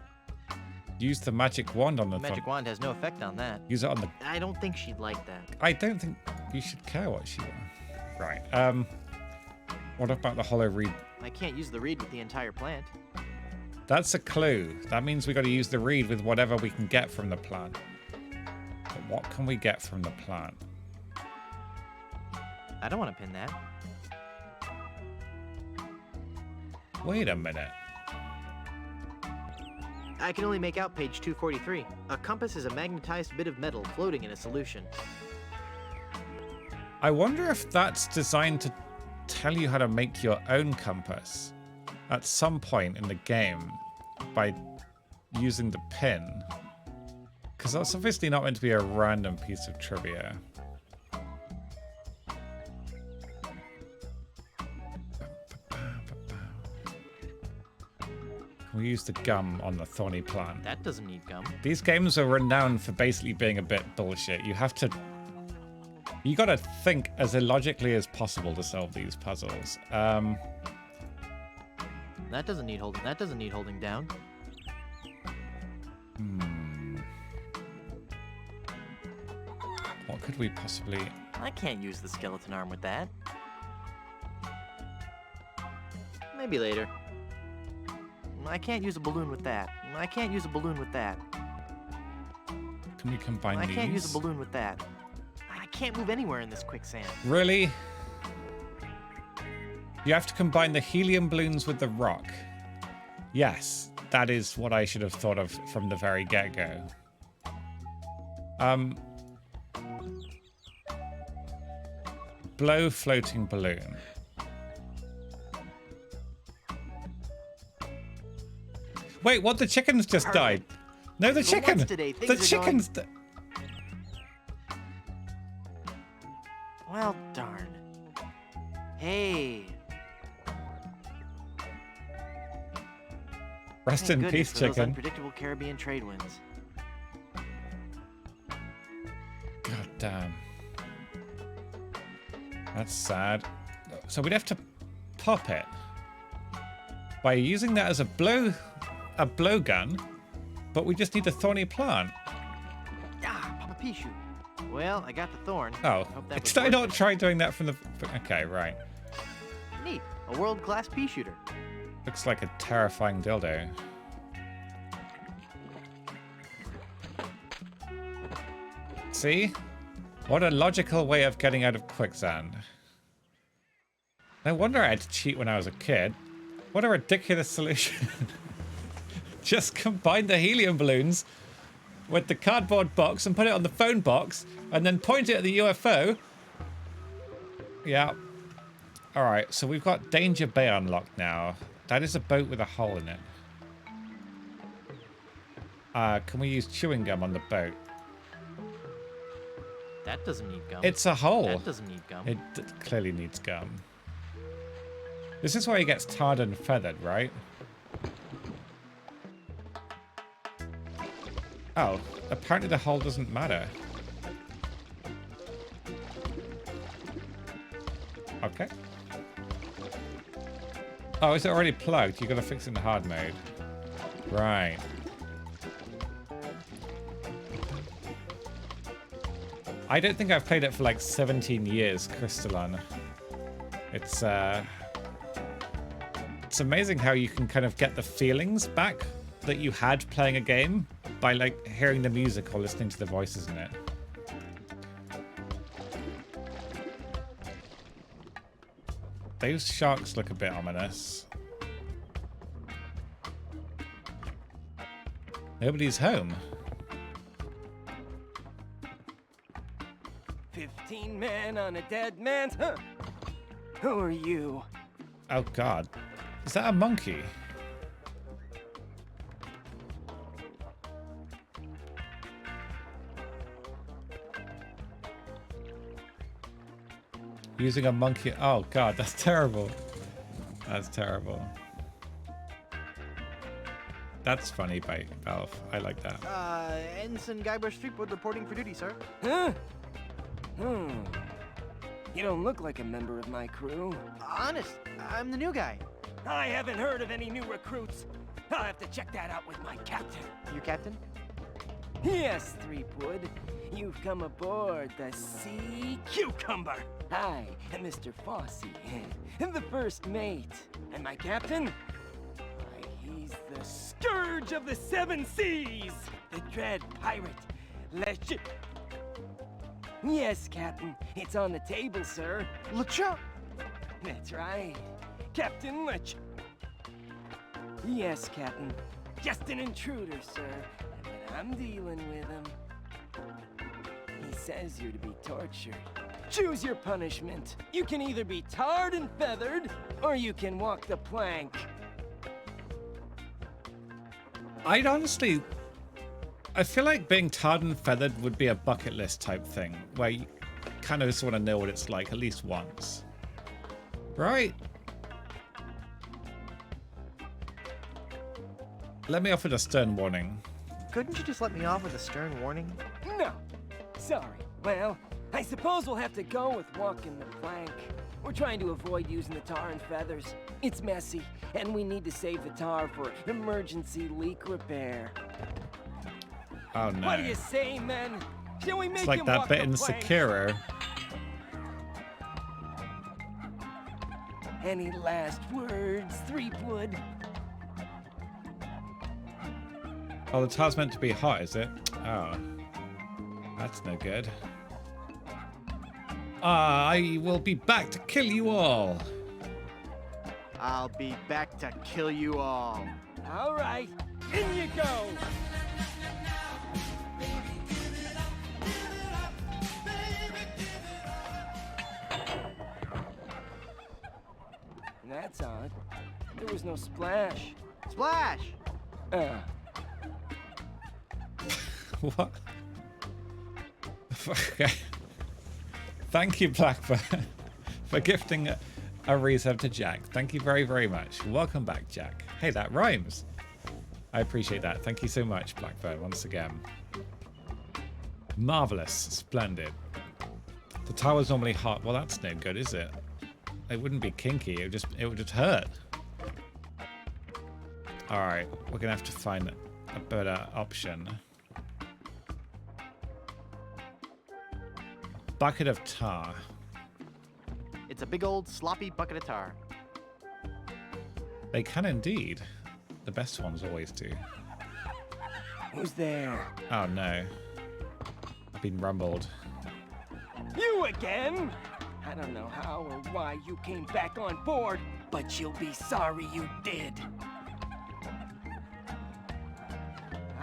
Use the magic wand on the The magic wand has no effect on that. Use it on the... I don't think she'd like that. I don't think you should care what she wants. Right. What about the hollow reed? I can't use the reed with the entire plant. That's a clue. That means we got to use the reed with whatever we can get from the plant. But what can we get from the plant? I don't want to pin that. Wait a minute. I can only make out page 243. A compass is a magnetized bit of metal floating in a solution. I wonder if that's designed to tell you how to make your own compass at some point in the game by using the pin. Because that's obviously not meant to be a random piece of trivia. We use the gum on the thorny plant. That doesn't need gum. These games are renowned for basically being a bit bullshit. You have to... You gotta think as illogically as possible to solve these puzzles. That doesn't need holding. That doesn't need holding down. What could we possibly... I can't use the skeleton arm with that. Maybe later. I can't use a balloon with that. I can't use a balloon with that. Can we combine these? I can't use a balloon with that. I can't move anywhere in this quicksand. Really? You have to combine the helium balloons with the rock. Yes, that is what I should have thought of from the very get-go. Blow floating balloon. Wait, what? The chickens just died. No, the chicken. The chickens. Well, darn. Hey. Rest in peace, for those chicken. unpredictable Caribbean trade winds. God damn. That's sad. So we'd have to pop it by using that as a blowgun, but we just need a thorny plant. Ah, Papa Pichu. Well, I got the thorn. Oh, did I not try doing that from the... Okay, right. Neat. A world-class pea shooter. Looks like a terrifying dildo. See? What a logical way of getting out of quicksand. No wonder I had to cheat when I was a kid. What a ridiculous solution. Just combine the helium balloons with the cardboard box and put it on the phone box and then point it at the UFO. Yeah. Alright, so we've got Danger Bay unlocked now. That is a boat with a hole in it. Can we use chewing gum on the boat? That doesn't need gum. It's a hole. That doesn't need gum. It clearly needs gum. This is where he gets tarred and feathered, right? Oh, apparently the hole doesn't matter. Okay. Oh, is it already plugged? You gotta fix it in the hard mode. Right. I don't think I've played it for like 17 years, Crystalline. It's amazing how you can kind of get the feelings back that you had playing a game by like hearing the music or listening to the voices in it. Those sharks look a bit ominous. Nobody's home. 15 men on a dead man's... Huh. Who are you? Oh god. Is that a monkey? Using a monkey. Oh god, that's terrible. That's terrible. That's funny by Valve. I like that. Ensign Guybrush Threepwood reporting for duty, sir. Huh? You don't look like a member of my crew. Honest, I'm the new guy. I haven't heard of any new recruits. I'll have to check that out with my captain. Your captain? Yes, Threepwood. You've come aboard the Sea Cucumber. I am Mr. Fossey, the first mate. And my captain? Why, he's the scourge of the seven seas. The dread pirate, Lech... Yes, Captain. It's on the table, sir. LeChuck! That's right. Captain Lech... Yes, Captain. Just an intruder, sir. But I'm dealing with him. He says you're to be tortured. Choose your punishment. You can either be tarred and feathered, or you can walk the plank. I feel like being tarred and feathered would be a bucket list type thing, where you kind of just want to know what it's like at least once. Right? Let me off with a stern warning. Couldn't you just let me off with a stern warning? No. Sorry. Well, I suppose we'll have to go with walking the plank. We're trying to avoid using the tar and feathers. It's messy, and we need to save the tar for emergency leak repair. Oh no. What do you say, men? Shall we make It's like him that walk bit the in plank? Sekiro. Any last words, Threepwood? Oh, the tar's meant to be hot, is it? Oh. That's no good. I will be back to kill you all. I'll be back to kill you all. All right, in you go. That's odd. There was no splash. Splash! What? Okay. Thank you, Blackburn, for gifting a resub to Jack. Thank you very, very much. Welcome back, Jack. Hey, that rhymes. I appreciate that. Thank you so much, Blackburn, once again. Marvelous. Splendid. The tower's normally hot. Well, that's no good, is it? It wouldn't be kinky. It would just hurt. All right. We're going to have to find a better option. Bucket of tar. It's a big old sloppy bucket of tar. They can indeed. The best ones always do. Who's there? Oh no. I've been rumbled. You again? I don't know how or why you came back on board, but you'll be sorry you did.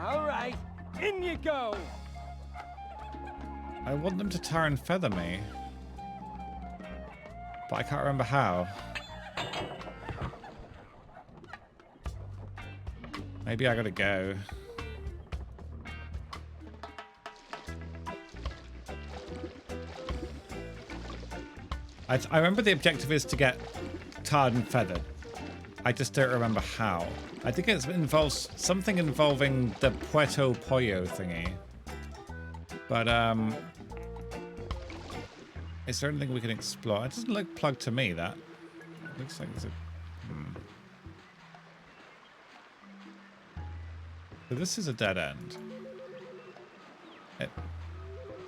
All right, in you go. I want them to tar and feather me. But I can't remember how. Maybe I gotta go. I remember the objective is to get tarred and feathered. I just don't remember how. I think it involves something involving the Puerto Pollo thingy. But, is there anything we can explore? It doesn't look plugged to me, that. It looks like there's a... So this is a dead end.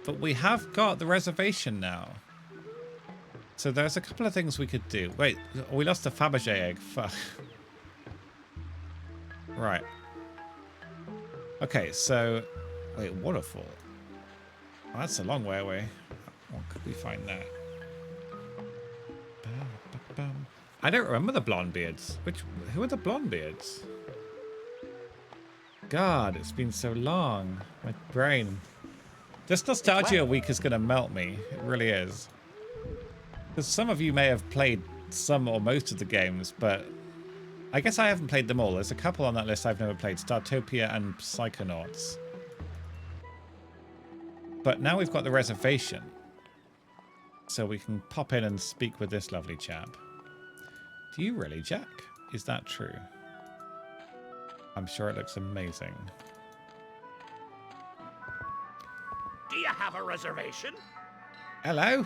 But we have got the reservation now. So there's a couple of things we could do. Wait, we lost the Fabergé egg. Fuck. Right. Okay, so... Wait, waterfall. Oh, that's a long way away. What could we find there? I don't remember the Blondebeards. Who are the Blondebeards? God, it's been so long. My brain. This nostalgia week is going to melt me. It really is. Because some of you may have played some or most of the games, but I guess I haven't played them all. There's a couple on that list I've never played. Startopia and Psychonauts. But now we've got the reservation. So we can pop in and speak with this lovely chap. Do you really, Jack? Is that true? I'm sure it looks amazing. Do you have a reservation? Hello?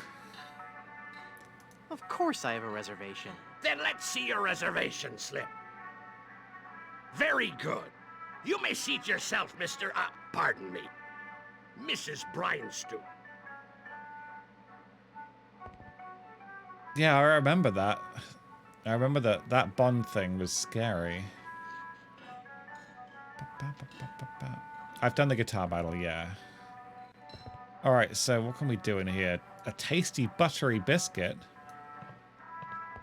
Of course I have a reservation. Then let's see your reservation slip. Very good. You may seat yourself, Mr. Pardon me, Mrs. Bryanstew. Yeah, I remember that. I remember that Bond thing was scary. I've done the guitar battle, yeah. Alright, so what can we do in here? A tasty buttery biscuit.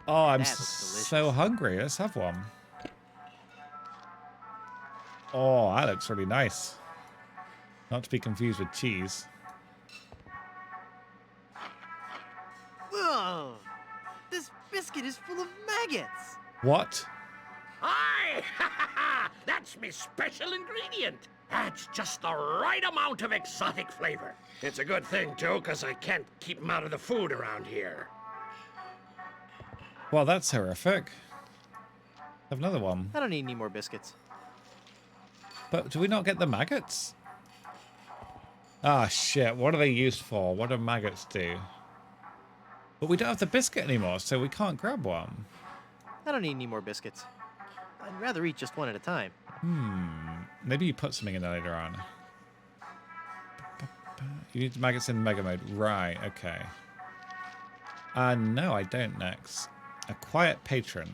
Oh, I'm so hungry. Let's have one. Oh, that looks really nice. Not to be confused with cheese. Whoa! This biscuit is full of maggots! What? Aye! That's my special ingredient. That's just the right amount of exotic flavor. It's a good thing, too, because I can't keep them out of the food around here. Well, that's horrific. Have another one. I don't need any more biscuits. But do we not get the maggots? Ah, shit. What are they used for? What do maggots do? But we don't have the biscuit anymore, so we can't grab one. I don't need any more biscuits. I'd rather eat just one at a time. Maybe you put something in there later on. You need the maggots in mega mode. Right, okay. No, I don't next. A quiet patron.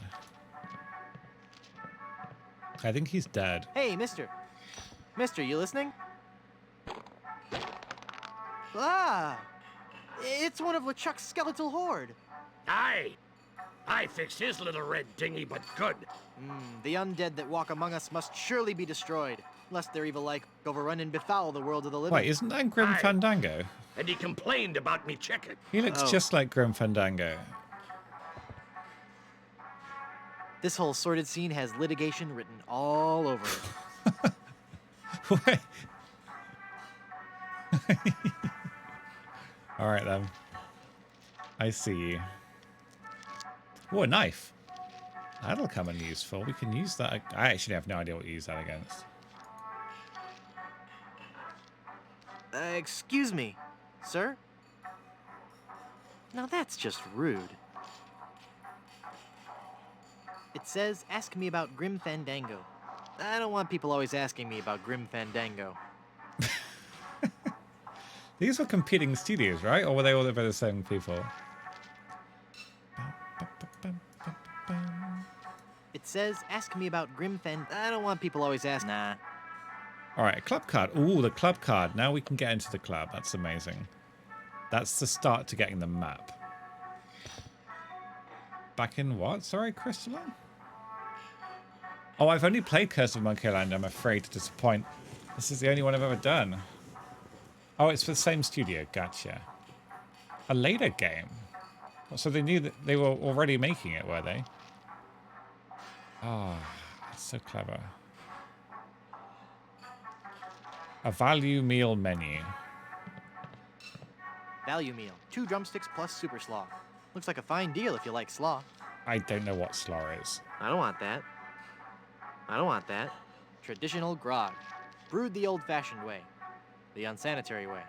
I think he's dead. Hey, mister. Mister, you listening? Ah! It's one of LeChuck's skeletal horde. Aye. I fixed his little red dinghy, but good. The undead that walk among us must surely be destroyed, lest their evil like overrun and befoul the world of the living. Wait, isn't that Grim Aye. Fandango? And he complained about me chicken. He looks just like Grim Fandango. This whole sordid scene has litigation written all over it. Wait. All right, then. I see you. Oh, a knife. That'll come in useful. We can use that. I actually have no idea what you use that against. Excuse me, sir? Now that's just rude. It says, ask me about Grim Fandango. I don't want people always asking me about Grim Fandango. These were competing studios, right? Or were they all by the same people? It says, ask me about Grim Fan... I don't want people always asking... Nah. Alright, club card. Ooh, the club card. Now we can get into the club. That's amazing. That's the start to getting the map. Back in what? Sorry, Crystalline? Oh, I've only played Curse of Monkey Island. I'm afraid to disappoint. This is the only one I've ever done. Oh, it's for the same studio. Gotcha. A later game. So they knew that they were already making it, were they? Oh, that's so clever. A value meal menu. Value meal. 2 drumsticks plus super slaw. Looks like a fine deal if you like slaw. I don't know what slaw is. I don't want that. I don't want that. Traditional grog. Brewed the old-fashioned way. The unsanitary way.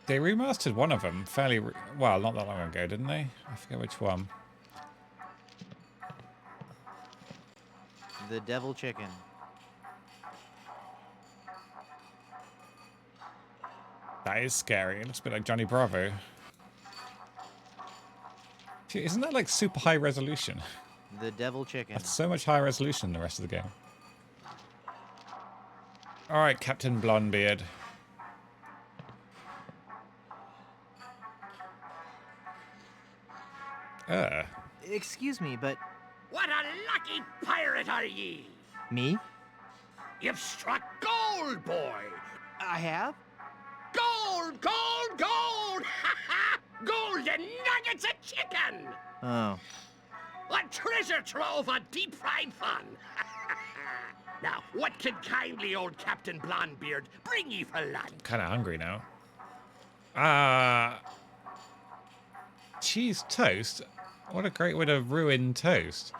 They remastered one of them fairly... well, not that long ago, didn't they? I forget which one. The devil chicken. That is scary. It looks a bit like Johnny Bravo. Gee, isn't that like super high resolution? The devil chicken. That's so much higher resolution than the rest of the game. Alright, Captain Blondebeard. Excuse me, but... What a lucky pirate are ye! Me? You've struck gold, boy! I have? Gold! Gold! Gold! Ha ha! Golden nuggets of chicken! Oh. A treasure trove of deep-fried fun! Now, what can kindly old Captain Blondebeard bring ye for lunch? Kind of hungry now. Cheese toast? What a great way to ruin toast.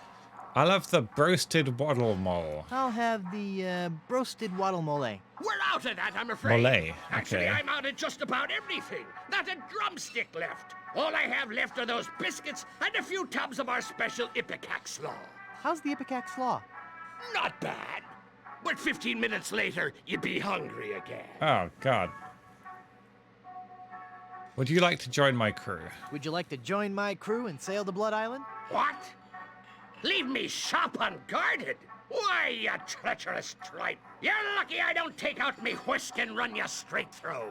I love the broasted waddle mole. I'll have the broasted waddle mole. We're out of that, I'm afraid. Mole, Actually, okay. I'm out of just about everything. Not a drumstick left. All I have left are those biscuits and a few tubs of our special Ipecac slaw. How's the Ipecac slaw? Not bad. But 15 minutes later, you'd be hungry again. Oh, God. Would you like to join my crew? Would you like to join my crew and sail to Blood Island? What? Leave me shop unguarded? Why, you treacherous tripe. You're lucky I don't take out me whisk and run you straight through.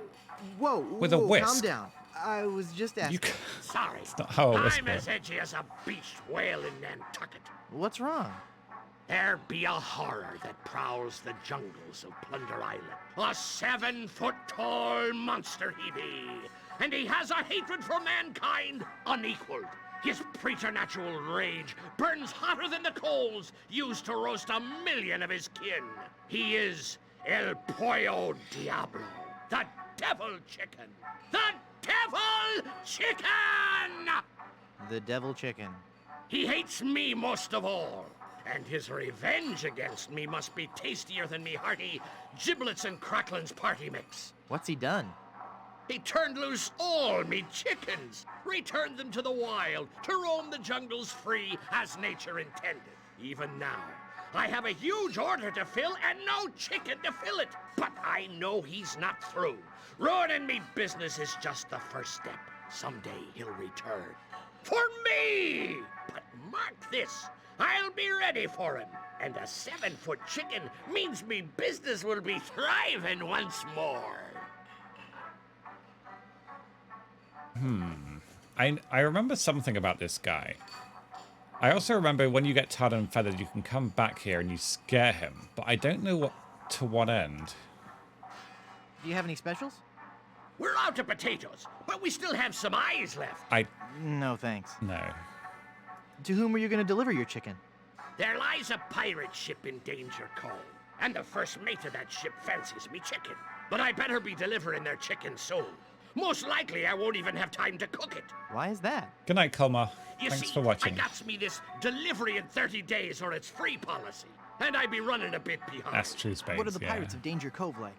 Whoa, With a whisk? Calm down. I was just asking. Sorry. It's not how a whisk I'm as works. edgy as a beached whale in Nantucket. What's wrong? There be a horror that prowls the jungles of Plunder Island. A 7-foot-tall monster he be, and he has a hatred for mankind unequaled. His preternatural rage burns hotter than the coals used to roast 1,000,000 of his kin. He is El Pollo Diablo, the Devil Chicken. The Devil Chicken! The devil chicken. He hates me most of all, and his revenge against me must be tastier than me hearty giblets and cracklins party mix. What's he done? He turned loose all me chickens, returned them to the wild, to roam the jungles free as nature intended. Even now, I have a huge order to fill and no chicken to fill it. But I know he's not through. Ruining me business is just the first step. Someday he'll return. For me! But mark this, I'll be ready for him. And a 7-foot chicken means me business will be thriving once more. I remember something about this guy. I also remember when you get tarred and feathered, you can come back here and you scare him. But I don't know to what end. Do you have any specials? We're out of potatoes, but we still have some eyes left. No, thanks. No. To whom are you going to deliver your chicken? There lies a pirate ship in Danger Cove, and the first mate of that ship fancies me chicken. But I better be delivering their chicken soon. Most likely I won't even have time to cook it. Why is that? Good night, Colma. Thanks See, for watching. I got me this delivery in 30 days or it's free policy, and I'd be running a bit behind. That's true, Spades. What are the pirates of Danger Cove like?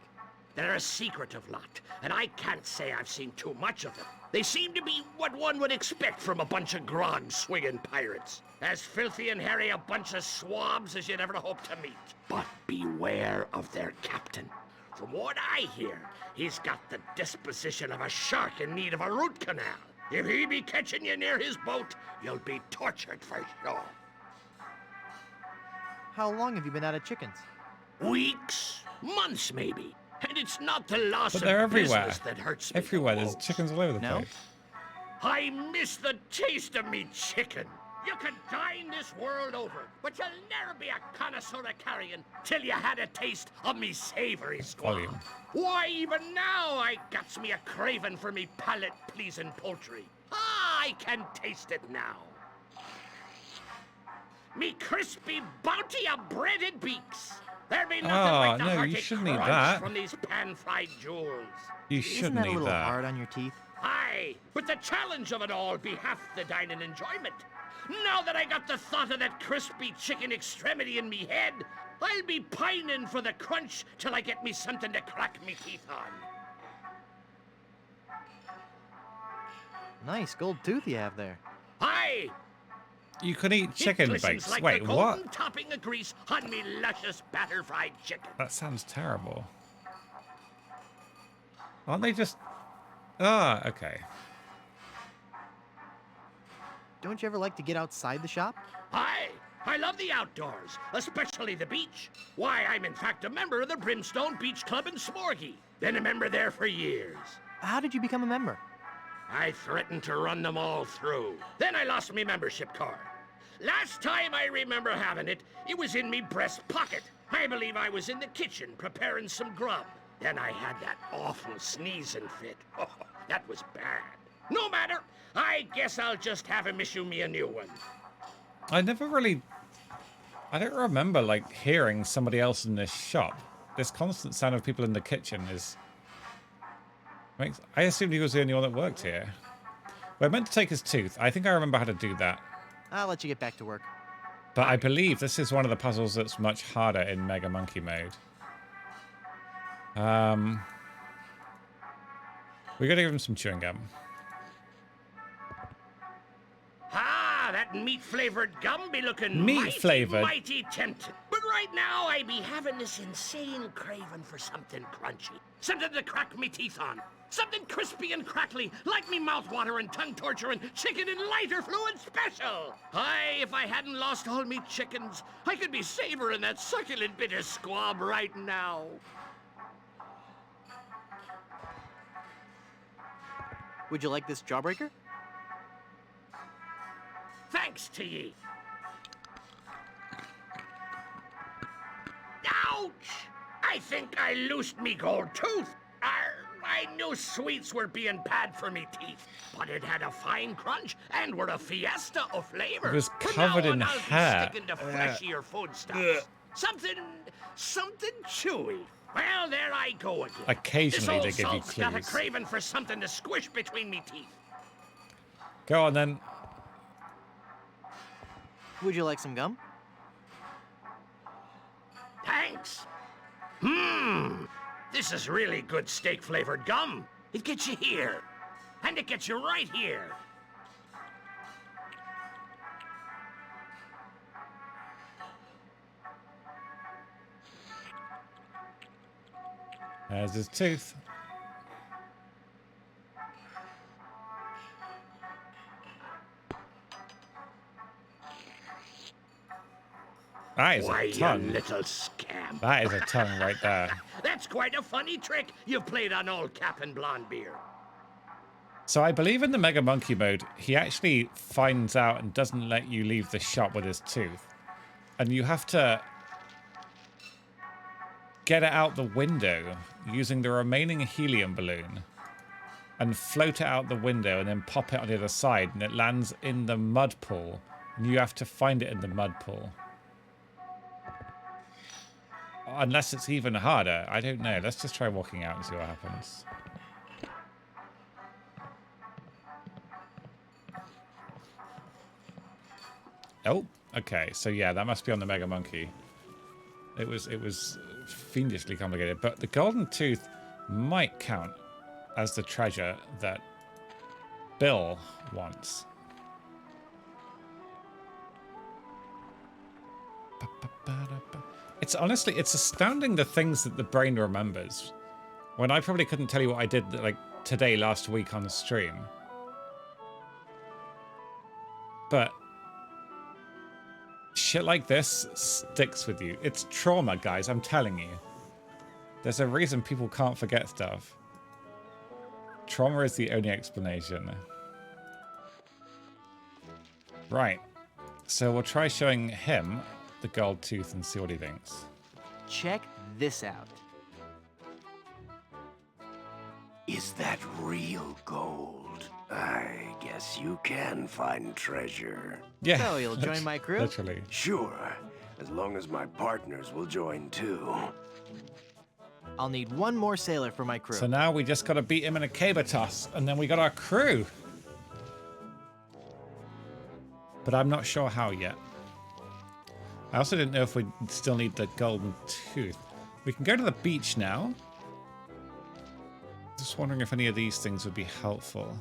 They're a secretive lot, and I can't say I've seen too much of them. They seem to be what one would expect from a bunch of grog-swinging pirates. As filthy and hairy a bunch of swabs as you'd ever hope to meet. But beware of their captain. From what I hear, he's got the disposition of a shark in need of a root canal. If he be catching you near his boat, you'll be tortured for sure. How long have you been out of chickens? Weeks, months maybe. And it's not the loss But of they're everywhere. business that hurts me. Everywhere. the There's most. chickens all over the No? place. I miss the taste of me chicken. You could dine this world over, but you'll never be a connoisseur of carrion till you had a taste of me savory squab. Volume. Why, even now I gets me a craving for me palate-pleasing poultry. Ah, I can taste it now. Me crispy bounty of breaded beaks. There be nothing like the no, you hearty shouldn't eat crunch that. from these pan-fried jewels. You Isn't shouldn't that a eat little that. hard on your teeth? Aye, but the challenge of it all be half the dining enjoyment. Now that I got the thought of that crispy chicken extremity in me head, I'll be pining for the crunch till I get me something to crack me teeth on. Nice gold tooth you have there. Aye, You can eat it chicken glistens bakes. like Wait, the golden what? topping of grease on me luscious batter-fried chicken. That sounds terrible. Aren't they just... Ah, okay. Don't you ever like to get outside the shop? Aye, I love the outdoors, especially the beach. Why, I'm in fact a member of the Brimstone Beach Club in Smorgy. Been a member there for years. How did you become a member? I threatened to run them all through. Then I lost me membership card. Last time I remember having it, it was in me breast pocket. I believe I was in the kitchen preparing some grub. Then I had that awful sneezing fit. Oh, that was bad. No matter. I guess I'll just have him issue me a new one. I never really... I don't remember, like, hearing somebody else in this shop. This constant sound of people in the kitchen is... I assumed he was the only one that worked here. We're meant to take his tooth. I think I remember how to do that. I'll let you get back to work. But I believe this is one of the puzzles that's much harder in Mega Monkey mode. We gotta give him some chewing gum. Ah, that meat-flavored gum be looking Meat-flavored? mighty tempting. But right now, I be having this insane craving for something crunchy. Something to crack me teeth on. Something crispy and crackly, like me mouth-watering, tongue-torturing chicken and lighter fluid special. Aye, if I hadn't lost all me chickens, I could be savoring that succulent bit of squab right now. Would you like this jawbreaker? Thanks to ye. Ouch! I think I loosed me gold tooth. I knew sweets were being bad for me teeth, but it had a fine crunch and were a fiesta of flavor. It was From covered now in on, I'll hair. be sticking to fleshier foodstuffs. Something chewy. Well, there I go again. Occasionally this they old give you salt's got a clues. craving for something to squish between me teeth. Go on then. Would you like some gum? Thanks. This is really good steak-flavored gum. It gets you here, and it gets you right here. There's his tooth. That is Why, a tongue. you little scamp. That is a tongue right there. That's quite a funny trick you've played on old Captain Blondebeard. So I believe in the Mega Monkey mode, he actually finds out and doesn't let you leave the shop with his tooth. And you have to get it out the window using the remaining helium balloon and float it out the window and then pop it on the other side, and it lands in the mud pool and you have to find it in the mud pool. Unless it's even harder. I don't know. Let's just try walking out and see what happens. Oh, okay. So yeah, that must be on the Mega Monkey. It was fiendishly complicated, but the golden tooth might count as the treasure that Bill wants. It's honestly, it's astounding the things that the brain remembers. When I probably couldn't tell you what I did like today, last week on the stream. But shit like this sticks with you. It's trauma, guys, I'm telling you. There's a reason people can't forget stuff. Trauma is the only explanation. Right. So we'll try showing him the gold tooth and see what he thinks. Check this out. Is that real gold? I guess you can find treasure. Yeah. So you'll join my crew? Literally. Sure, as long as my partners will join too. I'll need one more sailor for my crew. So now we just got to beat him in a caber toss, and then we got our crew. But I'm not sure how yet. I also didn't know if we still need the golden tooth. We can go to the beach now. Just wondering if any of these things would be helpful.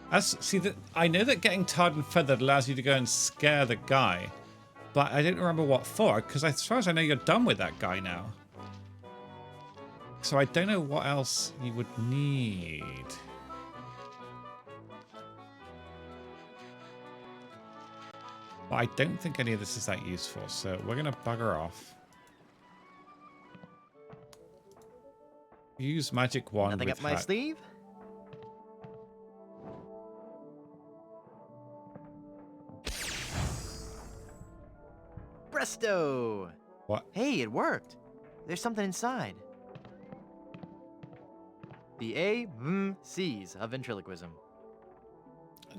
I know that getting tarred and feathered allows you to go and scare the guy, but I didn't remember what for, because as far as I know, you're done with that guy now. So I don't know what else you would need. But I don't think any of this is that useful, so we're going to bugger off. Use magic wand. Nothing with up my sleeve? Presto! What? Hey, it worked. There's something inside. The C's of ventriloquism.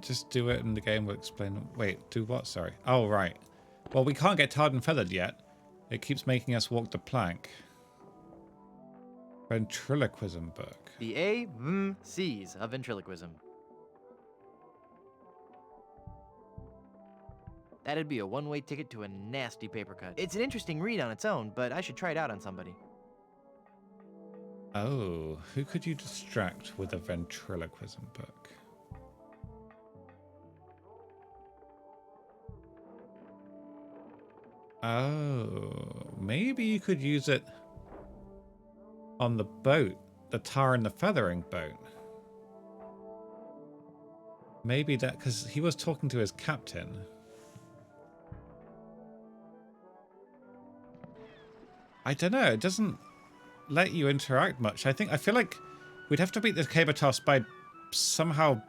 Just do it and the game will explain. Wait, do what? Sorry. Oh, right. Well, we can't get tarred and feathered yet. It keeps making us walk the plank. Ventriloquism book. The C's of ventriloquism. That'd be a one-way ticket to a nasty paper cut. It's an interesting read on its own, but I should try it out on somebody. Oh, who could you distract with a ventriloquism book? Oh, maybe you could use it on the boat, the tar and the feathering boat. Maybe that, because he was talking to his captain. I don't know, it doesn't let you interact much. I feel like we'd have to beat this caber toss by somehow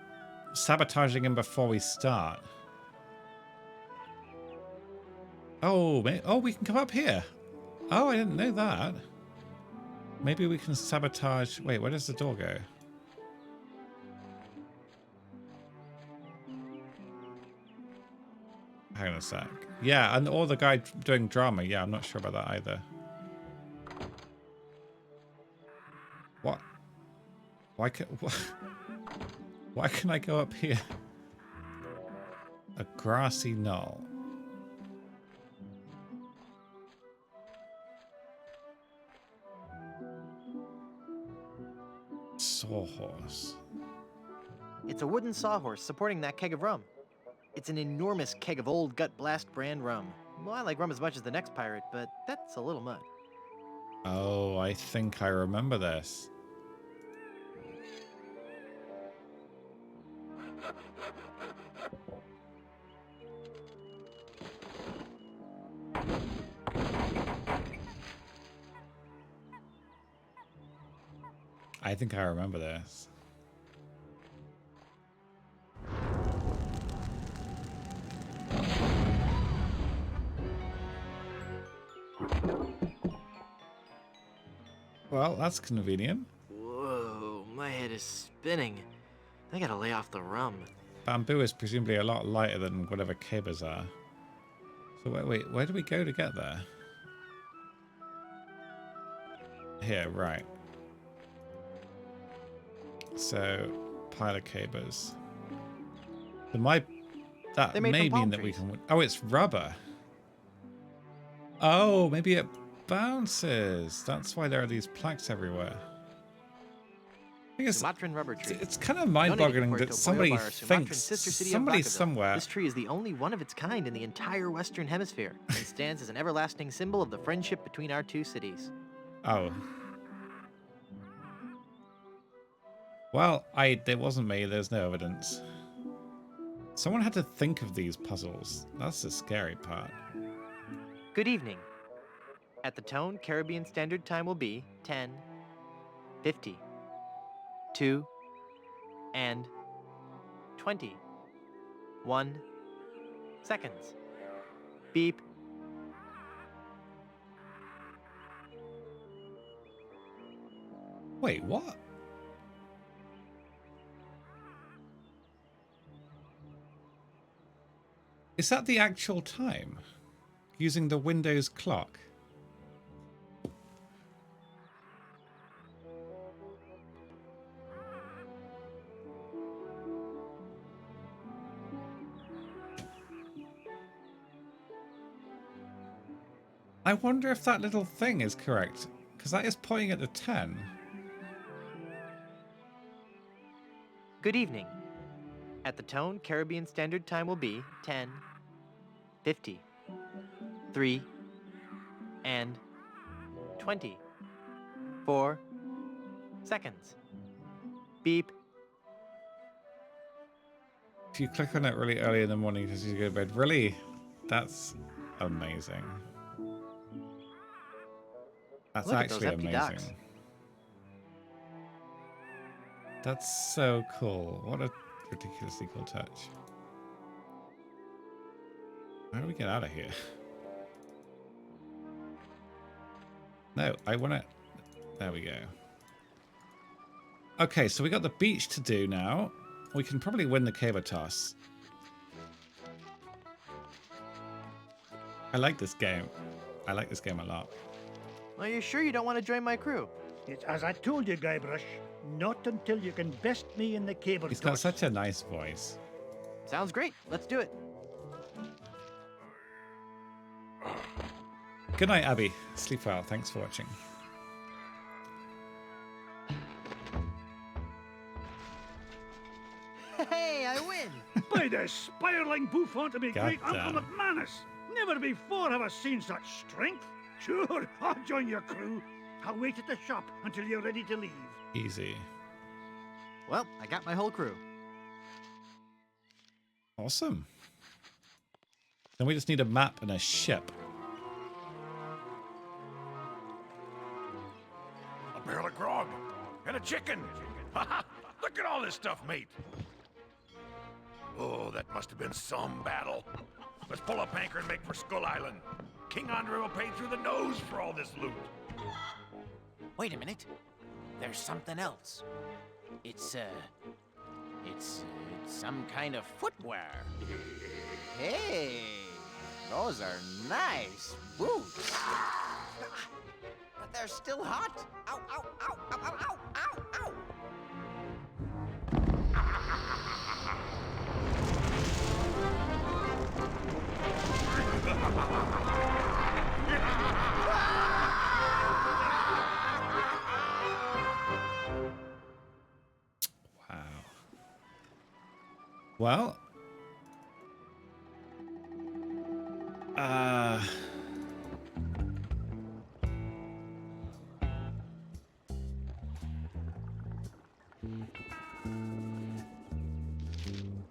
sabotaging him before we start. Oh, we can come up here. Oh, I didn't know that. Maybe we can sabotage... Wait, where does the door go? Hang on a sec. Yeah, and or the guy doing drama. Yeah, I'm not sure about that either. What? Why can... Why can I go up here? A grassy knoll. Sawhorse. It's a wooden sawhorse supporting that keg of rum. It's an enormous keg of old Gut Blast brand rum. Well, I like rum as much as the next pirate, but that's a little much. Oh, I think I remember this. I think I remember this. Well, that's convenient. Whoa, my head is spinning. I gotta lay off the rum. Bamboo is presumably a lot lighter than whatever cables are. So wait, where do we go to get there? Here, right. So, pile of cables. That may mean that we can... Oh, it's rubber. Oh, maybe it bounces. That's why there are these plaques everywhere. Sumatran rubber tree. It's kind of mind-boggling that somebody thinks, somebody somewhere... This tree is the only one of its kind in the entire Western Hemisphere and stands as an everlasting symbol of the friendship between our two cities. Oh. Well, it wasn't me. There's no evidence. Someone had to think of these puzzles. That's the scary part. Good evening. At the tone, Caribbean Standard Time will be 10:50. 2 and 21 seconds. Beep. Wait, what? Is that the actual time? Using the Windows clock? I wonder if that little thing is correct, because that is pointing at the 10. Good evening. At the tone, Caribbean Standard Time will be 10:50. 3 and 24 seconds. Beep. If you click on it really early in the morning because you go to bed, really? That's amazing. That's Look actually at those empty amazing. docks. That's so cool. What a ridiculously cool touch. How do we get out of here? No, I want to... There we go. Okay, so we got the beach to do now. We can probably win the cable toss. I like this game. I like this game a lot. Are you sure you don't want to join my crew? It's as I told you, Guybrush. Not until you can best me in the cable He's got toss. such a nice voice. Sounds great. Let's do it. Good night, Abby. Sleep well. Thanks for watching. Hey, I win! By the spiraling bouffant of me God great damn. Uncle McManus! Never before have I seen such strength. Sure, I'll join your crew. I'll wait at the shop until you're ready to leave. Easy. Well, I got my whole crew. Awesome. Then we just need a map and a ship. A barrel of grog and a chicken. Look at all this stuff, mate. Oh, that must have been some battle. Let's pull up anchor and make for Skull Island. King Andre will pay through the nose for all this loot. Wait a minute. There's something else. It's some kind of footwear. Hey, those are nice boots. But they're still hot. Ow, ow, ow, ow, ow, ow, ow, ow. Well,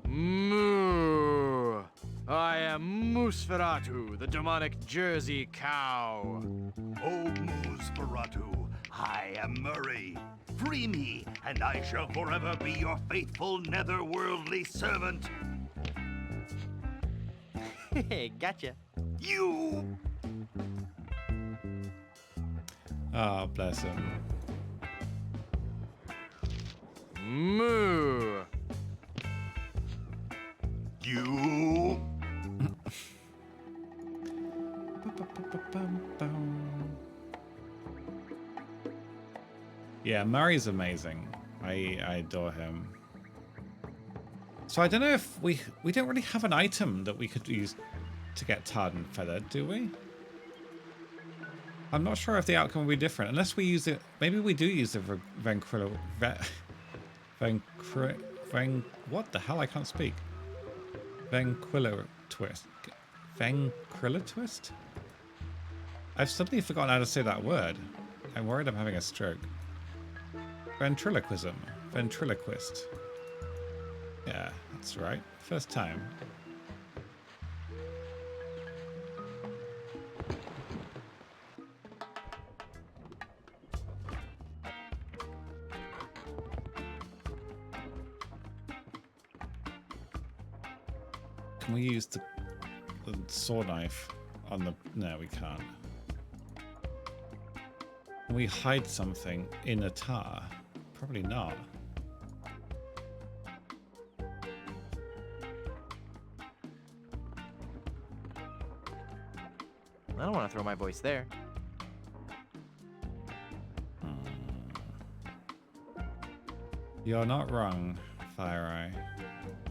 Moo! I am Nosferatu, the demonic Jersey cow. Oh, Nosferatu, I am Murray. Free me, and I shall forever be your faithful netherworldly servant. Hey, gotcha. You! oh, bless him. Moo! You! Yeah, Murray's amazing. I adore him. So I don't know if we don't really have an item that we could use to get tarred and feathered, do we? I'm not sure if the outcome will be different unless we use it. Maybe we do use the what the hell? I can't speak. Vanquilla twist. Vanquilla twist? I've suddenly forgotten how to say that word. I'm worried I'm having a stroke. Ventriloquism. Ventriloquist. Yeah, that's right. First time. Can we use the saw knife on the... No, we can't. Can we hide something in a tar? Probably not. I don't want to throw my voice there. You're not wrong, Fire Eye.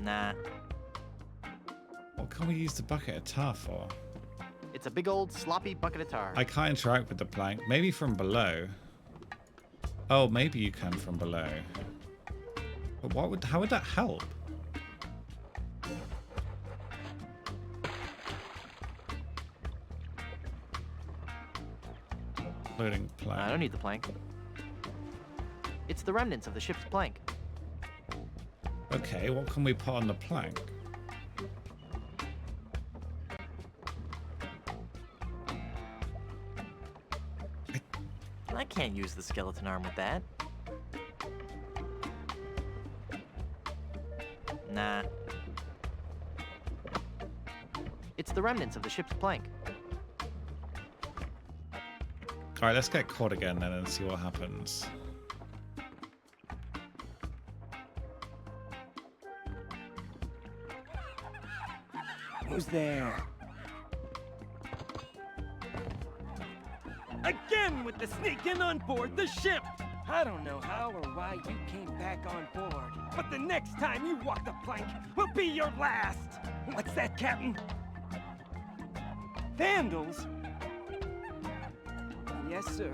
Nah. What can we use the bucket of tar for? It's a big old sloppy bucket of tar. I can't interact with the plank. Maybe from below. Oh, maybe you can from below. But how would that help? Loading plank. I don't need the plank. It's the remnants of the ship's plank. Okay, what can we put on the plank? I can't use the skeleton arm with that. Nah. It's the remnants of the ship's plank. Alright, let's get caught again then and see what happens. Who's there? Again with the sneaking on board the ship! I don't know how or why you came back on board, but the next time you walk the plank will be your last! What's that, Captain? Vandals? Yes, sir.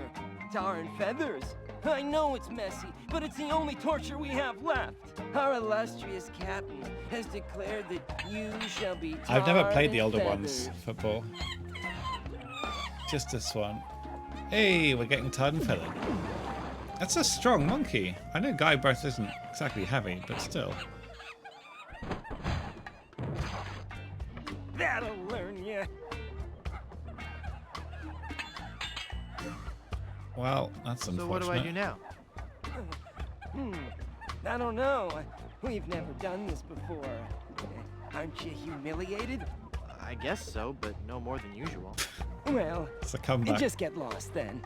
Tar and feathers. I know it's messy, but it's the only torture we have left. Our illustrious captain has declared that you shall be tarred I've never played the and older ones, football. Just this one. Hey, we're getting tarred and feathered. That's a strong monkey. I know Guybrush isn't exactly heavy, but still. That'll learn you. Well, that's unfortunate. So what do I do now? I don't know. We've never done this before. Aren't you humiliated? I guess so, but no more than usual. Well, It's a comeback. just get lost then.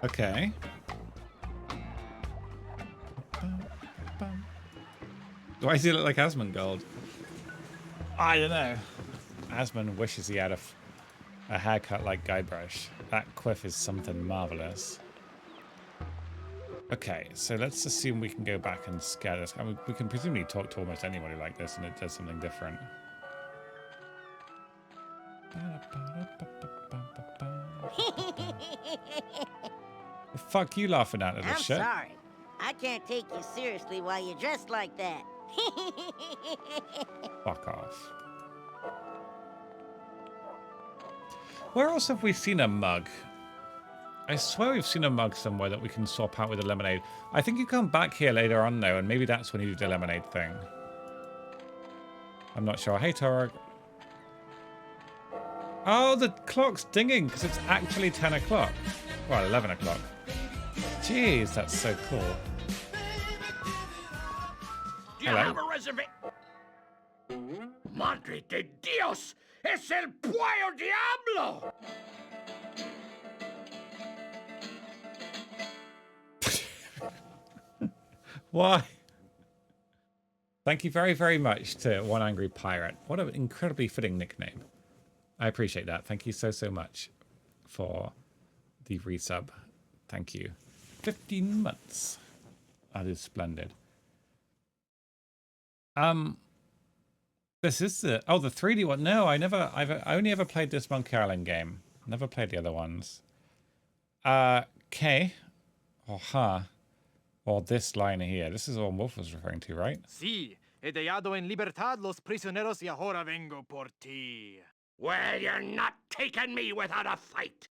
Okay. Why does he look like Asmongold? I don't know. Asmon wishes he had a haircut like Guybrush. That quiff is something marvelous. Okay, so let's assume we can go back and scare this. I mean, we can presumably talk to almost anybody like this and it does something different. The fuck you laughing at, little I'm shit? sorry. I can't take you seriously while you're dressed like that. Fuck off. Where else have we seen a mug? I swear we've seen a mug somewhere that we can swap out with a lemonade. I think you come back here later on though, and maybe that's when you do the lemonade thing. I'm not sure. Hey, Torog. Oh, the clock's dinging because it's actually 10 o'clock. Well, 11 o'clock. Jeez, that's so cool. Do you have a reservation? Madre de Dios! Es el Puyo Diablo! Why? Thank you very, very much to One Angry Pirate. What an incredibly fitting nickname. I appreciate that. Thank you so, so much for the resub. Thank you. 15 months. That is splendid. This is the 3D one. No, I only ever played this Monkey Island game. Never played the other ones. K or ha or this line here. This is what Wolf was referring to, right? Sí, he dejado en libertad los prisioneros y ahora vengo por ti. Well, you're not taking me without a fight.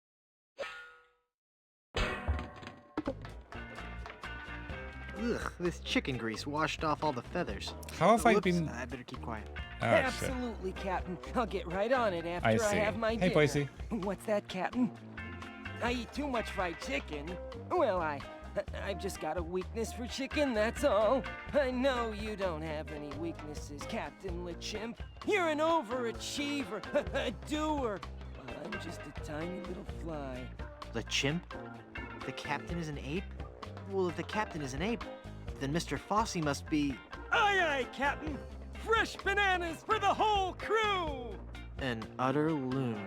Ugh, this chicken grease washed off all the feathers. How have I Whoops, been? I better keep quiet. Oh, Absolutely, Captain. I'll get right on it after I I see. have my Hey, dinner. Boise. What's that, Captain? I eat too much fried chicken. Well, I've just got a weakness for chicken, that's all. I know you don't have any weaknesses, Captain LeChimp. You're an overachiever, a doer. But I'm just a tiny little fly. The chimp? The captain is an ape? Well, if the captain is an ape, then Mr. Fosse must be... Aye, aye, Captain! Fresh bananas for the whole crew! an utter loon.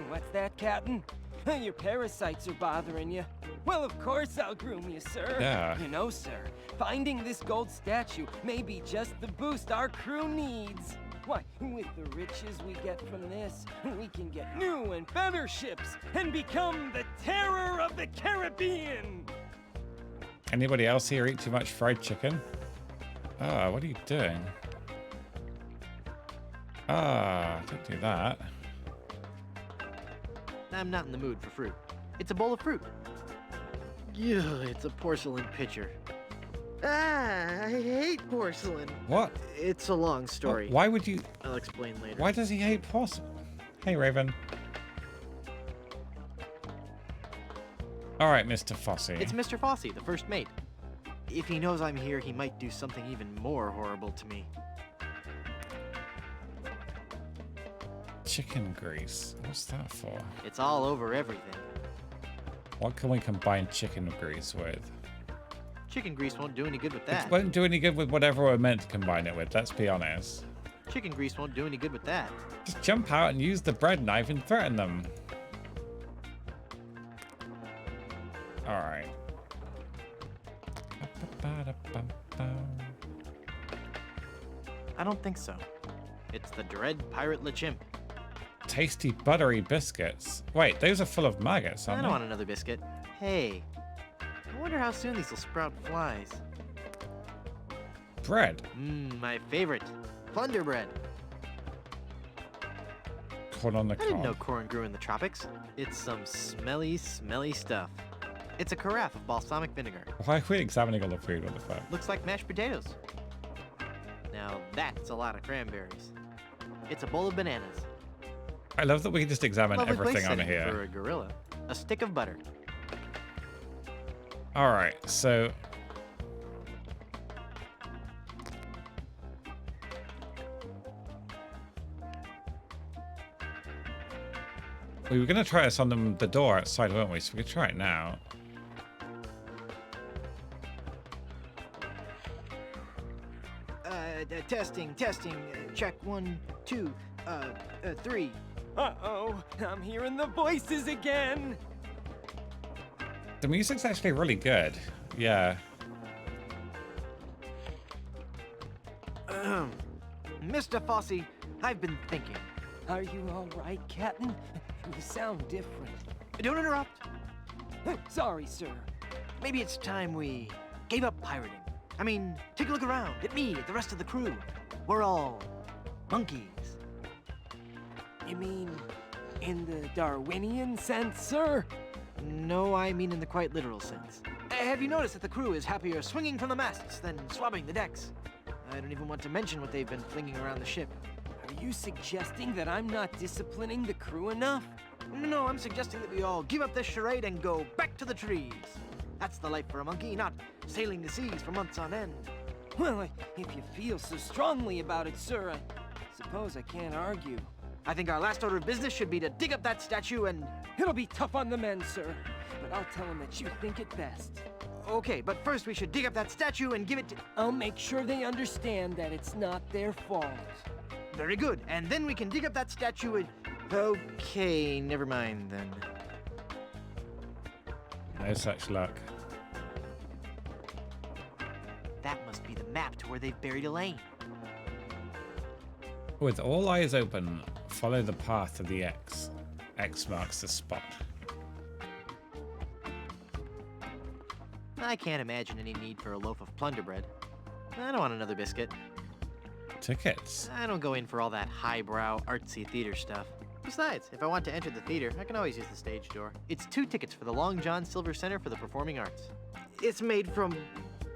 What's that, Captain? Your parasites are bothering you. Well, of course I'll groom you, sir. Yeah. You know, sir, finding this gold statue may be just the boost our crew needs. Why, with the riches we get from this, we can get new and better ships and become the terror of the Caribbean. Anybody else here eat too much fried chicken? Ah, what are you doing? Ah, don't do that. I'm not in the mood for fruit. It's a bowl of fruit. Yeah, it's a porcelain pitcher. Ah, I hate porcelain. What? It's a long story. Why would you? I'll explain later. Why does he hate porcelain? Hey, Raven. All right, Mr. Fosse. It's Mr. Fosse, the first mate. If he knows I'm here, he might do something even more horrible to me. Chicken grease. What's that for? It's all over everything. What can we combine chicken grease with? Chicken grease won't do any good with that. It won't do any good with whatever we're meant to combine it with, let's be honest. Chicken grease won't do any good with that. Just jump out and use the bread knife and threaten them. Alright. I don't think so. It's the Dread Pirate LeChimp. Tasty buttery biscuits. Wait, those are full of maggots, I aren't don't they? want another biscuit. Hey, I wonder how soon these will sprout flies. Bread. Mmm, my favorite. Plunder bread. Corn on the I didn't know cob. corn grew in the tropics. It's some smelly, smelly stuff. It's a carafe of balsamic vinegar. Why are we examining all the food? What the fuck? Looks like mashed potatoes. Now that's a lot of cranberries. It's a bowl of bananas. I love that we can just examine Lovely place everything on setting here. for a gorilla. A stick of butter. Alright, so... We were going to try this on the door outside, weren't we? So we could try it now. Testing. Check 1, 2, 3. Uh-oh, I'm hearing the voices again. The music's actually really good. Yeah. Mr. Fossey, I've been thinking. Are you all right, Captain? You sound different. Don't interrupt. Sorry, sir. Maybe it's time we gave up pirating. I mean, take a look around at me, at the rest of the crew. We're all monkeys. You mean in the Darwinian sense, sir? No, I mean in the quite literal sense. Have you noticed that the crew is happier swinging from the masts than swabbing the decks? I don't even want to mention what they've been flinging around the ship. Are you suggesting that I'm not disciplining the crew enough? No, I'm suggesting that we all give up this charade and go back to the trees. That's the life for a monkey, not sailing the seas for months on end. Well, if you feel so strongly about it, sir, I suppose I can't argue. I think our last order of business should be to dig up that statue and... It'll be tough on the men, sir, but I'll tell them that you think it best. Okay, but first we should dig up that statue and give it to... I'll make sure they understand that it's not their fault. Very good, and then we can dig up that statue and... Okay, never mind then. No such luck. That must be the map to where they've buried Elaine. With all eyes open, follow the path of the X. X marks the spot. I can't imagine any need for a loaf of plunder bread. I don't want another biscuit. Tickets. I don't go in for all that highbrow, artsy theater stuff. Besides, if I want to enter the theater, I can always use the stage door. It's 2 tickets for the Long John Silver Center for the Performing Arts. It's made from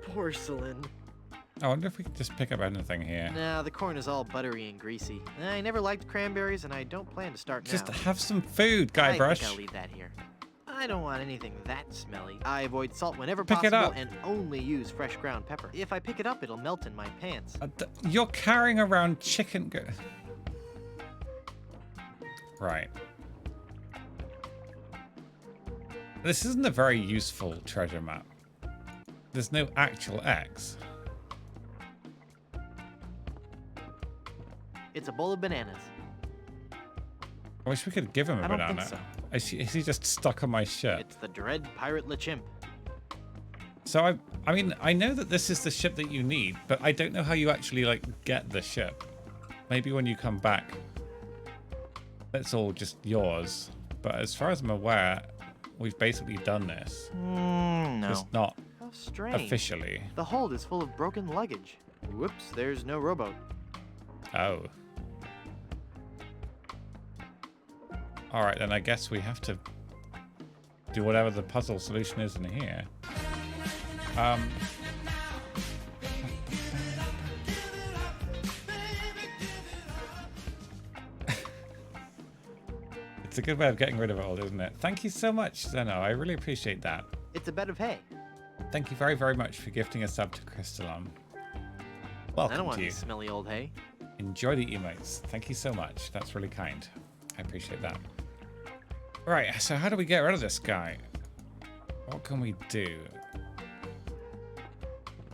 porcelain. I wonder if we could just pick up anything here. Nah, the corn is all buttery and greasy. I never liked cranberries, and I don't plan to start now. Just have some food, Guybrush. I think I'll leave that here. I don't want anything that smelly. I avoid salt whenever Pick it possible up. and only use fresh ground pepper. If I pick it up, it'll melt in my pants. You're carrying around chicken. Right. This isn't a very useful treasure map. There's no actual X. It's a bowl of bananas. I wish we could give him a I don't banana. think so. Is he just stuck on my shirt? It's the Dread Pirate LeChimp. So I mean, I know that this is the ship that you need, but I don't know how you actually like get the ship. Maybe when you come back, it's all just yours. But as far as I'm aware, we've basically done this. No. Just not How strange. officially. The hold is full of broken luggage. Whoops, there's no rowboat. Oh. All right, then I guess we have to do whatever the puzzle solution is in here. It's a good way of getting rid of it all, isn't it? Thank you so much, Zeno. I really appreciate that. It's a bed of hay. Thank you very, very much for gifting a sub to Crystalon. Welcome I don't want to you. any smelly old hay. Enjoy the emotes. Thank you so much. That's really kind. I appreciate that. Right, so how do we get rid of this guy? What can we do?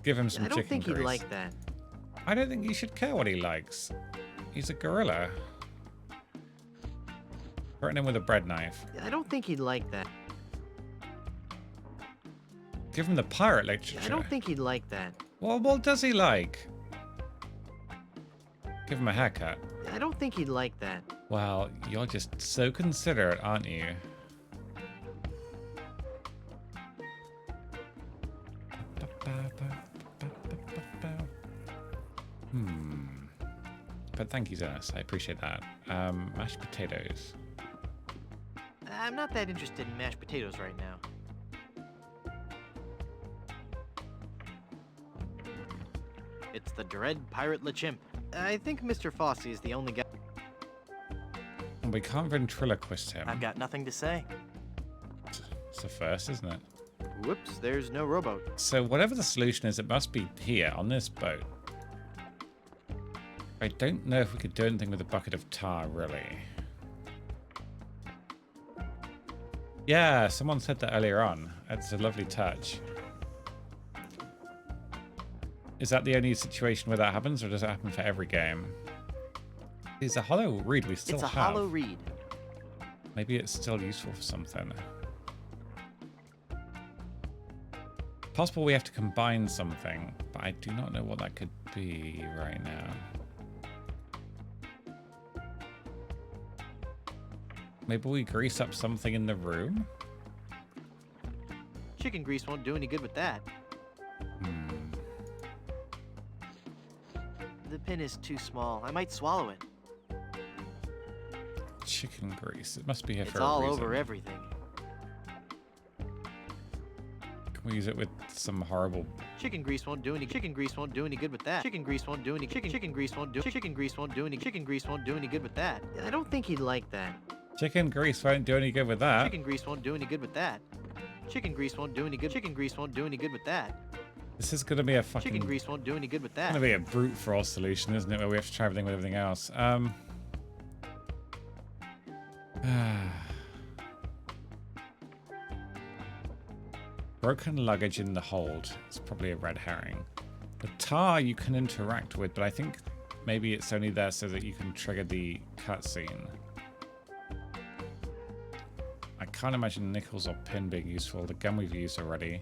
Give him some I don't chicken think he'd grease. like that. I don't think you should care what he likes. He's a gorilla. Threaten him with a bread knife. I don't think he'd like that. Give him the pirate literature. I don't think he'd like that. Well, what does he like? Give him a haircut. I don't think he'd like that. Well, you're just so considerate, aren't you? But thank you, Zenos. I appreciate that. Mashed potatoes. I'm not that interested in mashed potatoes right now. It's the Dread Pirate LeChimp. I think Mr. Fossey is the only guy... We can't ventriloquist him. I've got nothing to say. It's the first, isn't it? Whoops, there's no rowboat. So whatever the solution is, it must be here on this boat. I don't know if we could do anything with a bucket of tar, really. Yeah, someone said that earlier on. It's a lovely touch. Is that the only situation where that happens, or does it happen for every game? It's a hollow reed we still have. It's a hollow reed. Maybe it's still useful for something. Possible we have to combine something, but I do not know what that could be right now. Maybe we grease up something in the room? Chicken grease won't do any good with that. The pin is too small. I might swallow it. Chicken grease. It must be here It's for a all reason. over everything. Can we use it with some horrible... Chicken grease won't do any good with that. Chicken grease won't do any good with that. I don't think he'd like that. Chicken grease won't do any good with that. Chicken grease won't do any good with that. Chicken grease won't do any good with that. This is going to be a fucking... Chicken grease won't do any good with that. It's going to be a brute force solution, isn't it? Where we have to try everything with everything else. Broken luggage in the hold. It's probably a red herring. The tar you can interact with, but I think maybe it's only there so that you can trigger the cutscene. I can't imagine nickels or pin being useful. The gun we've used already.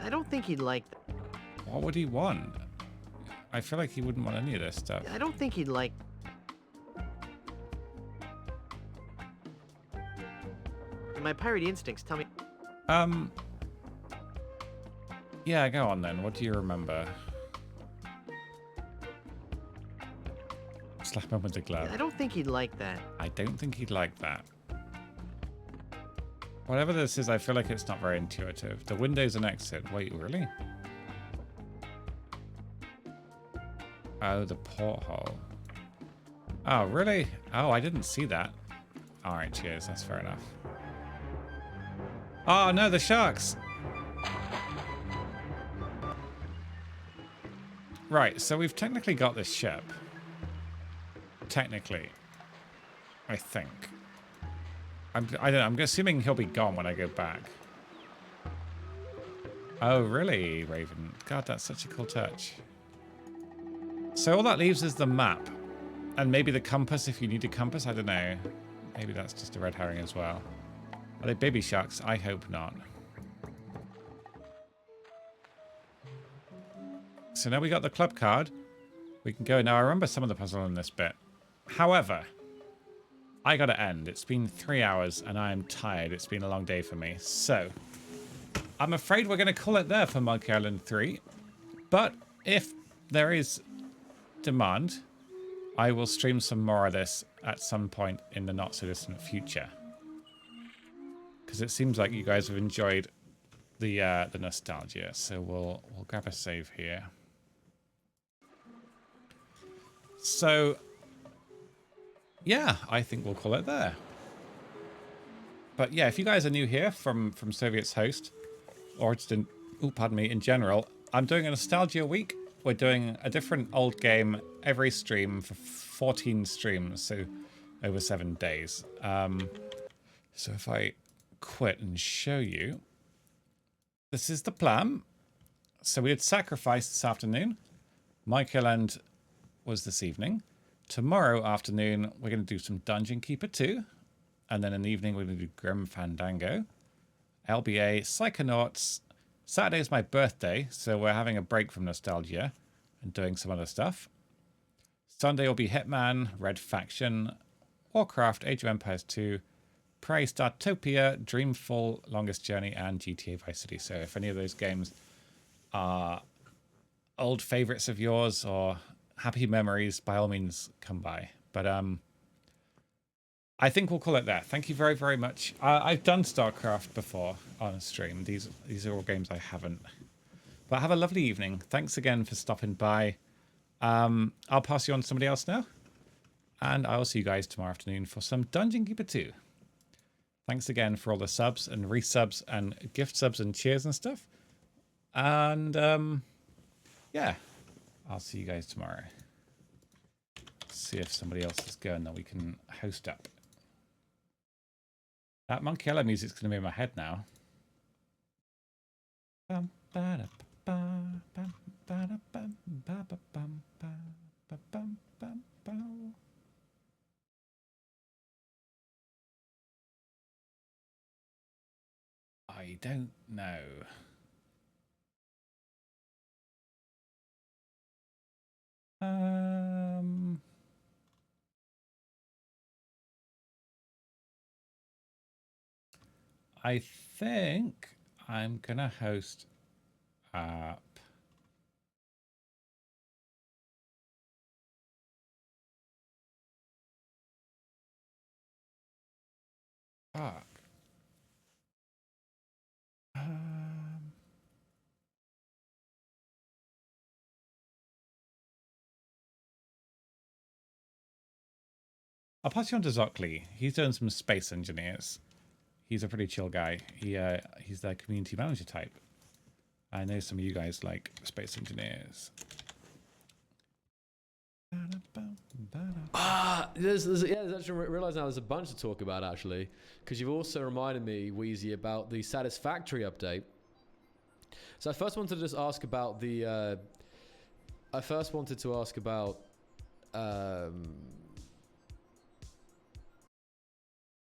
I don't think he'd like that. What would he want? I feel like he wouldn't want any of this stuff. I don't think he'd like... My pirate instincts tell me... Yeah, go on then. What do you remember? Slap him with the glove. I don't think he'd like that. I don't think he'd like that. Whatever this is, I feel like it's not very intuitive. The window's an exit. Wait, really? Oh, the porthole. Oh, really? Oh, I didn't see that. Alright, cheers. That's fair enough. Oh, no, the sharks! Right, so we've technically got this ship. Technically. I think. I don't know, I'm assuming he'll be gone when I go back. Oh, really, Raven? God, that's such a cool touch. So all that leaves is the map. And maybe the compass if you need a compass, I don't know. Maybe that's just a red herring as well. Are they baby sharks? I hope not. So now we got the club card. We can go. Now I remember some of the puzzle in this bit. However, I gotta end. It's been 3 hours and I am tired. It's been a long day for me. So, I'm afraid we're gonna call it there for Monkey Island 3. But if there is demand, I will stream some more of this at some point in the not so distant future. Because it seems like you guys have enjoyed the nostalgia. So we'll grab a save here. So, yeah, I think we'll call it there. But yeah, if you guys are new here from Soviet's Host, or just in, in general, I'm doing a nostalgia week. We're doing a different old game every stream for 14 streams, so over 7 days. So if I quit and show you, this is the plan. So we did Sacrifice this afternoon. Monkey Island was this evening. Tomorrow afternoon, we're going to do some Dungeon Keeper 2. And then in the evening, we're going to do Grim Fandango, LBA, Psychonauts. Saturday's my birthday, so we're having a break from nostalgia and doing some other stuff. Sunday will be Hitman, Red Faction, Warcraft, Age of Empires 2, Prey, Startopia, Dreamfall, Longest Journey, and GTA Vice City. So if any of those games are old favorites of yours or happy memories, by all means, come by. But I think we'll call it that. Thank you very, very much. I've done StarCraft before on stream. These are all games I haven't. But have a lovely evening. Thanks again for stopping by. I'll pass you on to somebody else now. And I'll see you guys tomorrow afternoon for some Dungeon Keeper 2. Thanks again for all the subs and resubs and gift subs and cheers and stuff. And yeah, I'll see you guys tomorrow. See if somebody else is going that we can host up. That Monkey Hello music's going to be in my head now. Bum, ba, da, ba, ba, da, bum, ba, ba, bum, ba, ba, bum, bum, bum. I don't know. I think I'm gonna host up. Fuck. I'll pass you on to Zockley. He's doing some space engineers. He's a pretty chill guy. He's the community manager type. I know some of you guys like space engineers. There's actually realised now there's a bunch to talk about actually, because you've also reminded me, Wheezy, about the Satisfactory update. So I first wanted to just ask about the.